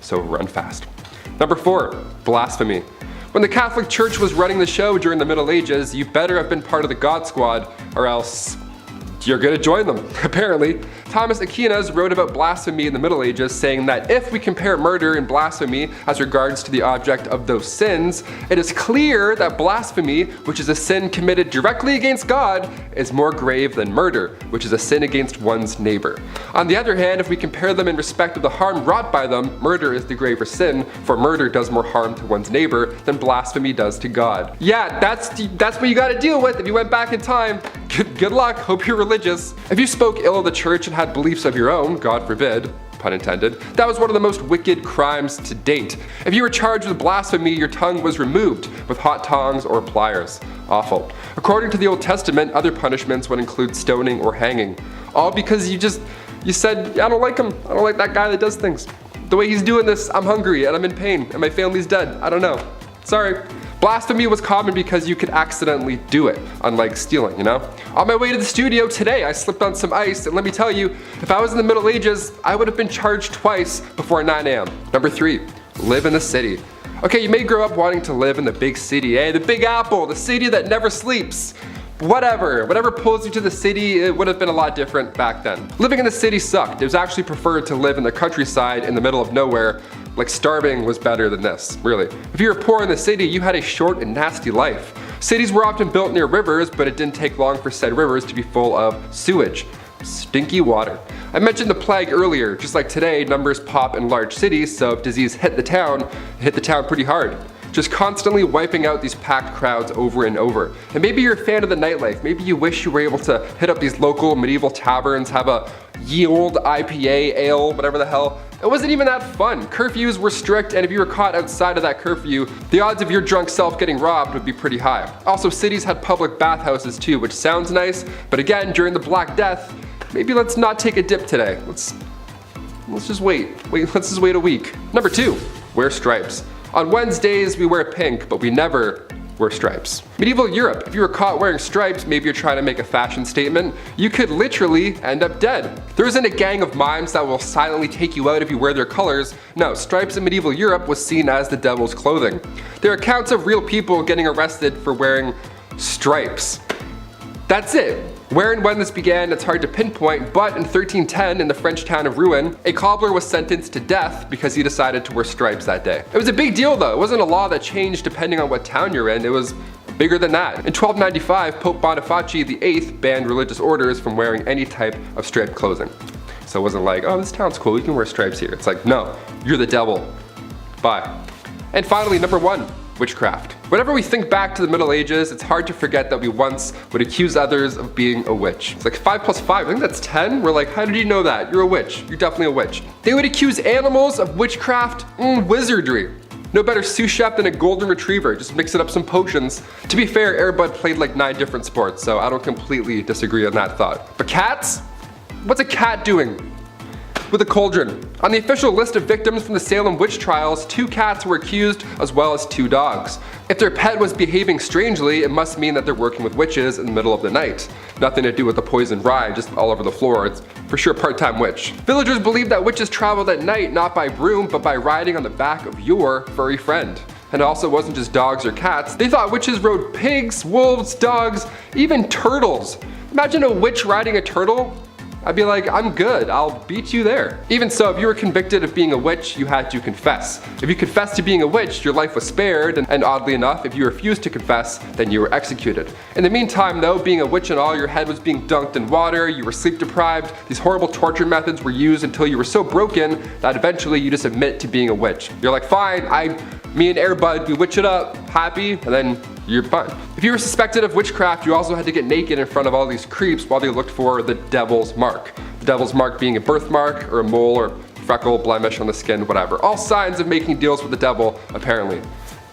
So run fast. Number 4, blasphemy. When the Catholic Church was running the show during the Middle Ages, you better have been part of the God Squad, or else you're gonna join them, apparently. Thomas Aquinas wrote about blasphemy in the Middle Ages, saying that if we compare murder and blasphemy as regards to the object of those sins, it is clear that blasphemy, which is a sin committed directly against God, is more grave than murder, which is a sin against one's neighbor. On the other hand, if we compare them in respect of the harm wrought by them, murder is the graver sin, for murder does more harm to one's neighbor than blasphemy does to God. Yeah, that's what you gotta deal with if you went back in time. Good luck, hope you're religious. If you spoke ill of the church and had beliefs of your own, God forbid, pun intended, that was one of the most wicked crimes to date. If you were charged with blasphemy, your tongue was removed with hot tongs or pliers. Awful. According to the Old Testament, other punishments would include stoning or hanging. All because you said, I don't like him, I don't like that guy that does things. The way he's doing this, I'm hungry and I'm in pain and my family's dead, I don't know. Sorry. Blasphemy was common because you could accidentally do it, unlike stealing, you know? On my way to the studio today, I slipped on some ice, and let me tell you, if I was in the Middle Ages, I would have been charged twice before 9 a.m. Number 3, live in the city. Okay, you may grow up wanting to live in the big city, the Big Apple, the city that never sleeps. Whatever pulls you to the city, it would have been a lot different back then. Living in the city sucked. It was actually preferred to live in the countryside in the middle of nowhere. Like starving was better than this, really. If you were poor in the city, you had a short and nasty life. Cities were often built near rivers, but it didn't take long for said rivers to be full of sewage. Stinky water. I mentioned the plague earlier. Just like today, numbers pop in large cities, so if disease hit the town pretty hard. Just constantly wiping out these packed crowds over and over. And maybe you're a fan of the nightlife. Maybe you wish you were able to hit up these local medieval taverns, have a ye old IPA, ale, whatever the hell. It wasn't even that fun. Curfews were strict, and if you were caught outside of that curfew, the odds of your drunk self getting robbed would be pretty high. Also, cities had public bathhouses too, which sounds nice, but again, during the Black Death, maybe let's not take a dip today. Let's just wait. Let's just wait a week. Number 2, wear stripes. On Wednesdays, we wear pink, but we never wear stripes. Medieval Europe, if you were caught wearing stripes, maybe you're trying to make a fashion statement, you could literally end up dead. There isn't a gang of mimes that will silently take you out if you wear their colors. No, stripes in medieval Europe was seen as the devil's clothing. There are accounts of real people getting arrested for wearing stripes. That's it. Where and when this began, it's hard to pinpoint, but in 1310, in the French town of Rouen, a cobbler was sentenced to death because he decided to wear stripes that day. It was a big deal though. It wasn't a law that changed depending on what town you're in. It was bigger than that. In 1295, Pope Boniface VIII banned religious orders from wearing any type of striped clothing. So it wasn't like, oh, this town's cool, you can wear stripes here. It's like, no, you're the devil. Bye. And finally, number 1. Witchcraft. Whenever we think back to the Middle Ages, it's hard to forget that we once would accuse others of being a witch. It's like 5 plus 5, I think that's 10. We're like, how did you know that? You're a witch. You're definitely a witch. They would accuse animals of witchcraft, wizardry. No better sous chef than a golden retriever, just mixing up some potions. To be fair, Air Bud played like 9 different sports, so I don't completely disagree on that thought. But cats? What's a cat doing with a cauldron? On the official list of victims from the Salem witch trials, 2 cats were accused as well as 2 dogs. If their pet was behaving strangely, it must mean that they're working with witches in the middle of the night. Nothing to do with the poison rye just all over the floor. It's for sure part-time witch. Villagers believed that witches traveled at night not by broom but by riding on the back of your furry friend. And it also wasn't just dogs or cats. They thought witches rode pigs, wolves, dogs, even turtles. Imagine a witch riding a turtle. I'd be like, I'm good, I'll beat you there. Even so, if you were convicted of being a witch, you had to confess. If you confessed to being a witch, your life was spared, and oddly enough, if you refused to confess, then you were executed. In the meantime though, being a witch and all, your head was being dunked in water, you were sleep deprived, these horrible torture methods were used until you were so broken that eventually you just admit to being a witch. You're like, fine, me and Air Bud, we witch it up, happy, and then you're fine. If you were suspected of witchcraft, you also had to get naked in front of all these creeps while they looked for the devil's mark. The devil's mark being a birthmark, or a mole, or freckle, blemish on the skin, whatever. All signs of making deals with the devil, apparently.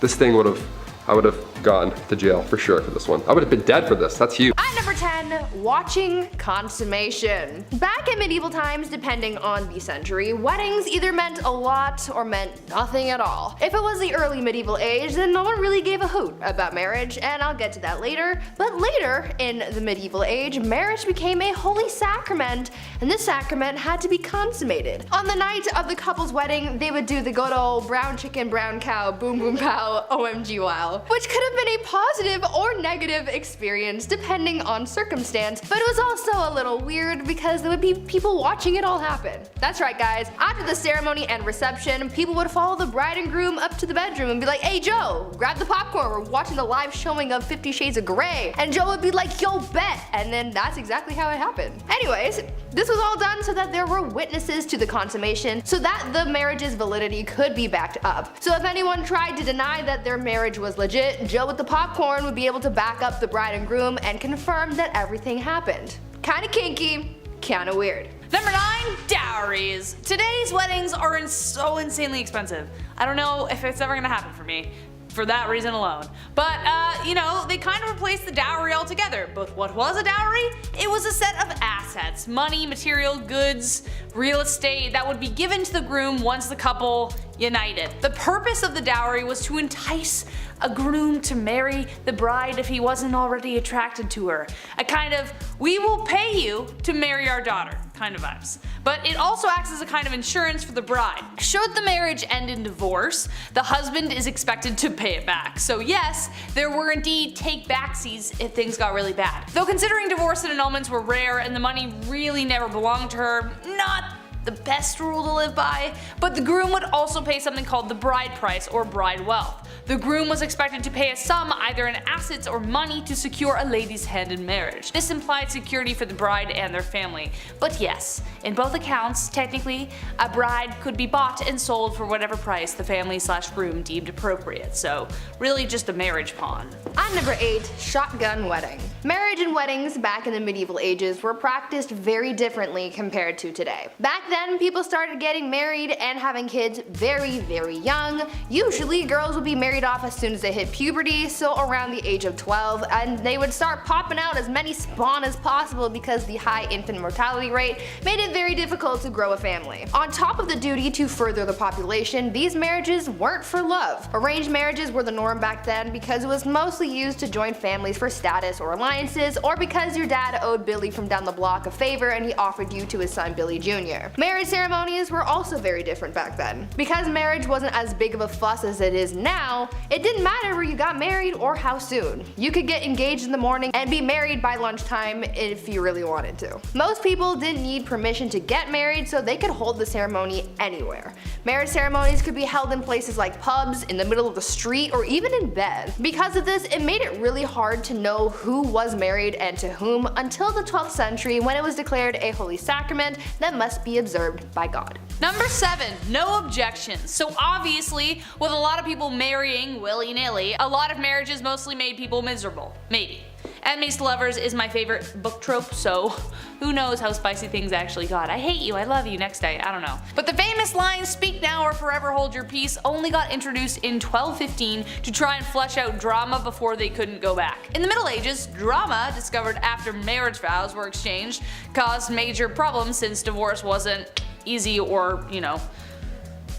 This thing I would have gone to jail for sure for this one. I would have been dead for this, that's huge. At number 10, watching consummation. Back in medieval times, depending on the century, weddings either meant a lot or meant nothing at all. If it was the early medieval age, then no one really gave a hoot about marriage, and I'll get to that later. But later, in the medieval age, marriage became a holy sacrament, and this sacrament had to be consummated. On the night of the couple's wedding, they would do the good old brown chicken, brown cow, boom boom pow, OMG wow, which could have been a positive or negative experience depending on circumstance, but it was also a little weird because there would be people watching it all happen. That's right guys, after the ceremony and reception, people would follow the bride and groom up to the bedroom and be like, hey Joe, grab the popcorn, we're watching the live showing of 50 Shades of Grey. And Joe would be like, yo bet, and then that's exactly how it happened. Anyways, this was all done so that there were witnesses to the consummation so that the marriage's validity could be backed up. So if anyone tried to deny that their marriage was legit, Joe with the popcorn would be able to back up the bride and groom and confirm that everything happened. Kinda kinky, kinda weird. Number 9, dowries. Today's weddings are so insanely expensive. I don't know if it's ever gonna happen for me, for that reason alone. But, you know, they kind of replaced the dowry altogether. But what was a dowry? It was a set of assets, money, material, goods, real estate that would be given to the groom once the couple united. The purpose of the dowry was to entice a groom to marry the bride if he wasn't already attracted to her. A kind of, we will pay you to marry our daughter kind of vibes. But it also acts as a kind of insurance for the bride. Should the marriage end in divorce, the husband is expected to pay it back. So yes, there were indeed take-backsies if things got really bad. Though considering divorce and annulments were rare and the money really never belonged to her, not the best rule to live by, but the groom would also pay something called the bride price or bride wealth. The groom was expected to pay a sum either in assets or money to secure a lady's hand in marriage. This implied security for the bride and their family. But yes, in both accounts, technically, a bride could be bought and sold for whatever price the family/groom deemed appropriate, so really just a marriage pawn. On number 8, shotgun wedding. Marriage and weddings back in the medieval ages were practiced very differently compared to today. Back then, people started getting married and having kids very, very young. Usually, girls would be married off as soon as they hit puberty, so around the age of 12, and they would start popping out as many spawn as possible because the high infant mortality rate made it very difficult to grow a family. On top of the duty to further the population, these marriages weren't for love. Arranged marriages were the norm back then because it was mostly used to join families for status or alliances, or because your dad owed Billy from down the block a favor and he offered you to his son Billy Jr. Marriage ceremonies were also very different back then. Because marriage wasn't as big of a fuss as it is now, it didn't matter where you got married or how soon. You could get engaged in the morning and be married by lunchtime if you really wanted to. Most people didn't need permission to get married, so they could hold the ceremony anywhere. Marriage ceremonies could be held in places like pubs, in the middle of the street, or even in bed. Because of this, it made it really hard to know who was married and to whom until the 12th century, when it was declared a holy sacrament that must be observed by God. Number 7, no objections. So obviously, with a lot of people marrying willy-nilly, a lot of marriages mostly made people miserable. Maybe. Enemies to lovers is my favorite book trope, so who knows how spicy things actually got. I hate you, I love you, next day, I don't know. But the famous line, speak now or forever hold your peace, only got introduced in 1215 to try and flesh out drama before they couldn't go back. In the Middle Ages, drama, discovered after marriage vows were exchanged, caused major problems since divorce wasn't easy or,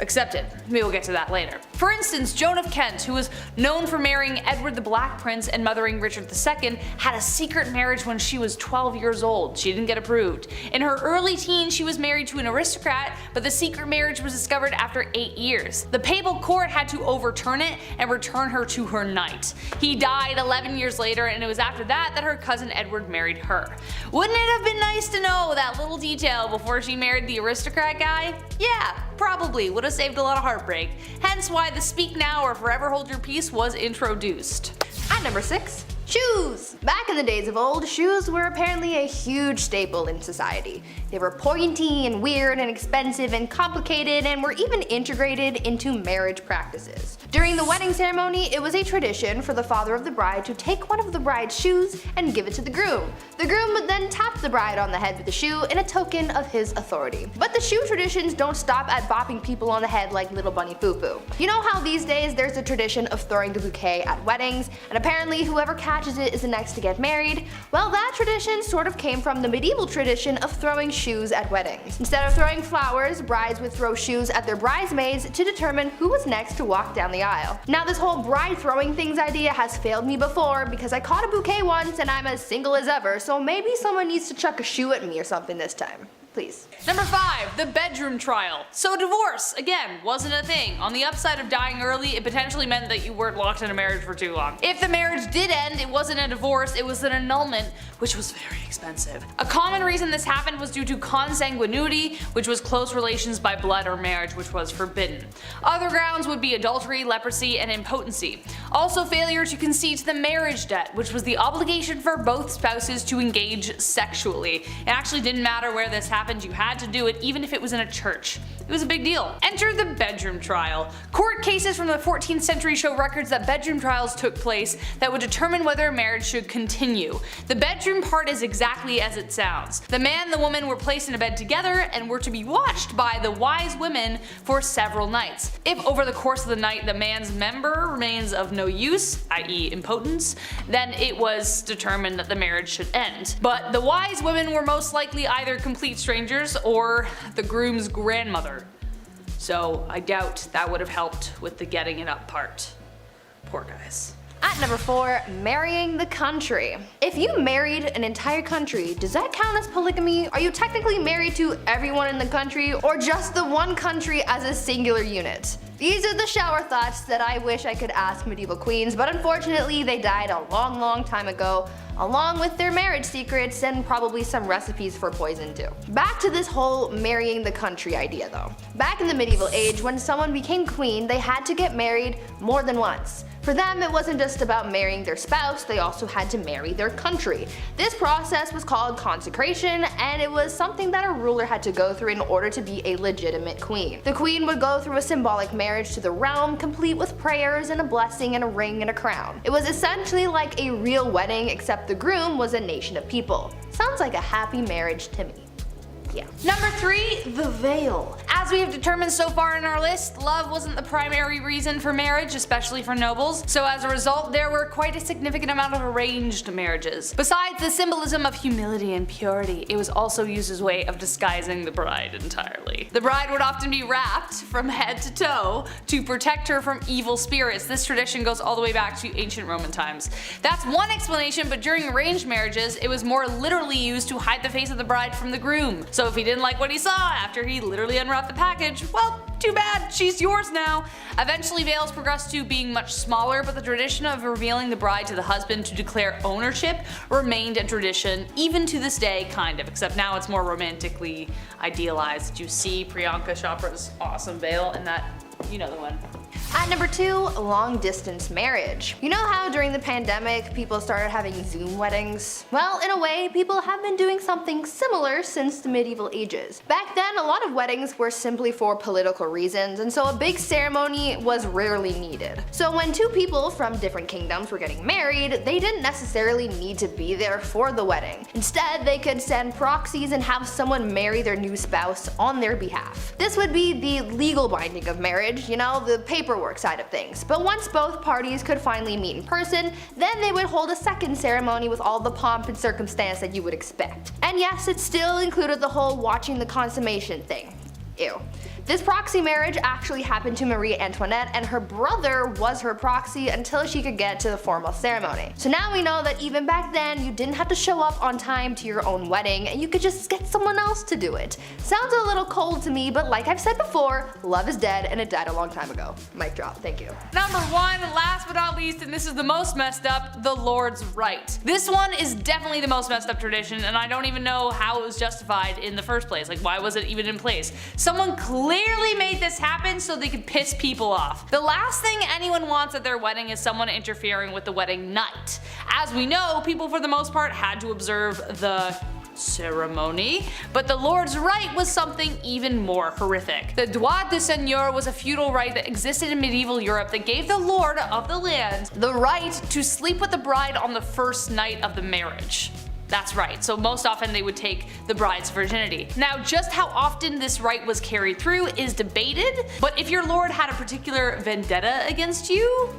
accepted. We will get to that later. For instance, Joan of Kent, who was known for marrying Edward the Black Prince and mothering Richard II, had a secret marriage when she was 12 years old. She didn't get approved. In her early teens, she was married to an aristocrat, but the secret marriage was discovered after 8 years. The papal court had to overturn it and return her to her knight. He died 11 years later, and it was after that her cousin Edward married her. Wouldn't it have been nice to know that little detail before she married the aristocrat guy? Yeah, probably would have saved a lot of heartbreak. Hence why the speak now or forever hold your peace was introduced. At number 6, shoes! Back in the days of old, shoes were apparently a huge staple in society. They were pointy and weird and expensive and complicated and were even integrated into marriage practices. During the wedding ceremony, it was a tradition for the father of the bride to take one of the bride's shoes and give it to the groom. The groom would then tap the bride on the head with the shoe in a token of his authority. But the shoe traditions don't stop at bopping people on the head like little bunny foo-foo. You know how these days there's a tradition of throwing the bouquet at weddings, and apparently whoever catches it is the next to get married? Well, that tradition sort of came from the medieval tradition of throwing shoes at weddings. Instead of throwing flowers, brides would throw shoes at their bridesmaids to determine who was next to walk down the aisle. Now, this whole bride throwing things idea has failed me before because I caught a bouquet once and I'm as single as ever, so maybe someone needs to chuck a shoe at me or something this time. Please. Number 5, the bedroom trial. So divorce, again, wasn't a thing. On the upside of dying early, it potentially meant that you weren't locked in a marriage for too long. If the marriage did end, it wasn't a divorce, it was an annulment, which was very expensive. A common reason this happened was due to consanguinity, which was close relations by blood or marriage, which was forbidden. Other grounds would be adultery, leprosy, and impotency. Also failure to concede to the marriage debt, which was the obligation for both spouses to engage sexually. It actually didn't matter where this happened, you had to do it even if it was in a church. It was a big deal. Enter the bedroom trial. Court cases from the 14th century show records that bedroom trials took place that would determine whether a marriage should continue. The bedroom part is exactly as it sounds. The man and the woman were placed in a bed together and were to be watched by the wise women for several nights. If over the course of the night the man's member remains of no use, i.e. impotence, then it was determined that the marriage should end. But the wise women were most likely either complete strangers or the groom's grandmother. So I doubt that would have helped with the getting it up part. Poor guys. At number 4, marrying the country. If you married an entire country, does that count as polygamy? Are you technically married to everyone in the country or just the one country as a singular unit? These are the shower thoughts that I wish I could ask medieval queens, but unfortunately they died a long time ago, along with their marriage secrets and probably some recipes for poison too. Back to this whole marrying the country idea though. Back in the medieval age, when someone became queen, they had to get married more than once. For them, it wasn't just about marrying their spouse, they also had to marry their country. This process was called consecration, and it was something that a ruler had to go through in order to be a legitimate queen. The queen would go through a symbolic marriage to the realm, complete with prayers and a blessing and a ring and a crown. It was essentially like a real wedding, except the groom was a nation of people. Sounds like a happy marriage to me. Yeah. Number 3, the veil. As we have determined so far in our list, love wasn't the primary reason for marriage, especially for nobles, so as a result there were quite a significant amount of arranged marriages. Besides the symbolism of humility and purity, it was also used as a way of disguising the bride entirely. The bride would often be wrapped from head to toe to protect her from evil spirits. This tradition goes all the way back to ancient Roman times. That's one explanation, but during arranged marriages it was more literally used to hide the face of the bride from the groom. So if he didn't like what he saw after he literally unwrapped the package, well, too bad, she's yours now. Eventually veils progressed to being much smaller, but the tradition of revealing the bride to the husband to declare ownership remained a tradition even to this day, kind of, except now it's more romantically idealized. You see Priyanka Chopra's awesome veil and that, you know the one. At number 2, long distance marriage. You know how during the pandemic people started having Zoom weddings? Well, in a way, people have been doing something similar since the medieval ages. Back then, a lot of weddings were simply for political reasons, and so a big ceremony was rarely needed. So when two people from different kingdoms were getting married, they didn't necessarily need to be there for the wedding. Instead, they could send proxies and have someone marry their new spouse on their behalf. This would be the legal binding of marriage, you know, the paperwork side of things. But once both parties could finally meet in person, then they would hold a second ceremony with all the pomp and circumstance that you would expect. And yes, it still included the whole watching the consummation thing. Ew. This proxy marriage actually happened to Marie Antoinette, and her brother was her proxy until she could get to the formal ceremony. So now we know that even back then, you didn't have to show up on time to your own wedding, and you could just get someone else to do it. Sounds a little cold to me, but like I've said before, love is dead and it died a long time ago. Mic drop, thank you. Number 1, last but not least, and this is the most messed up, the Lord's right. This one is definitely the most messed up tradition, and I don't even know how it was justified in the first place. Like, why was it even in place? Someone clearly made this happen so they could piss people off. The last thing anyone wants at their wedding is someone interfering with the wedding night. As we know, people for the most part had to observe the ceremony, but the Lord's right was something even more horrific. The droit de seigneur was a feudal right that existed in medieval Europe that gave the lord of the land the right to sleep with the bride on the first night of the marriage. That's right, so most often they would take the bride's virginity. Now, just how often this right was carried through is debated, but if your lord had a particular vendetta against you,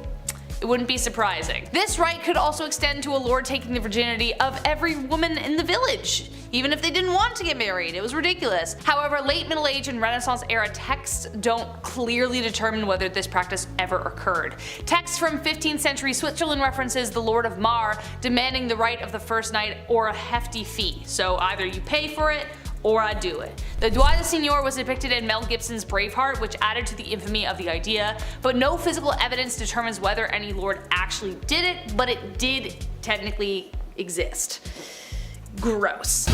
it wouldn't be surprising. This right could also extend to a lord taking the virginity of every woman in the village, even if they didn't want to get married. It was ridiculous. However, late Middle Age and Renaissance era texts don't clearly determine whether this practice ever occurred. Texts from 15th century Switzerland references the Lord of Mar demanding the right of the first night or a hefty fee. So either you pay for it or I do it. The droit de seigneur was depicted in Mel Gibson's Braveheart, which added to the infamy of the idea, but no physical evidence determines whether any lord actually did it, but it did technically exist. Gross.